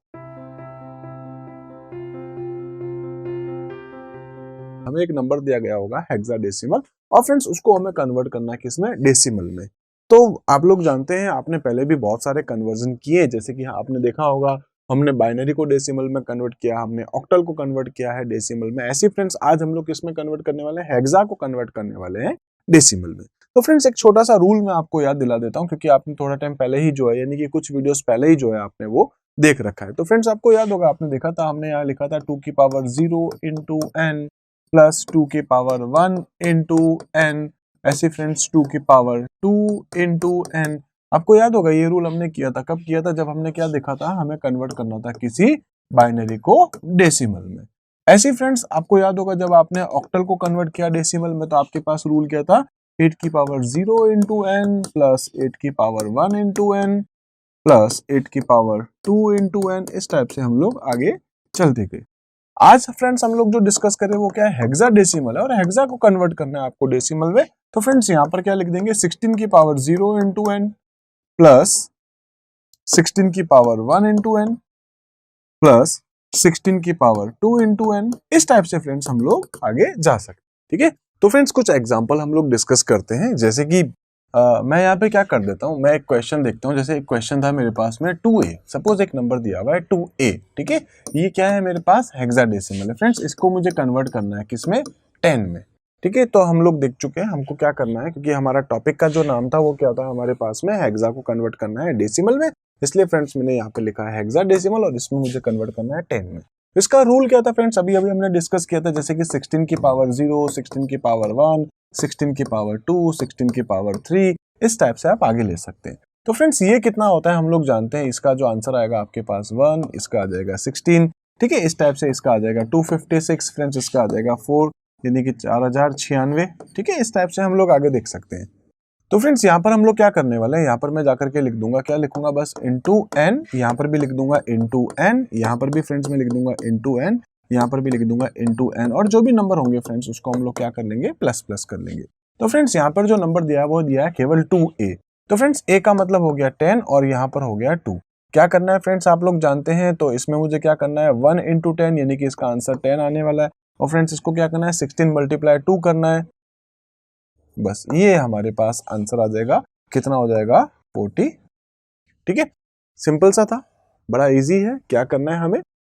हमें एक नंबर दिया गया होगा हेक्साडेसिमल, और फ्रेंड्स उसको हमें कन्वर्ट करना है किसमें, डेसिमल में। तो आप लोग जानते हैं, आपने पहले भी बहुत सारे कन्वर्जन किए, जैसे कि आपने देखा होगा हमने बाइनरी को डेसिमल में कन्वर्ट किया, हमने ऑक्टल को कन्वर्ट किया है डेसिमल में। ऐसे फ्रेंड्स आज हम लोग किसमें कन्वर्ट करने वाले हैं, हेक्सा को कन्वर्ट करने वाले हैं डेसिमल में। तो फ्रेंड्स एक छोटा सा रूल मैं आपको याद दिला देता हूं, क्योंकि आपने थोड़ा टाइम पहले ही जो है, यानी कि कुछ वीडियोस पहले ही जो है आपने वो देख रखा है। तो फ्रेंड्स आपको याद होगा, आपने देखा था, हमने यहाँ लिखा था 2 की पावर 0 इंटू एन प्लस 2 की पावर 1 इंटू एन, ऐसे फ्रेंड्स 2 की पावर 2 इंटू एन। आपको याद होगा ये रूल हमने किया था, कब किया था, जब हमने क्या देखा था, हमें कन्वर्ट करना था किसी बाइनरी को डेसिमल में। ऐसे फ्रेंड्स आपको याद होगा जब आपने ऑक्टल को कन्वर्ट किया डेसिमल में, तो आपके पास रूल क्या था, 8 की पावर 0 इंटू एन प्लस 8 की पावर 1 इंटू एन प्लस 8 की पावर 2 इंटू एन। इस टाइप से हम लोग आगे चलते गए। आज फ्रेंड्स हम लोग जो डिस्कस करें वो क्या है, हेक्साडेसिमल है, और हेक्सा को कन्वर्ट करना है आपको डेसिमल में। तो फ्रेंड्स यहाँ पर क्या लिख देंगे, 16 की पावर 0 इंटू एन प्लस 16 की पावर 1 इंटू एन प्लस 16 की पावर 2 इंटू एन। इस टाइप से फ्रेंड्स हम लोग आगे जा सकते हैं, ठीक है। तो फ्रेंड्स कुछ एग्जांपल हम लोग डिस्कस करते हैं, जैसे कि मैं यहाँ पे क्या कर देता हूँ, मैं एक क्वेश्चन देखता हूँ। जैसे एक क्वेश्चन था मेरे पास में 2a, सपोज एक नंबर दिया हुआ है 2a, ठीक है। ये क्या है मेरे पास, हेक्साडेसिमल है फ्रेंड्स, इसको मुझे कन्वर्ट करना है किसमें, 10 में, ठीक है। तो हम लोग देख चुके हैं हमको क्या करना है, क्योंकि हमारा टॉपिक का जो नाम था वो क्या था हमारे पास में, हेक्सा को कन्वर्ट करना है डेसिमल में, इसलिए फ्रेंड्स मैंने यहाँ पे लिखा है हेक्साडेसिमल, और इसमें मुझे कन्वर्ट करना है 10 में। इसका रूल क्या था फ्रेंड्स, अभी हमने डिस्कस किया था, जैसे कि 16 की पावर 0, 16 की पावर 1, 16 की पावर 2, 16 की पावर 3, इस टाइप से आप आगे ले सकते हैं। तो फ्रेंड्स ये कितना होता है हम लोग जानते हैं, इसका जो आंसर आएगा आपके पास 1, इसका आ जाएगा 16, ठीक है। इस टाइप से इसका आ जाएगा 256 फ्रेंड्स, इसका आ जाएगा 4, यानी कि 4096, ठीक है। इस टाइप से हम लोग आगे देख सकते हैं। तो फ्रेंड्स यहाँ पर हम लोग क्या करने वाले हैं, यहाँ पर मैं जाकर के लिख दूंगा, क्या लिखूंगा, बस इंटू एन, यहाँ पर भी लिख दूंगा इंटू एन, यहाँ पर भी फ्रेंड्स मैं लिख दूंगा इंटू एन, यहाँ पर भी लिख दूंगा इंटू एन, और जो भी नंबर होंगे फ्रेंड्स उसको हम लोग क्या कर लेंगे, प्लस प्लस कर लेंगे। तो फ्रेंड्स यहाँ पर जो नंबर दिया है वो दिया है केवल 2a। तो फ्रेंड्स a का मतलब हो गया 10, और यहाँ पर हो गया 2। क्या करना है फ्रेंड्स आप लोग जानते हैं, तो इसमें मुझे क्या करना है, 1 इंटू 10, यानी कि इसका आंसर 10 आने वाला है, और फ्रेंड्स इसको क्या करना है, 16 मल्टीप्लाई 2 करना है, बस ये हमारे पास आंसर आ जाएगा, कितना हो जाएगा, 40, ठीक है। सिंपल सा था, बड़ा इजी है। क्या करना है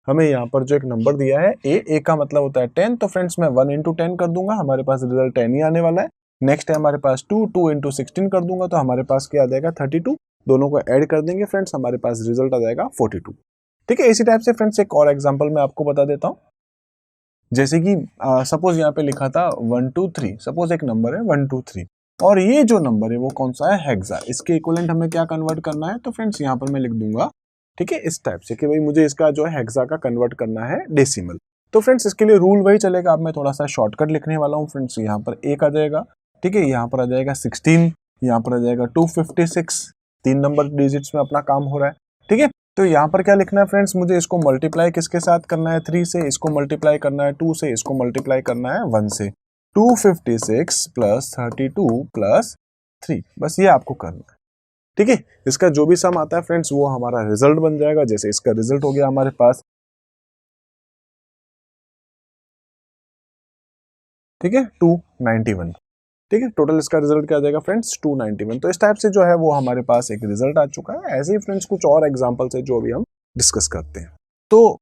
हमें यहाँ पर जो एक नंबर दिया है a का मतलब होता है 10, तो फ्रेंड्स मैं 1 इंटू 10 कर दूंगा, हमारे पास रिजल्ट 10 ही आने वाला है। नेक्स्ट है हमारे पास 2 इंटू 16 कर दूंगा, तो हमारे पास क्या आ जाएगा, 32, दोनों को ऐड कर देंगे फ्रेंड्स, हमारे पास रिजल्ट आ जाएगा 42, ठीक है। इसी टाइप से फ्रेंड्स एक और एग्जाम्पल मैं आपको बता देता हूँ, जैसे कि सपोज यहाँ पे लिखा था 1 2 3, सपोज एक नंबर है 1 2 3, और ये जो नंबर है वो कौन सा है, हेक्सा, इसके इक्विवेलेंट हमें क्या कन्वर्ट करना है, तो फ्रेंड्स यहाँ पर मैं लिख दूंगा, ठीक है, इस टाइप से कि भाई मुझे इसका जो है हेक्सा का कन्वर्ट करना है डेसिमल। तो फ्रेंड्स इसके लिए रूल वही चलेगा, अब मैं थोड़ा सा शॉर्टकट लिखने वाला हूँ फ्रेंड्स। यहाँ पर 1 आ जाएगा, ठीक है, यहाँ पर आ जाएगा 16, यहाँ पर आ जाएगा 256, 3 नंबर डिजिट्स में अपना काम हो रहा है, ठीक है। तो यहाँ पर क्या लिखना है फ्रेंड्स, मुझे इसको मल्टीप्लाई किसके साथ करना है, 3 से, इसको मल्टीप्लाई करना है 2 से, इसको मल्टीप्लाई करना है 1 से, 256 प्लस 32 प्लस 3, बस ये आपको करना है, ठीक है। इसका जो भी सम आता है फ्रेंड्स वो हमारा रिजल्ट बन जाएगा। जैसे इसका रिजल्ट हो गया हमारे पास, ठीक है, 291, ठीक है। टोटल इसका रिजल्ट क्या आ जाएगा फ्रेंड्स, 291। तो इस टाइप से जो है वो हमारे पास एक रिजल्ट आ चुका है। ऐसे ही फ्रेंड्स कुछ और एग्जांपल्स है जो अभी हम डिस्कस करते हैं। तो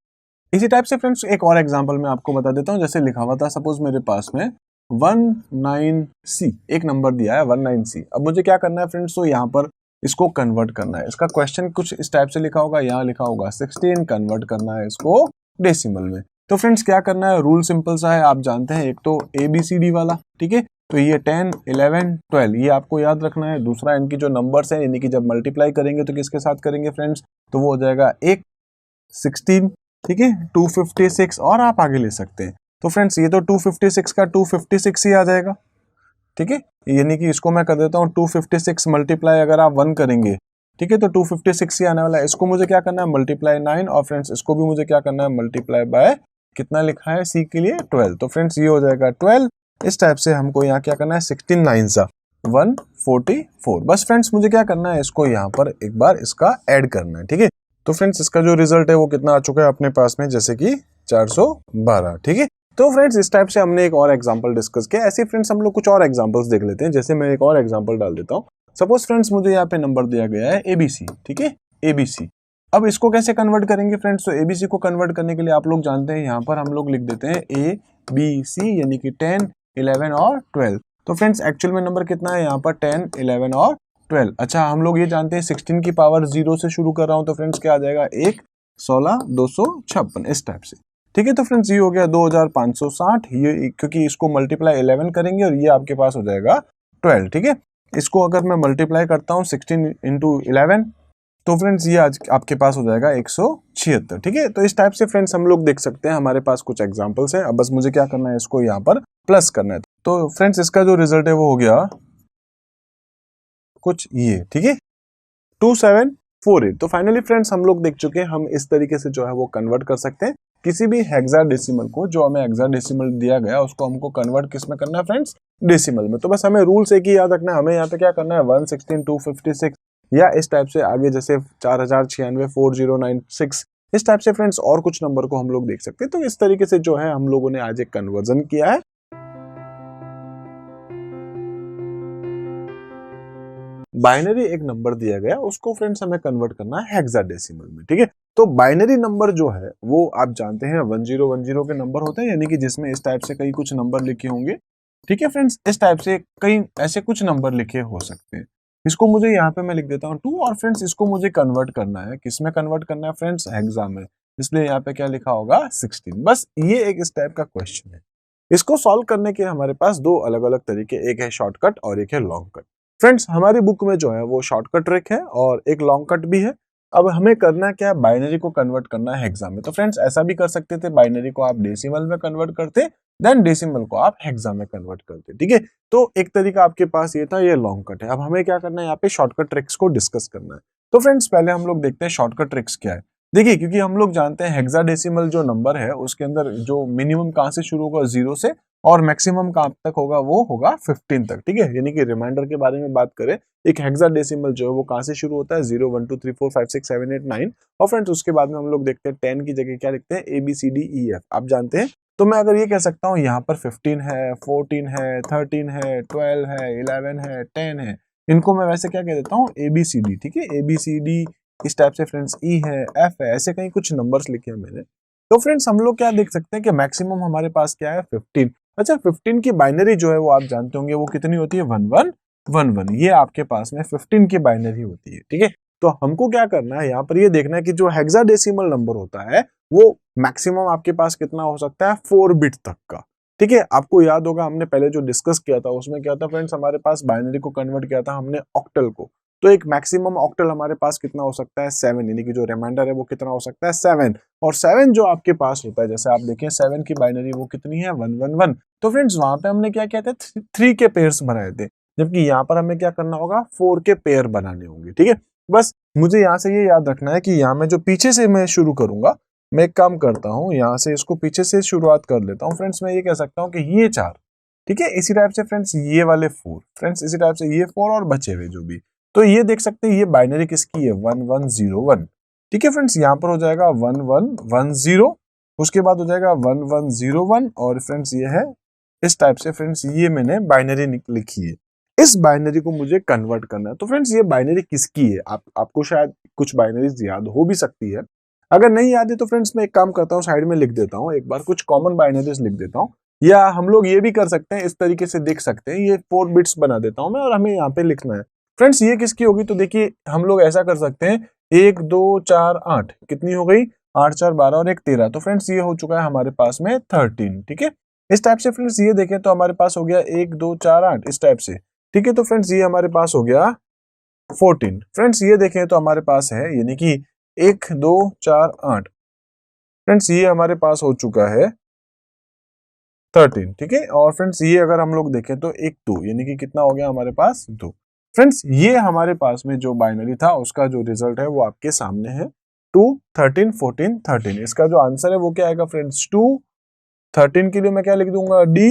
इसी टाइप से फ्रेंड्स एक और एग्जांपल मैं आपको बता देता हूँ। जैसे लिखा हुआ था, सपोज मेरे पास में 19C एक नंबर दिया है 19C। अब मुझे क्या करना है फ्रेंड्स, तो यहाँ पर इसको कन्वर्ट करना है। इसका क्वेश्चन कुछ इस टाइप से लिखा होगा, यहाँ लिखा होगा 16, कन्वर्ट करना है इसको डेसिमल में। तो फ्रेंड्स क्या करना है, रूल सिंपल सा है, आप जानते हैं, एक तो ABCD वाला, ठीक है। तो ये 10, 11, 12 ये आपको याद रखना है। दूसरा इनकी जो नंबर्स है, यानी कि जब मल्टीप्लाई करेंगे तो किसके साथ करेंगे फ्रेंड्स, तो वो हो जाएगा 1, 16, ठीक है, 256, और आप आगे ले सकते हैं। तो फ्रेंड्स ये तो 256 का 256 ही आ जाएगा, ठीक है। यानी कि इसको मैं कर देता हूँ 256 मल्टीप्लाई अगर आप 1 करेंगे, ठीक है, तो 256 ही आने वाला है। इसको मुझे क्या करना है, मल्टीप्लाई 9, और फ्रेंड्स इसको भी मुझे क्या करना है, मल्टीप्लाई बाय कितना लिखा है C के लिए 12। तो फ्रेंड्स ये हो जाएगा 12। इस टाइप से हमको यहाँ क्या करना है, 16 9 सा 144। बस फ्रेंड्स मुझे क्या करना है, इसको यहाँ पर एक बार इसका ऐड करना है, ठीक है। तो फ्रेंड्स इसका जो रिजल्ट है वो कितना आ चुका है अपने पास में, जैसे कि 412, ठीक है। तो फ्रेंड्स इस टाइप से हमने एक और एग्जांपल डिस्कस किया। ऐसे फ्रेंड्स हम लोग कुछ और एग्जांपल्स देख लेते हैं। जैसे मैं एक और एग्जांपल डाल देता हूँ। सपोज फ्रेंड्स मुझे यहाँ पे नंबर दिया गया है ABC, ठीक है, ABC। अब इसको कैसे कन्वर्ट करेंगे फ्रेंड्स? तो ABC को कन्वर्ट करने के लिए आप लोग जानते हैं यहाँ पर हम लोग लिख देते हैं ABC यानी कि 10, 11 और 12। तो फ्रेंड्स एक्चुअल में नंबर कितना है यहाँ पर? 10, 11 और 12। अच्छा, हम लोग ये जानते हैं 16 की पावर 0 से शुरू कर रहा हूँ, तो फ्रेंड्स क्या आ जाएगा? 1, 16, 256 इस टाइप से, ठीक है। तो फ्रेंड्स ये हो गया 2560, ये क्योंकि इसको मल्टीप्लाई 11 करेंगे और ये आपके पास हो जाएगा 12, ठीक है। इसको अगर मैं मल्टीप्लाई करता हूँ 16 इंटू 11, तो फ्रेंड्स ये आज आपके पास हो जाएगा 176, ठीक है। तो इस टाइप से फ्रेंड्स हम लोग देख सकते हैं, हमारे पास कुछ एग्जांपल्स हैं। अब बस मुझे क्या करना है, इसको यहाँ पर प्लस करना है। तो फ्रेंड्स इसका जो रिजल्ट है वो हो गया कुछ ये, ठीक है, 2748। तो फाइनली फ्रेंड्स हम लोग देख चुके हैं, हम इस तरीके से जो है वो कन्वर्ट कर सकते हैं किसी भी हेक्साडेसिमल को, जो हमें हेक्साडेसिमल दिया गया उसको हमको कन्वर्ट किस में करना है फ्रेंड्स? डेसिमल में। तो बस हमें रूल्स एक ही याद रखना है, हमें यहाँ पे क्या करना है 116, 256 या इस टाइप से आगे जैसे 4096, 4096 इस टाइप से फ्रेंड्स और कुछ नंबर को हम लोग देख सकते हैं। तो इस तरीके से जो है हम लोगों ने आज एक कन्वर्जन किया है। बाइनरी एक नंबर दिया गया, उसको फ्रेंड्स हमें कन्वर्ट करना है हेक्साडेसिमल में, ठीक है। तो बाइनरी नंबर जो है वो आप जानते हैं 1010 के नंबर होते हैं, यानी कि जिसमें इस टाइप से कई कुछ नंबर लिखे होंगे, ठीक है फ्रेंड्स। इस टाइप से कई ऐसे कुछ नंबर लिखे हो सकते हैं। इसको मुझे यहाँ पे मैं लिख देता हूँ 2, और फ्रेंड्स इसको मुझे कन्वर्ट करना है, किसमें कन्वर्ट करना है फ्रेंड्स? हेक्सा में। इसलिए यहाँ पे क्या लिखा होगा? 16। बस ये एक इस टाइप का क्वेश्चन है। इसको सॉल्व करने के हमारे पास दो अलग अलग तरीके, एक है शॉर्टकट और एक है लॉन्ग कट। फ्रेंड्स हमारी बुक में जो है वो शॉर्टकट ट्रिक है और एक लॉन्ग कट भी है। अब हमें करना क्या है? बाइनरी को कन्वर्ट करना है हेक्सा में। तो फ्रेंड्स ऐसा भी कर सकते थे, बाइनरी को आप डेसिमल में कन्वर्ट करते, देन डेसिमल को आप हेक्सा में कन्वर्ट करते, ठीक है। तो एक तरीका आपके पास ये था, ये लॉन्ग कट है। अब हमें क्या करना है? यहाँ पे शॉर्टकट ट्रिक्स को डिस्कस करना है। तो फ्रेंड्स पहले हम लोग देखते हैं शॉर्टकट ट्रिक्स क्या है। देखिए, क्योंकि हम लोग जानते हैं हेक्साडेसिमल जो नंबर है उसके अंदर जो मिनिमम कहाँ से शुरू होगा? 0 से, और मैक्सिमम कहाँ तक होगा? वो होगा 15 तक, ठीक है। यानी कि रिमाइंडर के बारे में बात करें, एक हेक्साडेसिमल जो है वो कहाँ से शुरू होता है? 0, 1, 2, 3, 4, 5, 6, 7, 8, 9। और फ्रेंड्स उसके बाद में हम लोग देखते हैं 10 की जगह क्या लिखते हैं? ABCDEF, आप जानते हैं। तो मैं अगर ये कह सकता हूँ यहाँ पर 15 है, 14 है, 13 है, 12 है, 11 है, 10 है, इनको मैं वैसे क्या कह देता हूँ? ABCD, ठीक है। ABCD इस टाइप से फ्रेंड्स, E है, F है, ऐसे कहीं कुछ नंबर्स लिखे हैं मैंने। तो फ्रेंड्स हम लोग क्या देख सकते हैं कि मैक्सिमम हमारे पास क्या है? 15। अच्छा, 15 की बाइनरी जो है वो आप जानते होंगे वो कितनी होती है? 1111। ये आपके पास में 15 की बाइनरी होती है, ठीक है। तो हमको क्या करना है यहाँ पर? ये देखना है कि जो हेक्साडेसिमल नंबर होता है वो मैक्सिमम आपके पास कितना हो सकता है? 4 बिट तक का, ठीक है। आपको याद होगा हमने पहले जो डिस्कस किया था उसमें क्या था फ्रेंड्स? हमारे पास बाइनरी को कन्वर्ट किया था हमने ऑक्टल को। तो एक मैक्सिमम ऑक्टल हमारे पास कितना हो सकता है? 7, यानी कि जो रिमाइंडर है वो कितना हो सकता है? 7। और 7 जो आपके पास होता है, जैसे आप देखें 7 की बाइनरी वो कितनी है? 111। तो फ्रेंड्स वहां पे हमने क्या किया था? 3 के पेयर्स बनाए थे, जबकि यहाँ पर हमें क्या करना होगा? 4 के पेयर बनाने होंगे, ठीक है। बस मुझे यहाँ से ये याद रखना है कि यहाँ में जो पीछे से मैं शुरू करूंगा, मैं एक काम करता हूँ, यहाँ से इसको पीछे से शुरुआत कर लेता हूँ। फ्रेंड्स मैं ये कह सकता हूँ कि ये 4, ठीक है। इसी टाइप से फ्रेंड्स ये वाले 4, फ्रेंड्स इसी टाइप से ये 4 और बचे हुए जो भी। तो ये देख सकते हैं ये बाइनरी किसकी है? 1101, ठीक है फ्रेंड्स। यहाँ पर हो जाएगा 1110, उसके बाद हो जाएगा 1101, और फ्रेंड्स ये है इस टाइप से। फ्रेंड्स ये मैंने बाइनरी लिखी है, इस बाइनरी को मुझे कन्वर्ट करना है। तो फ्रेंड्स ये बाइनरी किसकी है? आपको शायद कुछ बाइनरीज याद हो भी सकती है, अगर नहीं याद है तो फ्रेंड्स मैं एक काम करता हूँ, साइड में लिख देता हूँ, एक बार कुछ कॉमन बाइनरीज लिख देता हूँ। या हम लोग ये भी कर सकते हैं, इस तरीके से देख सकते हैं, ये 4 बिट्स बना देता हूँ मैं और हमें यहाँ पे लिखना है। फ्रेंड्स ये किसकी होगी? तो देखिए हम लोग ऐसा कर सकते हैं, 1 2 4 8 कितनी हो गई? 8 4 12 और 1 13। तो फ्रेंड्स ये हो चुका है हमारे पास में 13, ठीक है। इस टाइप से फ्रेंड्स ये देखें तो हमारे पास हो गया 1 2 4 8 इस टाइप से, ठीक है। तो फ्रेंड्स ये हमारे पास हो गया 14। फ्रेंड्स ये देखें तो हमारे पास है, यानी कि 1 2 4 8, फ्रेंड्स ये हमारे पास हो चुका है 13, ठीक है। और फ्रेंड्स ये अगर हम लोग देखें तो 1 2, यानी कि कितना हो गया हमारे पास? 2। फ्रेंड्स ये हमारे पास में जो बाइनरी था उसका जो रिजल्ट है वो आपके सामने है, 2 13 14 13। इसका जो आंसर है वो क्या आएगा फ्रेंड्स? 2। 13 के लिए मैं क्या लिख दूंगा? D।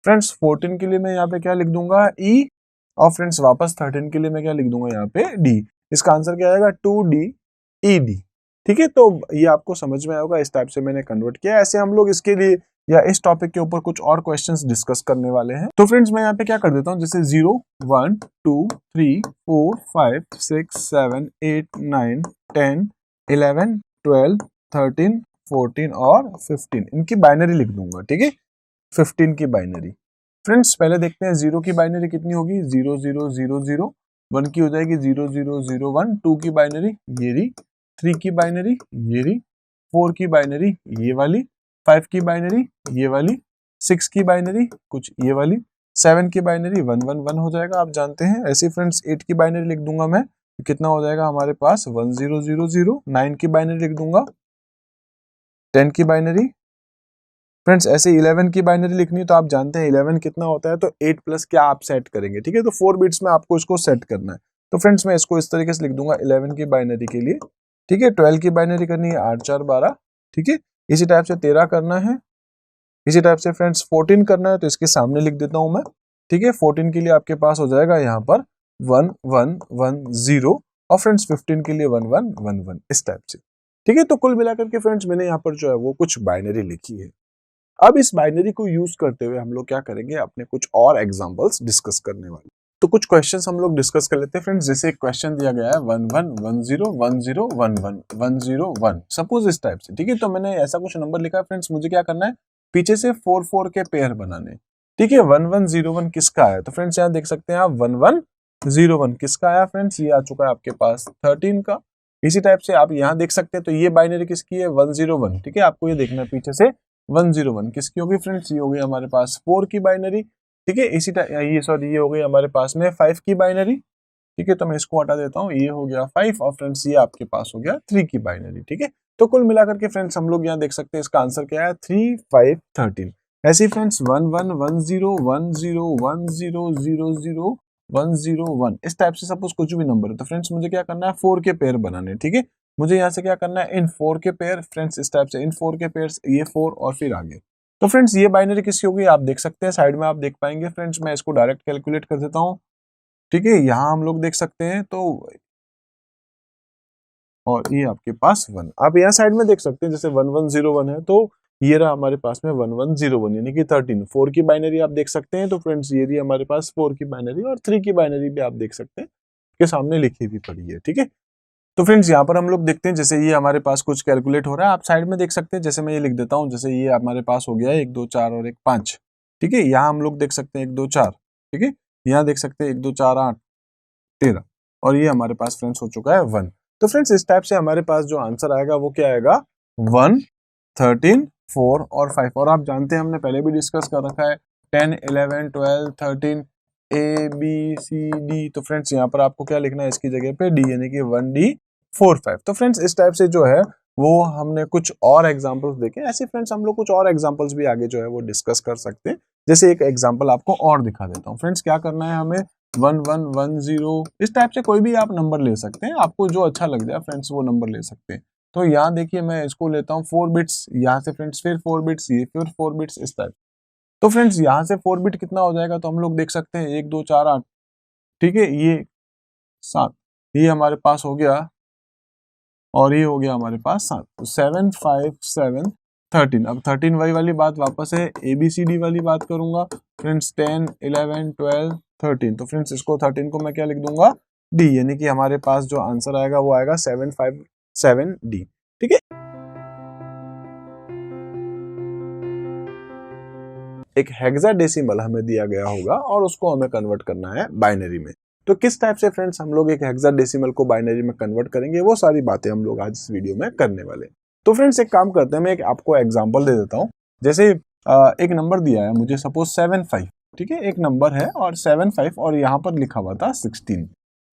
फ्रेंड्स 14 के लिए मैं यहाँ पे क्या लिख दूंगा? E। और फ्रेंड्स वापस 13 के लिए मैं क्या लिख दूंगा? यहाँ पे D। इसका आंसर क्या आएगा? 2D ED, ठीक है। तो ये आपको समझ में आएगा, इस टाइप से मैंने कन्वर्ट किया। ऐसे हम लोग इसके लिए या इस टॉपिक के ऊपर कुछ और क्वेश्चंस डिस्कस करने वाले हैं। तो फ्रेंड्स मैं यहाँ पे क्या कर देता हूँ, जैसे 0, 1, 2, 3, 4, 5, 6, 7, 8, 9, 10, 11, 12, 13, 14 और 15 इनकी बाइनरी लिख दूंगा, ठीक है। 15 की बाइनरी। फ्रेंड्स पहले देखते हैं 0 की बाइनरी कितनी होगी, 0 0 0 0, 1 की हो जाएगी 0 0 0 1, 2 की बाइनरी ये रही, 3 की बाइनरी ये रही, 4 की बाइनरी ये वाली, 5 की बाइनरी ये वाली, 6 की बाइनरी कुछ ये वाली, 7 की बाइनरी 1 1 1 हो जाएगा, आप जानते हैं। ऐसे फ्रेंड्स 8 की बाइनरी लिख दूंगा मैं, तो कितना हो जाएगा हमारे पास 1 0 0 0, 9 की बाइनरी लिख दूंगा, 10 की बाइनरी। फ्रेंड्स ऐसे 11 की बाइनरी लिखनी है तो आप जानते हैं 11 कितना होता है, तो 8 प्लस क्या आप सेट करेंगे, ठीक है। तो 4 बिट्स में आपको इसको सेट करना है। तो फ्रेंड्स मैं इसको इस तरीके से लिख दूंगा 11 की बाइनरी के लिए, ठीक है। 12 की बाइनरी करनी है 8 4 12, ठीक है। इसी टाइप से 13 करना है, इसी टाइप से फ्रेंड्स 14 करना है, तो इसके सामने लिख देता हूं मैं, ठीक है। 14 के लिए आपके पास हो जाएगा यहाँ पर 1 1 1 0, और फ्रेंड्स 15 के लिए 1 1 1 1 इस टाइप से, ठीक है। तो कुल मिलाकर के फ्रेंड्स मैंने यहाँ पर जो है वो कुछ बाइनरी लिखी है। अब इस बाइनरी को यूज करते हुए हम लोग क्या करेंगे, अपने कुछ और एग्जांपल्स डिस्कस करने वाले। तो कुछ क्वेश्चंस हम लोग डिस्कस कर लेते हैं फ्रेंड्स। जैसे एक क्वेश्चन दिया गया है 1 1 1 0 1 0 1 1 1 0 1, सपोज इस टाइप से, ठीक है। तो मैंने ऐसा कुछ नंबर लिखा है फ्रेंड्स, मुझे क्या करना है, पीछे से 4 4 के पेयर बनाने, ठीक है। 1 1 0 1 किसका आया, तो फ्रेंड्स यहाँ देख सकते हैं आप 1 1 0 1 किसका आया फ्रेंड्स, ये आ चुका है आपके पास 13 का। इसी टाइप से आप यहाँ देख सकते हैं, तो ये बाइनरी किसकी है 1 0 1, ठीक है। आपको ये देखना है पीछे से 1 0 1 किसकी होगी फ्रेंड्स, ये हो गई हमारे पास 4 की बाइनरी, ठीक है। इसी टाइप ये हो गई हमारे पास में 5 की बाइनरी, ठीक है। तो मैं इसको हटा देता हूँ, ये हो गया 5, और फ्रेंड्स ये आपके पास हो गया 3 की बाइनरी, ठीक है। तो कुल मिलाकर के फ्रेंड्स हम लोग यहाँ देख सकते हैं इसका आंसर क्या है 3 5 13। ऐसे ही फ्रेंड्स 1 1 1 0 1 0 1 0 0 0 1 0 1 इस टाइप से सपोज कुछ भी नंबर है, तो फ्रेंड्स मुझे क्या करना है 4 के पेयर बनाने, ठीक है। मुझे यहाँ से क्या करना है इन 4 के पेयर, फ्रेंड्स इस टाइप से इन 4 के पेयर, ये 4 और फिर आगे। तो फ्रेंड्स ये बाइनरी किसकी होगी आप देख सकते हैं, साइड में आप देख पाएंगे फ्रेंड्स। मैं इसको डायरेक्ट कैलकुलेट कर देता हूँ, ठीक है। यहाँ हम लोग देख सकते हैं, तो और ये आपके पास 1, आप यहाँ साइड में देख सकते हैं जैसे 1 1 0 1 है, तो ये रहा हमारे पास में 1 1 0 1 यानी कि 13। 4 की बाइनरी आप देख सकते हैं, तो फ्रेंड्स ये रही हमारे पास 4 की बाइनरी, और 3 की बाइनरी भी आप देख सकते हैं के सामने लिखी भी पड़ी है, ठीक है। तो फ्रेंड्स यहाँ पर हम लोग देखते हैं, जैसे ये हमारे पास कुछ कैलकुलेट हो रहा है, आप साइड में देख सकते हैं। जैसे मैं ये लिख देता हूँ, जैसे ये हमारे पास हो गया है 1 2 4 और 1 5, ठीक है। यहाँ हम लोग देख सकते हैं 1 2 4, ठीक है। यहाँ देख सकते हैं 1 2 4 8 13, और ये हमारे पास फ्रेंड्स हो चुका है 1। तो फ्रेंड्स इस टाइप से हमारे पास जो आंसर आएगा वो क्या आएगा 1 13 4 और 5। और आप जानते हैं हमने पहले भी डिस्कस कर रखा है 10 11 12 13 ABCD। तो फ्रेंड्स यहाँ पर आपको क्या लिखना है इसकी जगह पे D, यानी कि 1D 4 5। तो फ्रेंड्स इस टाइप से जो है वो हमने कुछ और एग्जांपल्स देखे। ऐसे फ्रेंड्स हम लोग कुछ और एग्जांपल्स भी आगे जो है वो डिस्कस कर सकते हैं। जैसे एक एग्जांपल आपको और दिखा देता हूँ फ्रेंड्स। क्या करना है हमें 1 1 1 0 इस टाइप से कोई भी आप नंबर ले सकते हैं, आपको जो अच्छा लग जाए फ्रेंड्स वो नंबर ले सकते हैं। तो यहाँ देखिए मैं इसको लेता हूँ 4 बिट्स, यहाँ से फ्रेंड्स फिर 4 बिट्स, ये फिर 4 बिट्स इस टाइप। तो फ्रेंड्स यहाँ से 4 बिट कितना हो जाएगा, तो हम लोग देख सकते हैं 1 2 4 8, ठीक है, ये 7, ये हमारे पास हो गया, और ये हो गया हमारे पास 7। तो 7 5 7 13। अब 13 वही वाली बात वापस है, ABCD वाली बात करूंगा फ्रेंड्स 10 11 12 13। तो फ्रेंड्स इसको 13 को मैं क्या लिख दूंगा D, यानी कि हमारे पास जो आंसर आएगा वो आएगा 7 5 7 D, ठीक है। एक हेक्साडेसिमल हमें दिया गया होगा और उसको हमें कन्वर्ट करना है बाइनरी में। तो किस टाइप से फ्रेंड्स हम लोग एक हेक्साडेसिमल को बाइनरी में कन्वर्ट करेंगे, वो सारी बातें हम लोग आज इस वीडियो में करने वाले। तो फ्रेंड्स एक काम करते हैं, मैं एक आपको एग्जांपल दे देता हूँ। जैसे एक नंबर दिया है मुझे सपोज 7 5, ठीक है, एक नंबर है और 7 5 और यहाँ पर लिखा हुआ था 16,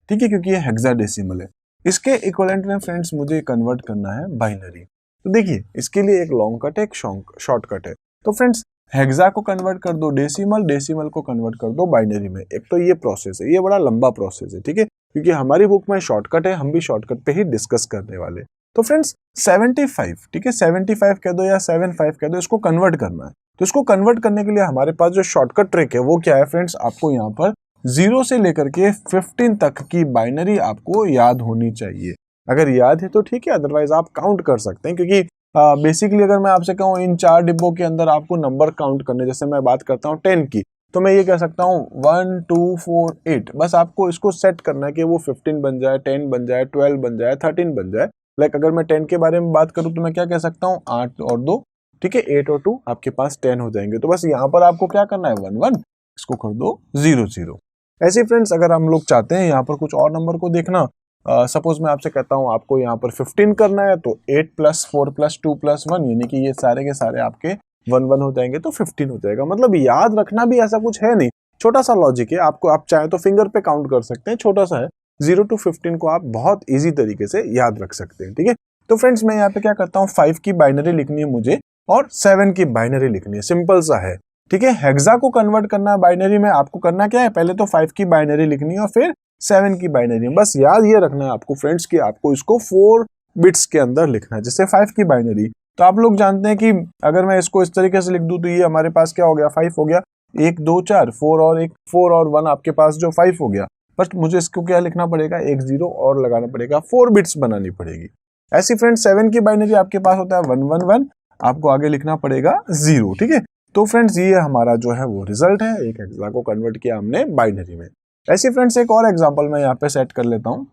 ठीक है, क्योंकि ये हेक्साडेसिमल है। इसके इक्विवेलेंट में फ्रेंड्स मुझे कन्वर्ट करना है बाइनरी। तो देखिए इसके लिए एक लॉन्ग कट है, एक शॉर्टकट है। तो फ्रेंड्स हेक्सा को कन्वर्ट कर दो डेसिमल, डेसिमल को कन्वर्ट कर दो बाइनरी में। एक तो ये प्रोसेस है, ये बड़ा लंबा प्रोसेस है, ठीक है, क्योंकि हमारी बुक में शॉर्टकट है, हम भी शॉर्टकट पे ही डिस्कस करने वाले। तो फ्रेंड्स 75, ठीक है, 75 कह दो या 75 कह दो, इसको कन्वर्ट करना है। तो इसको कन्वर्ट करने के लिए हमारे पास जो शॉर्टकट ट्रिक है वो क्या है फ्रेंड्स, आपको यहाँ पर 0 से लेकर के 15 तक की बाइनरी आपको याद होनी चाहिए। अगर याद है तो ठीक है, अदरवाइज आप काउंट कर सकते हैं, क्योंकि बेसिकली अगर मैं आपसे कहूँ इन 4 डिब्बों के अंदर आपको नंबर काउंट करने, जैसे मैं बात करता हूँ 10 की, तो मैं ये कह सकता हूँ 1 2 4 8। बस आपको इसको सेट करना है कि वो 15 बन जाए, 10 बन जाए, 12 बन जाए, 13 बन जाए। लाइक अगर मैं 10 के बारे में बात करूँ तो मैं क्या कह सकता हूँ 8 और 2, ठीक है, 8 और 2 आपके पास 10 हो जाएंगे। तो बस यहाँ पर आपको क्या करना है 1 1, इसको कर दो 0 0। ऐसे फ्रेंड्स अगर हम लोग चाहते हैं यहाँ पर कुछ और नंबर को देखना, सपोज मैं आपसे कहता हूँ आपको यहाँ पर 15 करना है, तो 8 + 4 + 2 + 1 यानी कि ये सारे के सारे आपके 1 1 हो जाएंगे, तो 15 हो जाएगा। मतलब याद रखना भी ऐसा कुछ है नहीं, छोटा सा लॉजिक है। आपको आप चाहे तो फिंगर पे काउंट कर सकते हैं, छोटा सा है। 0 to 15 को आप बहुत इजी तरीके से याद रख सकते हैं, ठीक है। तो फ्रेंड्स मैं यहाँ पे क्या करता हूँ 5 की बाइनरी लिखनी है मुझे और 7 की बाइनरी लिखनी है, सिंपल सा है, ठीक है। हेक्सा को कन्वर्ट करना है बाइनरी में, आपको करना क्या है, पहले तो 5 की बाइनरी लिखनी है और फिर 7 की बाइनरी। बस याद ये रखना है आपको फ्रेंड्स कि आपको इसको 4 बिट्स के अंदर लिखना है। जैसे 5 की बाइनरी तो आप लोग जानते हैं कि अगर मैं इसको इस तरीके से लिख दूं तो ये हमारे पास क्या हो गया 5 हो गया, 1 2 4 4 और 1 4 और 1 आपके पास जो 5 हो गया। बट मुझे इसको क्या लिखना पड़ेगा, एक 0 और लगाना पड़ेगा, 4 बिट्स बनानी पड़ेगी। ऐसी फ्रेंड्स 7 की बाइनरी आपके पास होता है 1 1 1, आपको आगे लिखना पड़ेगा 0, ठीक है। तो फ्रेंड्स ये हमारा जो है वो रिजल्ट है, एक हेक्सा को कन्वर्ट किया हमने बाइनरी में। ऐसे फ्रेंड्स एक और एग्जांपल मैं यहाँ पे सेट कर लेता हूँ।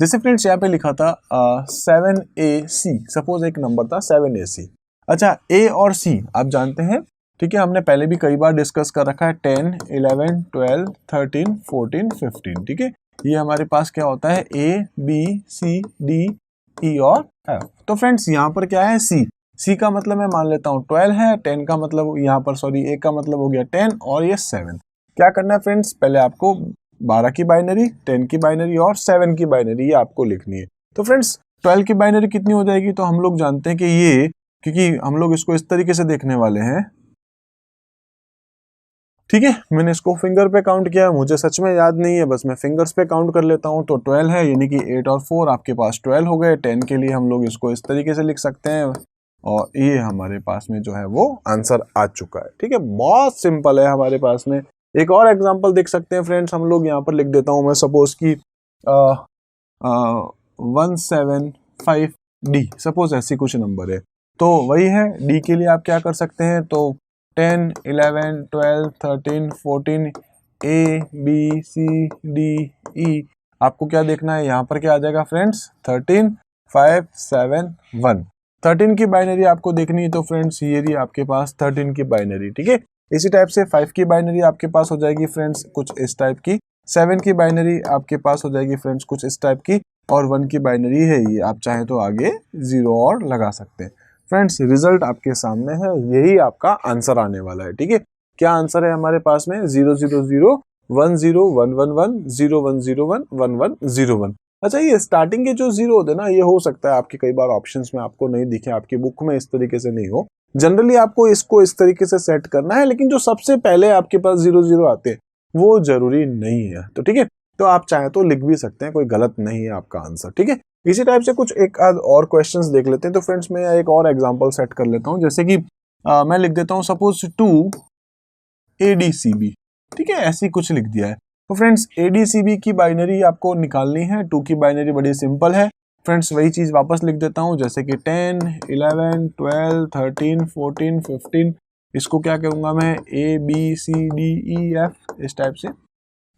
जैसे फ्रेंड्स यहाँ पे लिखा था 7AC, सपोज एक नंबर था 7AC। अच्छा A और C आप जानते हैं, ठीक है, हमने पहले भी कई बार डिस्कस कर रखा है 10 11 12 13 14 15, ठीक है। ये हमारे पास क्या होता है A B C D E और F। तो फ्रेंड्स यहाँ पर क्या है C का मतलब मैं मान लेता हूँ 12 है, 10 का मतलब यहाँ पर सॉरी A का मतलब हो गया 10 और ये 7। क्या करना है फ्रेंड्स, पहले आपको 12 की बाइनरी, 10 की बाइनरी और 7 की बाइनरी ये आपको लिखनी है। तो फ्रेंड्स 12 की बाइनरी कितनी हो जाएगी, तो हम लोग जानते हैं कि ये, क्योंकि हम लोग इसको इस तरीके से देखने वाले हैं, ठीक है। मैंने इसको फिंगर पे काउंट किया, मुझे सच में याद नहीं है, बस मैं फिंगर्स पे काउंट कर लेता हूँ। तो 12 है यानी कि 8 और 4 आपके पास 12 हो गए। 10 के लिए हम लोग इसको इस तरीके से लिख सकते हैं और ये हमारे पास में जो है वो आंसर आ चुका है, ठीक है। बहुत सिंपल है हमारे पास में। एक और एग्जांपल देख सकते हैं फ्रेंड्स, हम लोग यहाँ पर लिख देता हूँ मैं, सपोज की 175D, सपोज ऐसी कुछ नंबर है। तो वही है, डी के लिए आप क्या कर सकते हैं, तो 10 11 12 13 14 ABCDE, आपको क्या देखना है, यहाँ पर क्या आ जाएगा फ्रेंड्स 13 5 7 1। 13 की बाइनरी आपको देखनी है, तो फ्रेंड्स ये रही आपके पास 13 की बाइनरी, ठीक है। इसी टाइप से 5 की बाइनरी आपके पास हो जाएगी फ्रेंड्स कुछ इस टाइप की, 7 की बाइनरी आपके पास हो जाएगी फ्रेंड्स कुछ इस टाइप की, और 1 की बाइनरी है ये, आप चाहें तो आगे 0 और लगा सकते हैं। फ्रेंड्स रिजल्ट आपके सामने है, यही आपका आंसर आने वाला है, ठीक है। क्या आंसर है हमारे पास में 0 0 0 1 0 1 1 1 0 1 0 1 1 1 0 1। अच्छा ये स्टार्टिंग के जो 0 होते हैं ना, ये हो सकता है आपके कई बार ऑप्शंस में आपको नहीं दिखे, आपकी बुक में इस तरीके से नहीं हो। जनरली आपको इसको इस तरीके से सेट करना है, लेकिन जो सबसे पहले आपके पास 0 0 आते हैं वो जरूरी नहीं है, तो ठीक है। तो आप चाहे तो लिख भी सकते हैं, कोई गलत नहीं है आपका आंसर, ठीक है। इसी टाइप से कुछ एक आध और क्वेश्चंस देख लेते हैं। तो फ्रेंड्स मैं एक और एग्जांपल सेट कर लेता हूं, जैसे कि मैं लिख देता हूं सपोज 2 ADCB, ठीक है, ऐसी कुछ लिख दिया है। तो फ्रेंड्स ADCB की बाइनरी आपको निकालनी है, 2 की बाइनरी बड़ी सिंपल है फ्रेंड्स, वही चीज वापस लिख देता हूं, जैसे कि 10 11 12 13 14 15, इसको क्या करूंगा मैं ABCDEF इस टाइप से।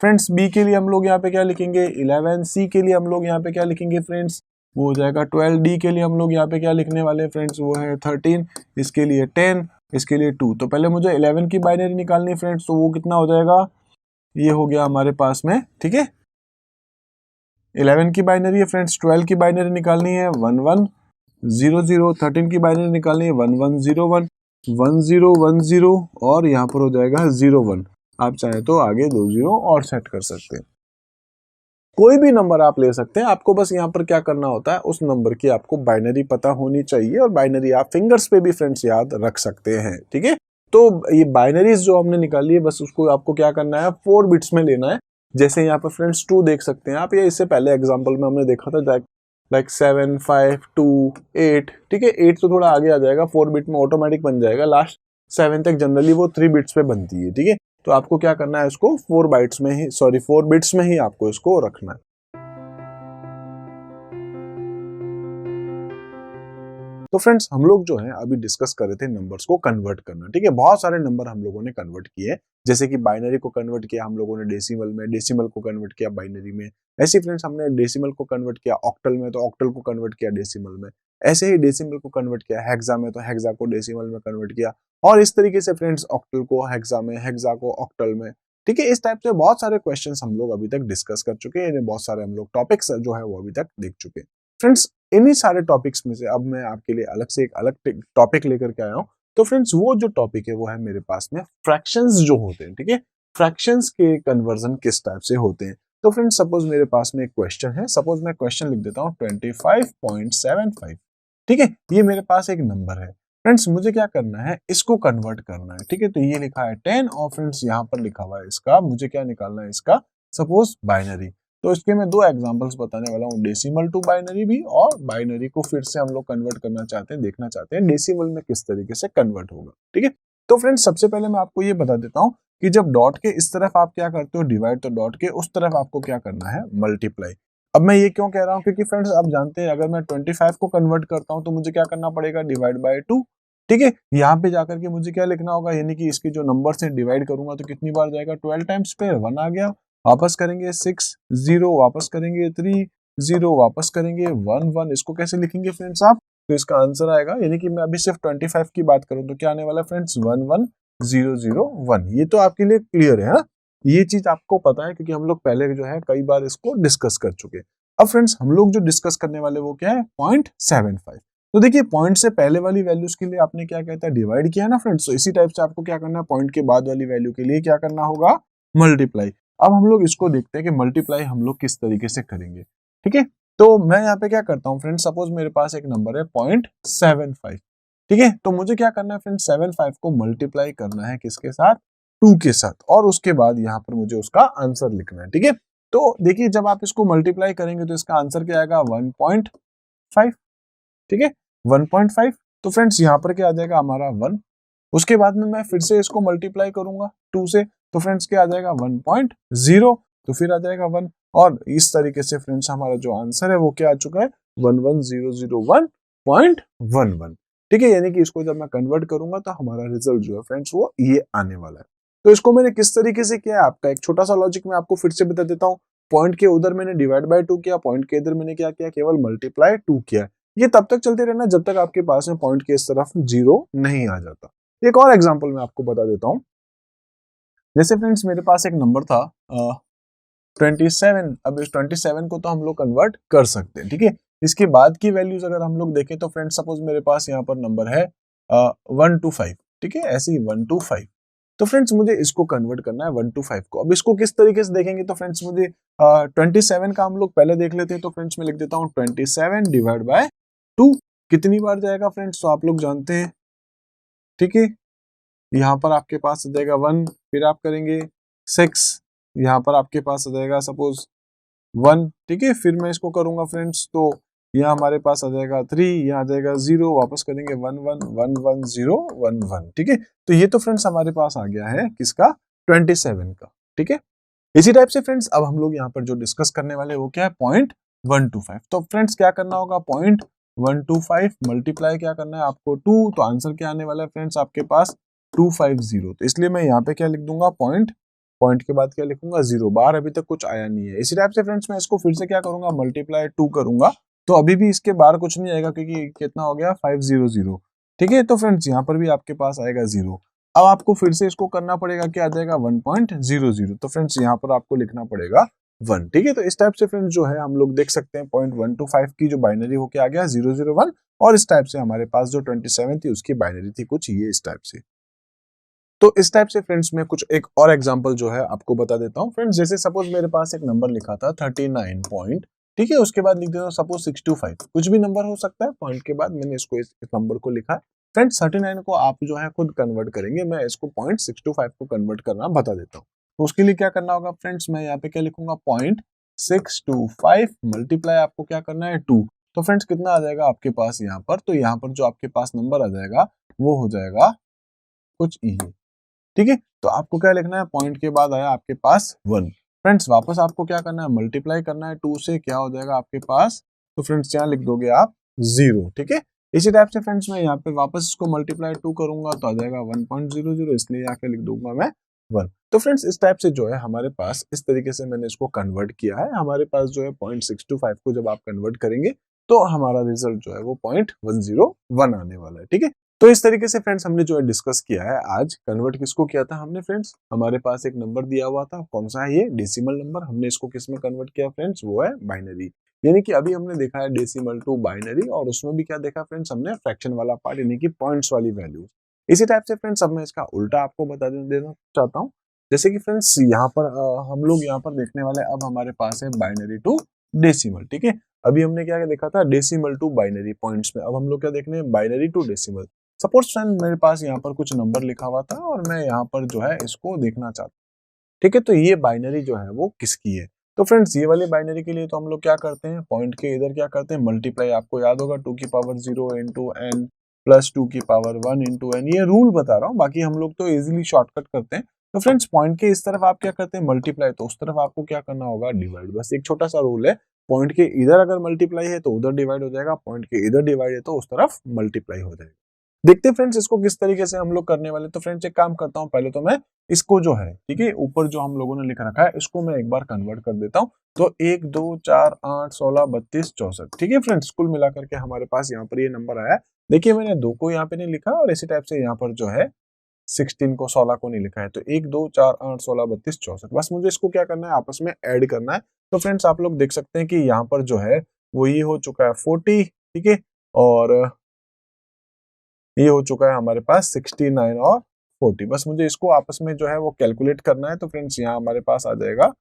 फ्रेंड्स बी के लिए हम लोग यहाँ पे क्या लिखेंगे 11, सी के लिए हम लोग यहाँ पे क्या लिखेंगे फ्रेंड्स, वो हो जाएगा 12, डी के लिए हम लोग यहाँ पे क्या लिखने वाले फ्रेंड्स, वो है 13, इसके लिए 10, इसके लिए 2। तो पहले मुझे 11 की बाइनरी निकालनी फ्रेंड्स, तो वो कितना हो जाएगा, ये हो गया हमारे पास में, ठीक है। 11 की बाइनरी है फ्रेंड्स, 12 की बाइनरी निकालनी है 1 1 0 0, 13 की बाइनरी निकालनी है 1 1 0 1 1 0 1 0, और यहाँ पर हो जाएगा 0 1। आप चाहे तो आगे 2 0 और सेट कर सकते हैं, कोई भी नंबर आप ले सकते हैं। आपको बस यहाँ पर क्या करना होता है, उस नंबर की आपको बाइनरी पता होनी चाहिए, और बाइनरी आप फिंगर्स पे भी फ्रेंड्स याद रख सकते हैं, ठीक है। तो ये बाइनरीज जो हमने निकाली है, बस उसको आपको क्या करना है 4 बिट्स में लेना है। जैसे यहाँ पर फ्रेंड्स 2 देख सकते हैं आप, या इससे पहले एग्जाम्पल में हमने देखा था लाइक 7 5 2 8, ठीक है। 8 तो थोड़ा आगे आ जाएगा, 4 बिट में ऑटोमेटिक बन जाएगा, लास्ट 7 तक जनरली वो 3 बिट्स पे बनती है, ठीक है। तो आपको क्या करना है, इसको 4 बिट्स में ही आपको इसको रखना है। तो फ्रेंड्स हम लोग जो है अभी डिस्कस कर रहे थे नंबर्स को कन्वर्ट करना, ठीक है। बहुत सारे नंबर हम लोगों ने कन्वर्ट किए, जैसे कि बाइनरी को कन्वर्ट किया हम लोगों ने डेसिमल में, डेसिमल को कन्वर्ट किया बाइनरी में। ऐसे फ्रेंड्स हमने डेसिमल को कन्वर्ट किया ऑक्टल में, तो ऑक्टल को कन्वर्ट किया डेसिमल में। ऐसे ही डेसिमल को कन्वर्ट किया हेक्सा में, तो हेक्सा को डेसिमल में कन्वर्ट किया। और इस तरीके से फ्रेंड्स ऑक्टल को हेक्सा में, हेक्सा को ऑक्टल में, ठीक है। इस टाइप से बहुत सारे क्वेश्चंस हम लोग अभी तक डिस्कस कर चुके हैं, बहुत सारे हम लोग टॉपिक्स जो है वो अभी तक देख चुके हैं। फ्रेंड्स इन्हीं सारे टॉपिक्स में से अब मैं आपके लिए अलग से एक अलग टॉपिक लेकर के आया हूँ। तो फ्रेंड्स वो जो टॉपिक है वो है मेरे पास में फ्रैक्शंस जो होते हैं, ठीक है। फ्रैक्शंस के कन्वर्जन किस टाइप से होते हैं। तो फ्रेंड्स सपोज मेरे पास में एक क्वेश्चन है, सपोज मैं क्वेश्चन लिख देता हूँ 25.75, ठीक है। ये मेरे पास एक नंबर है फ्रेंड्स, मुझे क्या करना है, इसको कन्वर्ट करना है, ठीक है। तो ये लिखा है 10 और फ्रेंड्स यहाँ पर लिखा हुआ है इसका, मुझे क्या निकालना है इसका, सपोज बाइनरी। तो इसके मैं दो एग्जांपल्स बताने वाला हूँ, डेसिमल टू बाइनरी भी, और बाइनरी को फिर से हम लोग कन्वर्ट करना चाहते हैं, देखना चाहते हैं डेसिमल में किस तरीके से कन्वर्ट होगा, ठीक है। तो फ्रेंड्स सबसे पहले मैं आपको ये बता देता हूँ कि जब डॉट के इस तरफ आप क्या करते हो डिवाइड, तो डॉट के उस तरफ आपको क्या करना है मल्टीप्लाई। अब मैं ये क्यों कह रहा हूँ, क्योंकि फ्रेंड्स आप जानते हैं अगर मैं 25 को कन्वर्ट करता हूँ तो मुझे क्या करना पड़ेगा, डिवाइड बाय 2, ठीक है। यहाँ पे जाकर के मुझे क्या लिखना होगा, यानी कि इसके जो नंबर से डिवाइड करूंगा तो कितनी बार जाएगा, 12 टाइम्स पे 1 आ गया, वापस करेंगे 6 0, वापस करेंगे 3 0, वापस करेंगे 1 1। इसको कैसे लिखेंगे फ्रेंड्स आप, तो इसका आंसर आएगा, यानी कि मैं अभी सिर्फ 25 की बात करूं तो क्या आने वाला है फ्रेंड्स 1 1 0 0 1। ये तो आपके लिए क्लियर है ना, ये चीज आपको पता है क्योंकि हम लोग पहले जो है कई बार इसको डिस्कस कर चुके हैं। अब फ्रेंड्स हम लोग जो डिस्कस करने वाले वो क्या है, 0.75। तो देखिए पॉइंट से पहले वाली वैल्यूज के लिए आपने क्या कहता है डिवाइड किया ना फ्रेंड्स, तो इसी टाइप से आपको क्या करना है, पॉइंट के बाद वाली वैल्यू के लिए क्या करना होगा, मल्टीप्लाई। अब हम लोग इसको देखते हैं कि मल्टीप्लाई हम लोग किस तरीके से करेंगे, ठीक है। तो मैं यहाँ पे क्या करता हूँ फ्रेंड्स, सपोज मेरे पास एक नंबर है 0.75, ठीक है। तो मुझे क्या करना है फ्रेंड्स, 75 को मल्टीप्लाई करना है किसके साथ, 2 के साथ, और उसके बाद यहाँ पर मुझे उसका आंसर लिखना है, ठीक है। तो देखिए जब आप इसको मल्टीप्लाई करेंगे तो इसका आंसर क्या आएगा 1.5, ठीक है 1.5। तो फ्रेंड्स यहाँ पर क्या आ जाएगा हमारा 1, उसके बाद में मैं फिर से इसको मल्टीप्लाई करूंगा 2 से, तो फ्रेंड्स क्या आ जाएगा 1.0, तो फिर आ जाएगा 1, और इस तरीके से फ्रेंड्स हमारा जो आंसर है वो क्या आ चुका है 11001.11, ठीक है। यानी कि इसको जब मैं कन्वर्ट करूंगा तो हमारा रिजल्ट जो है फ्रेंड्स वो ये आने वाला है। तो इसको मैंने किस तरीके से किया है, आपका एक छोटा सा लॉजिक मैं आपको फिर से बता देता हूँ। पॉइंट के उधर मैंने डिवाइड बाय 2 किया, पॉइंट के इधर मैंने क्या किया, केवल मल्टीप्लाई 2 किया। ये तब तक चलते रहना जब तक आपके पास में पॉइंट के इस तरफ 0 नहीं आ जाता। एक और एग्जांपल मैं आपको बता देता हूं, जैसे फ्रेंड्स मेरे पास एक नंबर था 27। अब इस 27 को तो हम लोग कन्वर्ट कर सकते हैं, ठीक है। इसके बाद की वैल्यूज अगर हम लोग देखें तो फ्रेंड्स सपोज मेरे पास यहाँ पर नंबर है 1 to 5, ठीक है, ऐसे ही 1 to 5। तो फ्रेंड्स मुझे इसको कन्वर्ट करना है 1 to 5 को। अब इसको किस तरीके से देखेंगे, तो फ्रेंड्स मुझे 27 का हम लोग पहले देख लेते हैं। तो फ्रेंड्स मैं लिख देता हूँ 27 डिवाइड बाय 2, कितनी बार जाएगा फ्रेंड्स, तो आप लोग जानते हैं, ठीक है। यहाँ पर आपके पास आ जाएगा 1, फिर आप करेंगे 6, यहाँ पर आपके पास आ जाएगा सपोज 1, ठीक है। फिर मैं इसको करूंगा फ्रेंड्स तो यहाँ हमारे पास आ जाएगा 3, यहाँ आ जाएगा 0, वापस करेंगे 1 1 1 1 0 1 1, ठीक है। तो ये तो फ्रेंड्स हमारे पास आ गया है किसका, 27 का, ठीक है। इसी टाइप से फ्रेंड्स अब हम लोग यहाँ पर जो डिस्कस करने वाले वो क्या है, 0.125। तो फ्रेंड्स क्या करना होगा, 0.125 मल्टीप्लाई क्या करना है आपको 2, तो आंसर क्या आने वाला है फ्रेंड्स आपके पास 250। तो इसलिए मैं यहाँ पे क्या लिख दूंगा, पॉइंट, पॉइंट के बाद क्या लिखूंगा 0, बाहर अभी तक कुछ आया नहीं है। इसी टाइप से फ्रेंड्स मैं इसको फिर से क्या करूंगा, मल्टीप्लाई 2 करूंगा, तो अभी भी इसके बाहर कुछ नहीं आएगा क्योंकि कितना हो गया 500, ठीक है। तो फ्रेंड्स यहाँ पर भी आपके पास आएगा 0। अब आपको फिर से इसको करना पड़ेगा, क्या आ जाएगा 1.00। तो फ्रेंड्स यहाँ पर आपको लिखना पड़ेगा 1, ठीक है। तो इस टाइप से फ्रेंड्स जो है हम लोग देख सकते हैं 0.125 की जो बाइनरी होके आ गया 001, और इस टाइप से हमारे पास जो 27 थी उसकी बाइनरी थी कुछ ये इस टाइप से। तो इस टाइप से फ्रेंड्स मैं कुछ एक और एग्जांपल जो है आपको बता देता हूँ फ्रेंड्स। जैसे सपोज मेरे पास एक नंबर लिखा था 39 पॉइंट, ठीक है, उसके बाद लिख देता हूँ सपोज 625, कुछ भी नंबर हो सकता है, पॉइंट के बाद मैंने इसको इस नंबर को लिखा है फ्रेंड्स। 39 को आप जो है खुद कन्वर्ट करेंगे, मैं इसको 0.625 को कन्वर्ट करना बता देता हूँ। तो उसके लिए क्या करना होगा फ्रेंड्स, मैं यहाँ पे क्या लिखूंगा 0.625 मल्टीप्लाई आपको क्या करना है 2। तो फ्रेंड्स कितना आ जाएगा आपके पास यहाँ पर, तो यहाँ पर जो आपके पास नंबर आ जाएगा वो हो जाएगा कुछ ये, ठीक है। तो आपको क्या लिखना है, पॉइंट के बाद आया आपके पास 1, फ्रेंड्स वापस आपको क्या करना है, मल्टीप्लाई करना है 2 से, क्या हो जाएगा आपके पास, तो फ्रेंड्स यहाँ लिख दोगे आप 0, ठीक है। इसी टाइप से फ्रेंड्स मैं यहाँ पे वापस इसको मल्टीप्लाई 2 करूंगा तो आ जाएगा 1.00, इसलिए यहाँ पे लिख दूंगा मैं 1। तो फ्रेंड्स इस टाइप से जो है हमारे पास इस तरीके से मैंने इसको कन्वर्ट किया है। हमारे पास जो है 0.625 को जब आप कन्वर्ट करेंगे तो हमारा रिजल्ट जो है वो 0.101 आने वाला है। ठीक है, तो इस तरीके से फ्रेंड्स हमने जो है डिस्कस किया है आज। कन्वर्ट किसको किया था हमने फ्रेंड्स, हमारे पास एक नंबर दिया हुआ था, कौन सा है ये, डेसिमल नंबर। हमने इसको किस में कन्वर्ट किया फ्रेंड्स, वो है बाइनरी। यानी कि अभी हमने देखा है डेसिमल टू बाइनरी, और उसमें भी क्या देखा फ्रेंड्स हमने, फ्रैक्शन वाला पार्ट, यानी कि पॉइंट्स वाली वैल्यूज। इसी टाइप से फ्रेंड्स अब मैं इसका उल्टा आपको बता देना चाहता हूँ। जैसे कि फ्रेंड्स यहाँ पर हम लोग यहाँ पर देखने वाले, अब हमारे पास है बाइनरी टू डेसिमल। ठीक है, अभी हमने क्या देखा था, डेसिमल टू बाइनरी पॉइंट्स में। अब हम लोग क्या देखने हैं, binary to decimal. Suppose friend मेरे पास यहाँ पर कुछ नंबर लिखा हुआ था और मैं यहाँ पर जो है इसको देखना चाहता हूँ। ठीक है, तो ये बाइनरी जो है वो किसकी है। तो फ्रेंड्स ये वाली बाइनरी के लिए तो हम लोग क्या करते हैं, पॉइंट के इधर क्या करते हैं, मल्टीप्लाई। आपको याद होगा 2 की पावर 0 इंटू एन प्लस 2 की पावर 1 इंटू एन, ये रूल बता रहा हूँ, बाकी हम लोग तो इजीली शॉर्टकट करते हैं। तो फ्रेंड्स पॉइंट के इस तरफ आप क्या करते हैं, मल्टीप्लाई, तो उस तरफ आपको क्या करना होगा, डिवाइड। बस एक छोटा सा रूल है, पॉइंट के इधर अगर मल्टीप्लाई है तो उधर डिवाइड हो जाएगा, पॉइंट के इधर डिवाइड है तो उस तरफ मल्टीप्लाई हो जाएगा। देखते हैं फ्रेंड्स इसको किस तरीके से हम लोग करने वाले। तो फ्रेंड्स एक काम करता हूँ, पहले तो मैं इसको जो है, ठीक है, ऊपर जो हम लोगों ने लिख रखा है इसको मैं एक बार कन्वर्ट कर देता हूँ। तो 1 2 4 8 16 32 64, ठीक है फ्रेंड्स, कुल मिलाकर के हमारे पास यहाँ पर ये नंबर आया। देखिए मैंने 2 को यहाँ पे नहीं लिखा और इसी टाइप से यहाँ पर जो है 16 को 16 को नहीं लिखा है। तो 1 2 4 8 16 32 64, बस मुझे इसको क्या करना है, आपस में ऐड करना है। तो फ्रेंड्स आप लोग देख सकते हैं कि यहाँ पर जो है वो ये हो चुका है 40, ठीक है, और ये हो चुका है हमारे पास 69 और 40। बस मुझे इसको आपस में जो है वो कैलकुलेट करना है। तो फ्रेंड्स यहाँ हमारे पास आ जाएगा,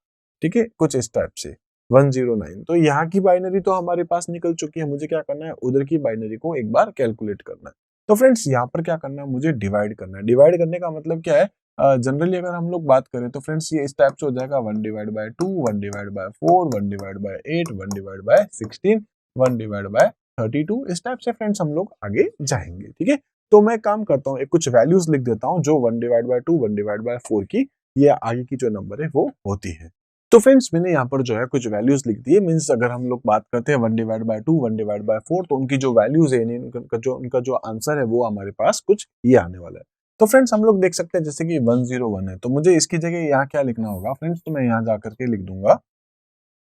ठीक है, कुछ इस टाइप से 109। तो यहाँ की बाइनरी तो हमारे पास निकल चुकी है, मुझे क्या करना है, उधर की बाइनरी को एक बार कैलकुलेट करना है। तो फ्रेंड्स यहाँ पर क्या करना है, मुझे डिवाइड करना है। डिवाइड करने का मतलब क्या है, जनरली अगर हम लोग बात करें तो फ्रेंड्स ये इस टाइप से हो जाएगा 1 divide by 2, 1 divide by 4, 1 divide bye 8, 1 divide bye 16, 1 divide bye 32। इस टाइप से फ्रेंड्स हम लोग आगे जाएंगे। ठीक है, तो मैं काम करता हूँ, एक कुछ वैल्यूज लिख देता हूँ जो 1 डिवाइड बाय 2, 1 डिवाइड बाय 4 की ये आगे की जो नंबर है वो होती है। तो फ्रेंड्स मैंने यहाँ पर जो है कुछ वैल्यूज लिख दी है। मींस अगर हम लोग बात करते हैं 1 डिवाइड बाय 2, 1 डिवाइड बाय 4, तो उनकी जो वैल्यूज है, उनका जो आंसर है वो हमारे पास कुछ ये आने वाला है। तो फ्रेंड्स हम लोग देख सकते हैं जैसे कि 101 है, तो मुझे इसकी जगह यहाँ क्या लिखना होगा फ्रेंड्स, तो मैं यहाँ जाकर के लिख दूंगा,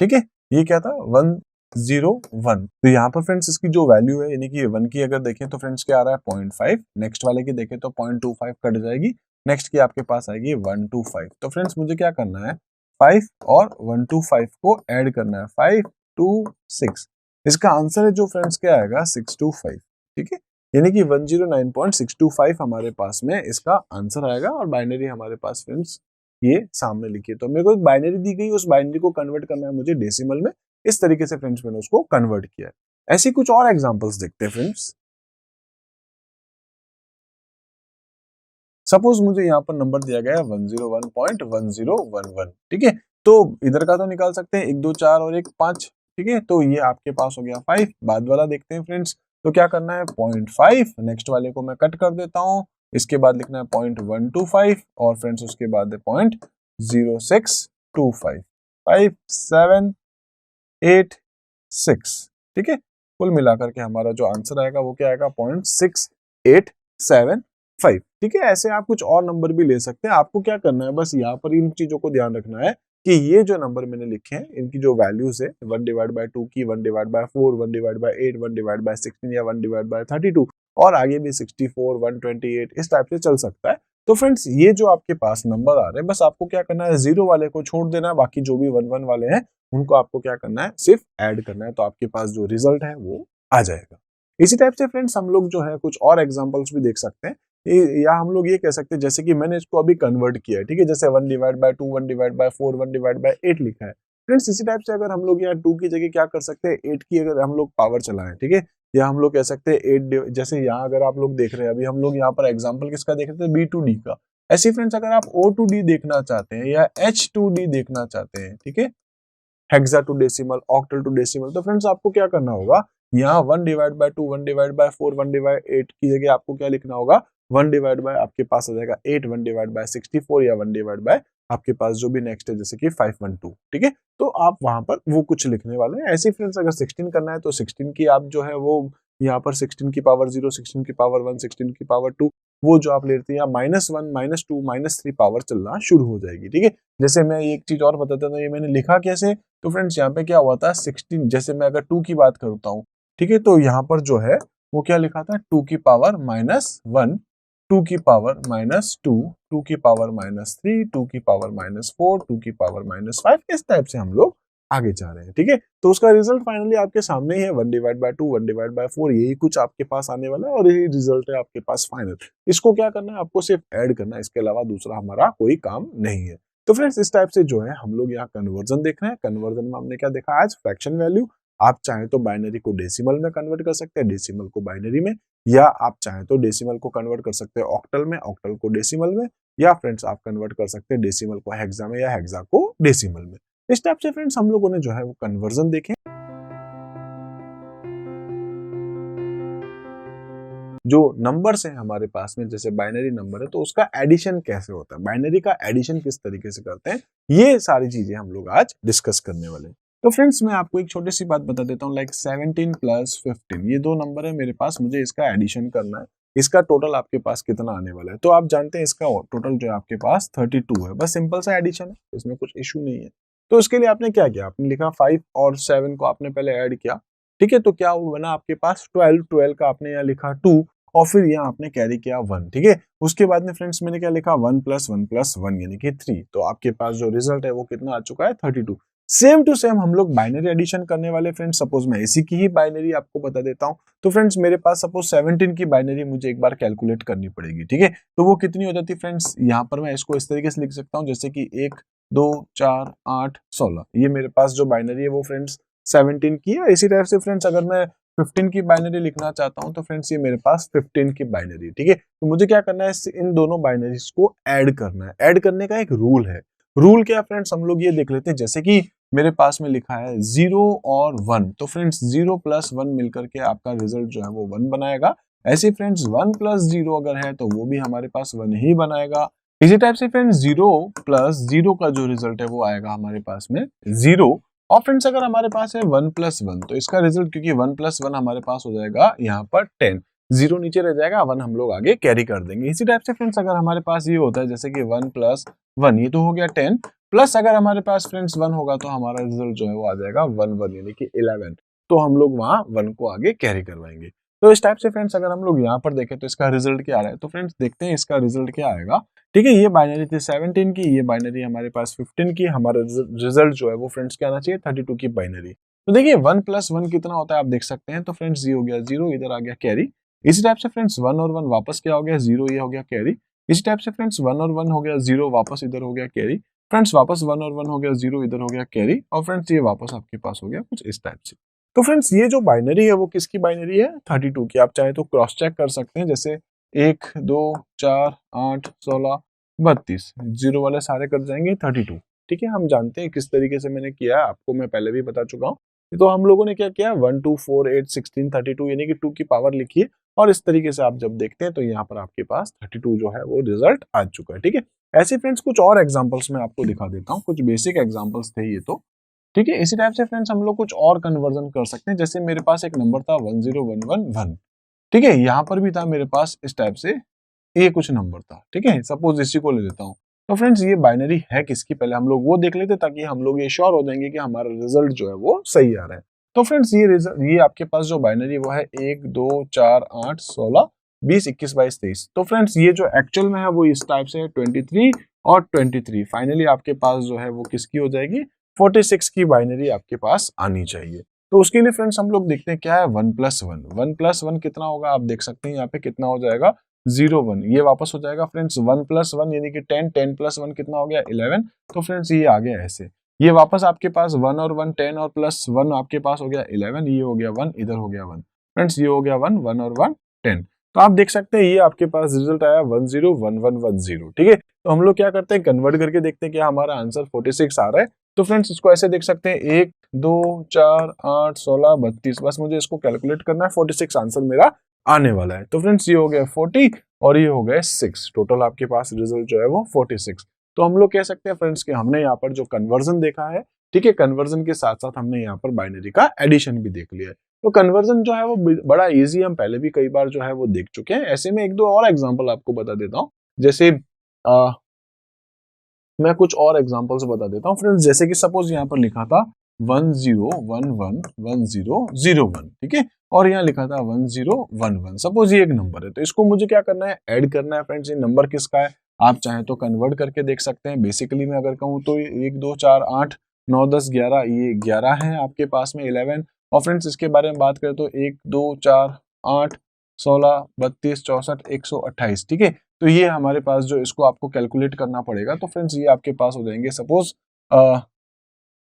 ठीक है, ये क्या था 101। तो यहाँ पर फ्रेंड्स इसकी जो वैल्यू है, यानी कि 1 की अगर देखें तो फ्रेंड्स क्या आ रहा है 0.5, नेक्स्ट वाले की देखें तो 0.25 कट जाएगी, नेक्स्ट की आपके पास आएगी 125। तो फ्रेंड्स मुझे क्या करना है, 5 और 125 को ऐड करना है, 5 2 6। इसका आंसर है जो फ्रेंड्स क्या आएगा 625, ठीक है, यानी कि 109.625 हमारे पास में इसका आंसर आएगा। और बाइनरी हमारे पास फ्रेंड्स ये सामने लिखिए। तो मेरे को एक बाइनरी दी गई, उस बाइनरी को कन्वर्ट करना है मुझे डेसिमल में। इस तरीके से फ्रेंड्स मैंने उसको कन्वर्ट किया है। ऐसे कुछ और एग्जांपल्स देखते हैं फ्रेंड्स। सपोज मुझे यहाँ पर नंबर दिया गया है 101.1011, ठीक है, तो इधर का तो निकाल सकते हैं 1 2 4 और 1 5, ठीक है, तो ये आपके पास हो गया 5। बाद वाला देखते हैं फ्रेंड्स, तो क्या करना है 0.5, नेक्स्ट वाले को मैं कट कर देता हूँ, इसके बाद लिखना है 0.125 और फ्रेंड्स उसके बाद है 0.0625, 5 7 8 6, ठीक है, कुल मिलाकर के हमारा जो आंसर आएगा वो क्या आएगा 0.6875, ठीक है। ऐसे आप कुछ और नंबर भी ले सकते हैं। आपको क्या करना है, बस यहाँ पर इन चीजों को ध्यान रखना है कि ये जो नंबर मैंने लिखे हैं इनकी जो वैल्यूज है 1 डिवाइड बाय 2 की, 1 divide by 4, 1 divide bye 8, 1 divide bye 16 या 1 डिवाइड बाय 32 और आगे भी 64, 128 इस टाइप से चल सकता है। तो फ्रेंड्स ये जो आपके पास नंबर आ रहे हैं, बस आपको क्या करना है, जीरो वाले को छोड़ देना है, बाकी जो भी 1 1 वाले हैं उनको आपको क्या करना है, सिर्फ ऐड करना है, तो आपके पास जो रिजल्ट है वो आ जाएगा। इसी टाइप से फ्रेंड्स हम लोग जो है कुछ और एग्जांपल्स भी देख सकते हैं, या हम लोग ये कह सकते हैं जैसे कि मैंने इसको अभी कन्वर्ट किया है, ठीक है, जैसे 1 divide by 2, 1 divide by 4, 1 divide bye 8 लिखा है। फ्रेंड्स इसी टाइप से अगर हम लोग यहाँ 2 की जगह क्या कर सकते हैं, 8 की अगर हम लोग पावर चलाएं, ठीक है, या हम लोग कह सकते हैं 8, जैसे यहाँ अगर आप लोग देख रहे हैं, अभी हम लोग यहाँ पर एग्जाम्पल किसका देख रहे थे, B2D का। ऐसे फ्रेंड्स अगर आप O2D देखना चाहते हैं या H2D देखना चाहते हैं, ठीक है, hexa to decimal, octal to decimal, तो फ्रेंड्स आपको क्या करना होगा, यहाँ 1 divide by 2, 1 divide by 4, 1 divide 8 की जगह आपको क्या लिखना होगा, 1 डिवाइड बाय आपके पास आ जाएगा 8, 1 डिवाइड बाय 64 या 1 डिवाइड बाय आपके पास जो भी नेक्स्ट है जैसे कि 512, ठीक है, तो आप वहां पर वो कुछ लिखने वाले हैं। ऐसे फ्रेंड्स अगर 16 करना है तो 16 की आप जो है वो यहाँ पर 16 की पावर 0, 16 की पावर 1, 16 की पावर 2, वो जो आप लेते हैं या -1, -2, -3 पावर चलना शुरू हो जाएगी। ठीक है, जैसे मैं एक चीज और बताता था, ये मैंने लिखा कैसे, तो फ्रेंड्स यहाँ पे क्या हुआ था 16, जैसे मैं अगर 2 की बात करता हूँ, ठीक है, तो यहाँ पर जो है वो क्या लिखा था 2 की पावर -1, 2 की पावर -2, 2 की पावर -3, 2 की पावर -4, 2 की पावर -5, इस टाइप से हम लोग आगे जा रहे हैं। ठीक है, तो उसका रिजल्ट फाइनली आपके सामने ही है, 1/2, 1/4, यही कुछ आपके पास आने वाला है और यही रिजल्ट है आपके पास फाइनल। इसको क्या करना है, आपको सिर्फ ऐड करना है, इसके अलावा दूसरा हमारा कोई काम नहीं है। तो फ्रेंड्स इस टाइप से जो है हम लोग यहाँ कन्वर्जन देख रहे हैं। कन्वर्जन में हमने क्या देखा आज, फ्रैक्शन वैल्यू। आप चाहें तो बाइनरी को डेसिमल में कन्वर्ट कर सकते हैं, डेसिमल को बाइनरी में, या आप चाहें तो डेसिमल को कन्वर्ट कर सकते हैं ऑक्टल में, ऑक्टल को डेसिमल में, या फ्रेंड्स आप कन्वर्ट कर सकते हैं डेसिमल को हेक्सा में या हेक्सा को डेसिमल में। इस टाइप से फ्रेंड्स हम लोगों ने जो है वो कन्वर्जन देखे। जो नंबर्स हैं हमारे पास में, जैसे बाइनरी नंबर है तो उसका एडिशन कैसे होता है, बाइनरी का एडिशन किस तरीके से करते हैं, ये सारी चीजें हम लोग आज डिस्कस करने वाले हैं। तो फ्रेंड्स मैं आपको एक छोटी सी बात बता देता हूँ, लाइक 17 प्लस 15, ये दो नंबर है मेरे पास, मुझे इसका एडिशन करना है। इसका टोटल आपके पास कितना आने वाला है, तो आप जानते हैं इसका टोटल जो है आपके पास 32 है। बस सिंपल सा एडिशन है, इसमें कुछ इशू नहीं है। तो उसके लिए आपने क्या किया, आपने लिखा 5 और 7 को आपने पहले ऐड किया। ठीक है, तो क्या बना आपके पास 12, 12 का आपने यहाँ लिखा 2 और फिर यहाँ आपने कैरी किया 1। ठीक है, उसके बाद में फ्रेंड्स मैंने क्या लिखा 1 + 1 + 1 यानी कि 3। तो आपके पास जो रिजल्ट है वो कितना आ चुका है 32। सेम टू सेम हम लोग बाइनरी एडिशन करने वाले फ्रेंड्स। सपोज मैं इसी की ही बाइनरी आपको बता देता हूँ। तो फ्रेंड्स मेरे पास सपोज 17 की बाइनरी मुझे एक बार कैलकुलेट करनी पड़ेगी। ठीक है, तो वो कितनी हो जाती फ्रेंड्स, यहाँ पर मैं इसको इस तरीके से लिख सकता हूँ जैसे कि 1, 2, 4, 8, 16, ये मेरे पास जो बाइनरी है वो फ्रेंड्स 17 की है। इसी टाइप से फ्रेंड्स अगर मैं 15 की बाइनरी लिखना चाहता हूं तो फ्रेंड्स ये मेरे पास 15 की बाइनरी। ठीक है, तो मुझे क्या करना है, इन दोनों बाइनरीज को ऐड करना है। ऐड करने का एक रूल है। रूल क्या फ्रेंड्स, हम लोग ये देख लेते हैं। जैसे कि मेरे पास में लिखा है 0 और 1, तो फ्रेंड्स 0 + 1 मिलकर के आपका रिजल्ट जो है वो 1 बनाएगा। ऐसे फ्रेंड्स 1 + 0 अगर है तो वो भी हमारे पास 1 ही बनाएगा। इसी टाइप से फ्रेंड्स 0 + 0 का जो रिजल्ट है वो आएगा हमारे पास में 0। और फ्रेंड्स अगर हमारे पास है 1 + 1 तो इसका रिजल्ट, क्योंकि 1 + 1 हमारे पास हो जाएगा यहाँ पर 10, 0 नीचे रह जाएगा, 1 हम लोग आगे कैरी कर देंगे। इसी टाइप से फ्रेंड्स अगर हमारे पास ये होता है जैसे कि 1 + 1, ये तो हो गया 10, प्लस अगर हमारे पास फ्रेंड्स 1 होगा तो हमारा रिजल्ट जो है वो आ जाएगा 1 1 यानी कि 11। तो हम लोग वहां 1 को आगे कैरी करवाएंगे। तो इस टाइप से फ्रेंड्स अगर हम लोग यहाँ पर देखें तो इसका रिजल्ट क्या आ रहा है, तो फ्रेंड्स देखते हैं इसका रिजल्ट क्या आएगा। ठीक है, ये बाइनरी थी 17 की, ये बाइनरी हमारे पास 15 की, हमारा रिजल्ट जो है वो फ्रेंड्स क्या आना चाहिए 32 की बाइनरी। तो देखिए 1 + 1 कितना होता है आप देख सकते हैं। तो फ्रेंड्स ये हो गया 0, इधर आ गया कैरी। इसी टाइप से फ्रेंड्स 1 और 1 वापस क्या हो गया 0, ये हो गया कैरी। इसी टाइप से फ्रेंड्स 1 और 1 हो गया 0, वापस इधर हो गया कैरी। फ्रेंड्स वापस 1 और 1 हो गया 0, इधर हो गया कैरी। और फ्रेंड्स ये वापस आपके पास हो गया कुछ इस टाइप से। तो फ्रेंड्स ये जो बाइनरी है वो किसकी बाइनरी है 32 की। आप चाहे तो क्रॉस चेक कर सकते हैं, जैसे 1, 2, 4, 8, 16, 32, 0 वाले सारे कट जाएंगे 32। ठीक है, हम जानते हैं किस तरीके से मैंने किया है, आपको मैं पहले भी बता चुका हूँ। तो हम लोगों ने क्या किया 1, 2, 4, 8, 16, 32 यानी कि 2 की पावर लिखिए और इस तरीके से आप जब देखते हैं तो यहाँ पर आपके पास 32 जो है वो रिजल्ट आ चुका है। ठीक है, ऐसे फ्रेंड्स कुछ और एग्जांपल्स मैं आपको दिखा देता हूँ, कुछ बेसिक एग्जांपल्स थे ये तो। ठीक है, इसी टाइप से फ्रेंड्स हम लोग कुछ और कन्वर्जन कर सकते हैं। जैसे मेरे पास एक नंबर था 10111, ठीक है, यहाँ पर भी था मेरे पास इस टाइप से ये कुछ नंबर था। ठीक है, सपोज इसी को ले लेता हूँ। तो फ्रेंड्स ये बाइनरी है किसकी, पहले हम लोग वो देख लेते ताकि हम लोग ये श्योर हो जाएंगे कि हमारा रिजल्ट जो है वो सही आ रहा है। तो फ्रेंड्स ये रिजल्ट, ये आपके पास जो बाइनरी वो है 1, 2, 4, 8, 16, 20, 21, 22, 23। तो फ्रेंड्स ये जो एक्चुअल में है वो इस टाइप से है 23 और 23। फाइनली आपके पास जो है वो किसकी हो जाएगी 46 की बाइनरी आपके पास आनी चाहिए। तो उसके लिए फ्रेंड्स हम लोग देखते हैं क्या है 1 + 1। 1 + 1 कितना होगा आप देख सकते हैं यहाँ पे कितना हो जाएगा 0 1, ये वापस हो जाएगा फ्रेंड्स 1 + 1 यानी कि 10, 10 + 1 कितना हो गया 11। तो फ्रेंड्स ये आ गया ऐसे, ये वापस आपके पास 1 और 1 10 और +1 आपके पास हो गया 11, ये हो गया 1, इधर हो गया 1। फ्रेंड्स ये हो गया 1, 1 और 1 10। तो आप देख सकते हैं ये आपके पास रिजल्ट आया 101110। ठीक है, तो हम लोग क्या करते हैं कन्वर्ट करके देखते हैं कि हमारा आंसर 46 आ रहा है। तो फ्रेंड्स इसको ऐसे देख सकते हैं 1, 2, 4, 8, 16, 32, बस मुझे इसको कैलकुलेट करना है 46 आंसर मेरा आने वाला है। तो फ्रेंड्स ये हो गया 40 और ये हो गए 6, टोटल आपके पास रिजल्ट जो है वो 46। तो हम लोग कह सकते हैं फ्रेंड्स कि हमने यहाँ पर जो कन्वर्जन देखा है, ठीक है, कन्वर्जन के साथ साथ हमने यहाँ पर बाइनरी का एडिशन भी देख लिया है। तो कन्वर्जन जो है वो बड़ा इजी, हम पहले भी कई बार जो है वो देख चुके हैं। ऐसे में एक दो और एग्जांपल आपको बता देता हूँ। जैसे मैं कुछ और एग्जांपल्स बता देता हूँ फ्रेंड्स। जैसे कि सपोज यहाँ पर लिखा था 10111001, ठीक है, और यहाँ लिखा था 1011। सपोज ये एक नंबर है, तो इसको मुझे क्या करना है, ऐड करना है फ्रेंड्स। ये नंबर किसका है, आप चाहे तो कन्वर्ट करके देख सकते हैं। बेसिकली मैं अगर कहूँ तो 1 2 4 8 9 10 11, ये 11 है आपके पास में 11। और फ्रेंड्स इसके बारे में बात करें तो 1 2 4 8 16 32 64 128, ठीक है। तो ये हमारे पास जो, इसको आपको कैलकुलेट करना पड़ेगा। तो फ्रेंड्स ये आपके पास हो जाएंगे सपोज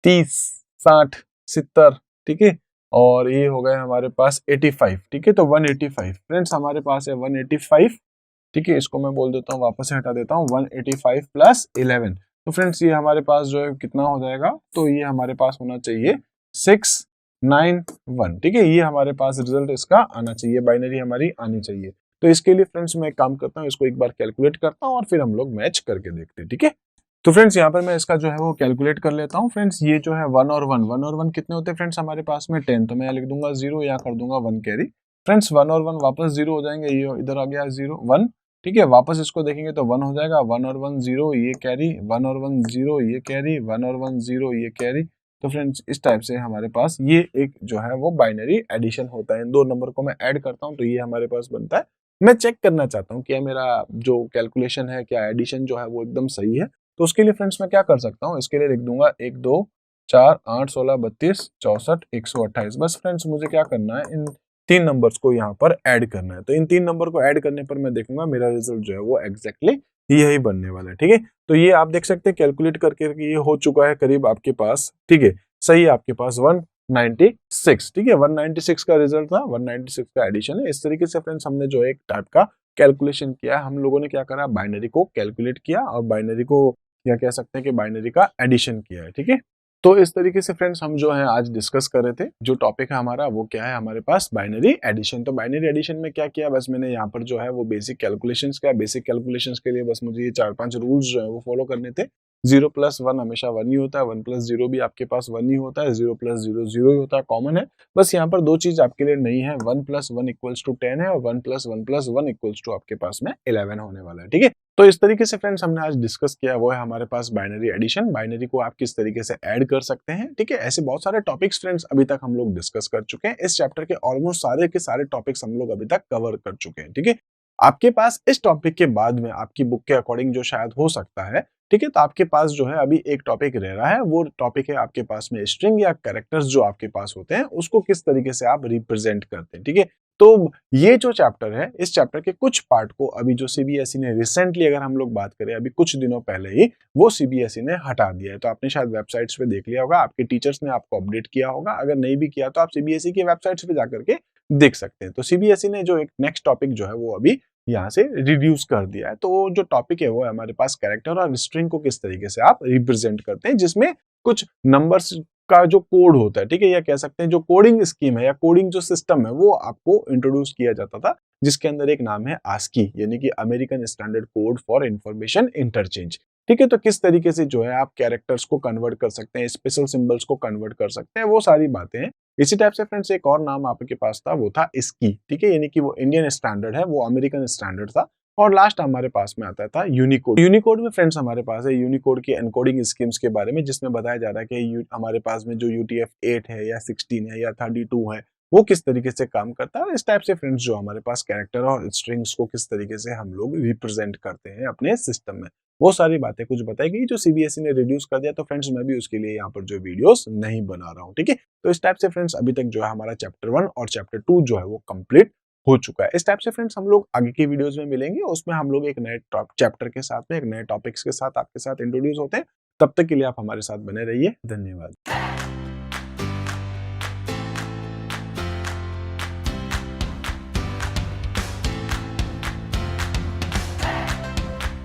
30 60 70, ठीक है, और ये हो गए हमारे पास 85, ठीक है। तो 185 फ्रेंड्स हमारे पास है 185, ठीक है। इसको मैं बोल देता हूँ, वापस से हटा देता हूँ, 185 प्लस 11। तो फ्रेंड्स ये हमारे पास जो है कितना हो जाएगा, तो ये हमारे पास होना चाहिए 691, ठीक है। ये हमारे पास रिजल्ट इसका आना चाहिए, बाइनरी हमारी आनी चाहिए। तो इसके लिए फ्रेंड्स मैं एक काम करता हूँ, इसको एक बार कैलकुलेट करता हूँ और फिर हम लोग मैच करके देखते हैं, ठीक है। तो फ्रेंड्स यहाँ पर मैं इसका जो है वो कैलकुलेट कर लेता हूँ। फ्रेंड्स ये जो है 1 और 1 कितने होते हैं फ्रेंड्स हमारे पास में 10, तो मैं लिख दूंगा 0, या कर दूंगा 1 कैरी। फ्रेंड्स 1 और 1 वापस 0 हो जाएंगे, ये इधर आ गया 0 1, ठीक है। वापस इसको देखेंगे तो 1 हो जाएगा, 1 और 1 0, ये कैरी, 1 और 1 0, ये कैरी, 1 और 1 0, ये कैरी। तो फ्रेंड्स इस टाइप से हमारे पास ये एक जो है वो बाइनरी एडिशन होता है। इन दो नंबर को मैं ऐड करता हूँ तो ये हमारे पास बनता है। मैं चेक करना चाहता हूँ कि मेरा जो कैलकुलेशन है, क्या एडिशन जो है वो एकदम सही है। तो उसके लिए फ्रेंड्स मैं क्या कर सकता हूँ, इसके लिए लिख दूंगा 1 2 4 8 16 32 64 128। बस फ्रेंड्स मुझे क्या करना है, इन 3 नंबर्स को यहाँ पर ऐड करना है। तो इन 3 नंबर को ऐड करने पर मैं देखूंगा मेरा रिजल्ट जो है वो एग्जैक्टली यही बनने वाला है, ठीक है। तो ये आप देख सकते हैं कैलकुलेट करके ये हो चुका है करीब आपके पास, ठीक है। सही है आपके पास 196, ठीक है। 196 का रिजल्ट था, 196 का एडिशन है। इस तरीके से फ्रेंड्स हमने जो एक टाइप का कैलकुलेशन किया, हम लोगों ने क्या करा, बाइनरी को कैलकुलेट किया और बाइनरी को, या कह सकते हैं कि बाइनरी का एडिशन किया है, ठीक है। तो इस तरीके से फ्रेंड्स हम जो है आज डिस्कस कर रहे थे। जो टॉपिक है हमारा वो क्या है, हमारे पास बाइनरी एडिशन। तो बाइनरी एडिशन में क्या किया, बस मैंने यहाँ पर जो है वो बेसिक कैलकुलेशंस किया। बेसिक कैलकुलेशंस के लिए बस मुझे ये 4-5 रूल्स जो है वो फॉलो करने थे। 0 + 1 हमेशा 1 ही होता है, 1 + 0 भी आपके पास 1 ही होता है, 0 + 0 0 ही होता है, कॉमन है। बस यहाँ पर दो चीज आपके लिए नहीं है, 1 + 1 = 10 है और 1 + 1 + 1 = आपके पास में 11 होने वाला है, ठीक है। तो इस तरीके से फ्रेंड्स हमने आज डिस्कस किया, वो है हमारे पास बाइनरी एडिशन। बाइनरी को आप किस तरीके से ऐड कर सकते हैं, ठीक है। ऐसे बहुत सारे टॉपिक्स फ्रेंड्स अभी तक हम लोग डिस्कस कर चुके हैं। इस चैप्टर के ऑलमोस्ट सारे के सारे टॉपिक्स हम लोग अभी तक कवर कर चुके हैं, ठीक है। आपके पास इस टॉपिक के बाद में आपकी बुक के अकॉर्डिंग जो शायद हो सकता है, ठीक है, तो आपके पास जो है अभी एक टॉपिक रह रहा है। वो टॉपिक है आपके पास में स्ट्रिंग या कैरेक्टर्स जो आपके पास होते हैं उसको किस तरीके से आप रिप्रेजेंट करते हैं, ठीक है। तो ये जो चैप्टर है, इस चैप्टर के कुछ पार्ट को अभी जो सीबीएसई ने रिसेंटली, अगर हम लोग बात करें अभी कुछ दिनों पहले ही, वो सीबीएसई ने हटा दिया है। तो आपने शायद वेबसाइट्स पे देख लिया होगा, आपके टीचर्स ने आपको अपडेट किया होगा। अगर नहीं भी किया तो आप सीबीएसई की वेबसाइट्स पे जाकर के देख सकते हैं। तो सीबीएसई ने जो एक नेक्स्ट टॉपिक जो है वो अभी यहाँ से रिड्यूस कर दिया है। तो जो टॉपिक है वो है हमारे पास कैरेक्टर और स्ट्रिंग को किस तरीके से आप रिप्रेजेंट करते हैं, जिसमें कुछ नंबर्स का जो कोड होता है, ठीक है, या कह सकते हैं जो कोडिंग स्कीम है या कोडिंग जो सिस्टम है वो आपको इंट्रोड्यूस किया जाता था, जिसके अंदर एक नाम है आस्की, यानी कि American standard code for information interchange, ठीक है। तो किस तरीके से जो है आप कैरेक्टर्स को कन्वर्ट कर सकते हैं, स्पेशल सिंबल्स को कन्वर्ट कर सकते हैं, वो सारी बातें हैं। इसी टाइप से फ्रेंड्स एक और नाम आपके पास था, वो था इसकी, ठीक है, यानी कि वो इंडियन स्टैंडर्ड है, वो अमेरिकन स्टैंडर्ड था। और लास्ट हमारे पास में आता था यूनिकोड। यूनिकोड में फ्रेंड्स हमारे पास है यूनिकोड की एनकोडिंग स्कीम्स के बारे में, जिसमें बताया जा रहा है कि हमारे पास में जो UTF-8 है या 16 है या 32 है वो किस तरीके से काम करता है। इस टाइप से फ्रेंड्स जो हमारे पास कैरेक्टर और स्ट्रिंग्स को किस तरीके से हम लोग रिप्रेजेंट करते हैं अपने सिस्टम में, वो सारी बातें कुछ बताई गई जो सीबीएसई ने रिड्यूस कर दिया। तो फ्रेंड्स मैं भी उसके लिए यहाँ पर जो वीडियोस नहीं बना रहा हूँ, ठीक है। तो इस टाइप से फ्रेंड्स अभी तक जो है हमारा चैप्टर 1 और चैप्टर 2 जो है वो कंप्लीट हो चुका है। इस टाइप से फ्रेंड्स हम लोग आगे की वीडियोस में मिलेंगे, उसमें हम लोग एक नए चैप्टर के साथ में, एक नए टॉपिक्स के साथ आपके साथ इंट्रोड्यूस होते हैं। तब तक के लिए आप हमारे साथ बने रहिए, धन्यवाद।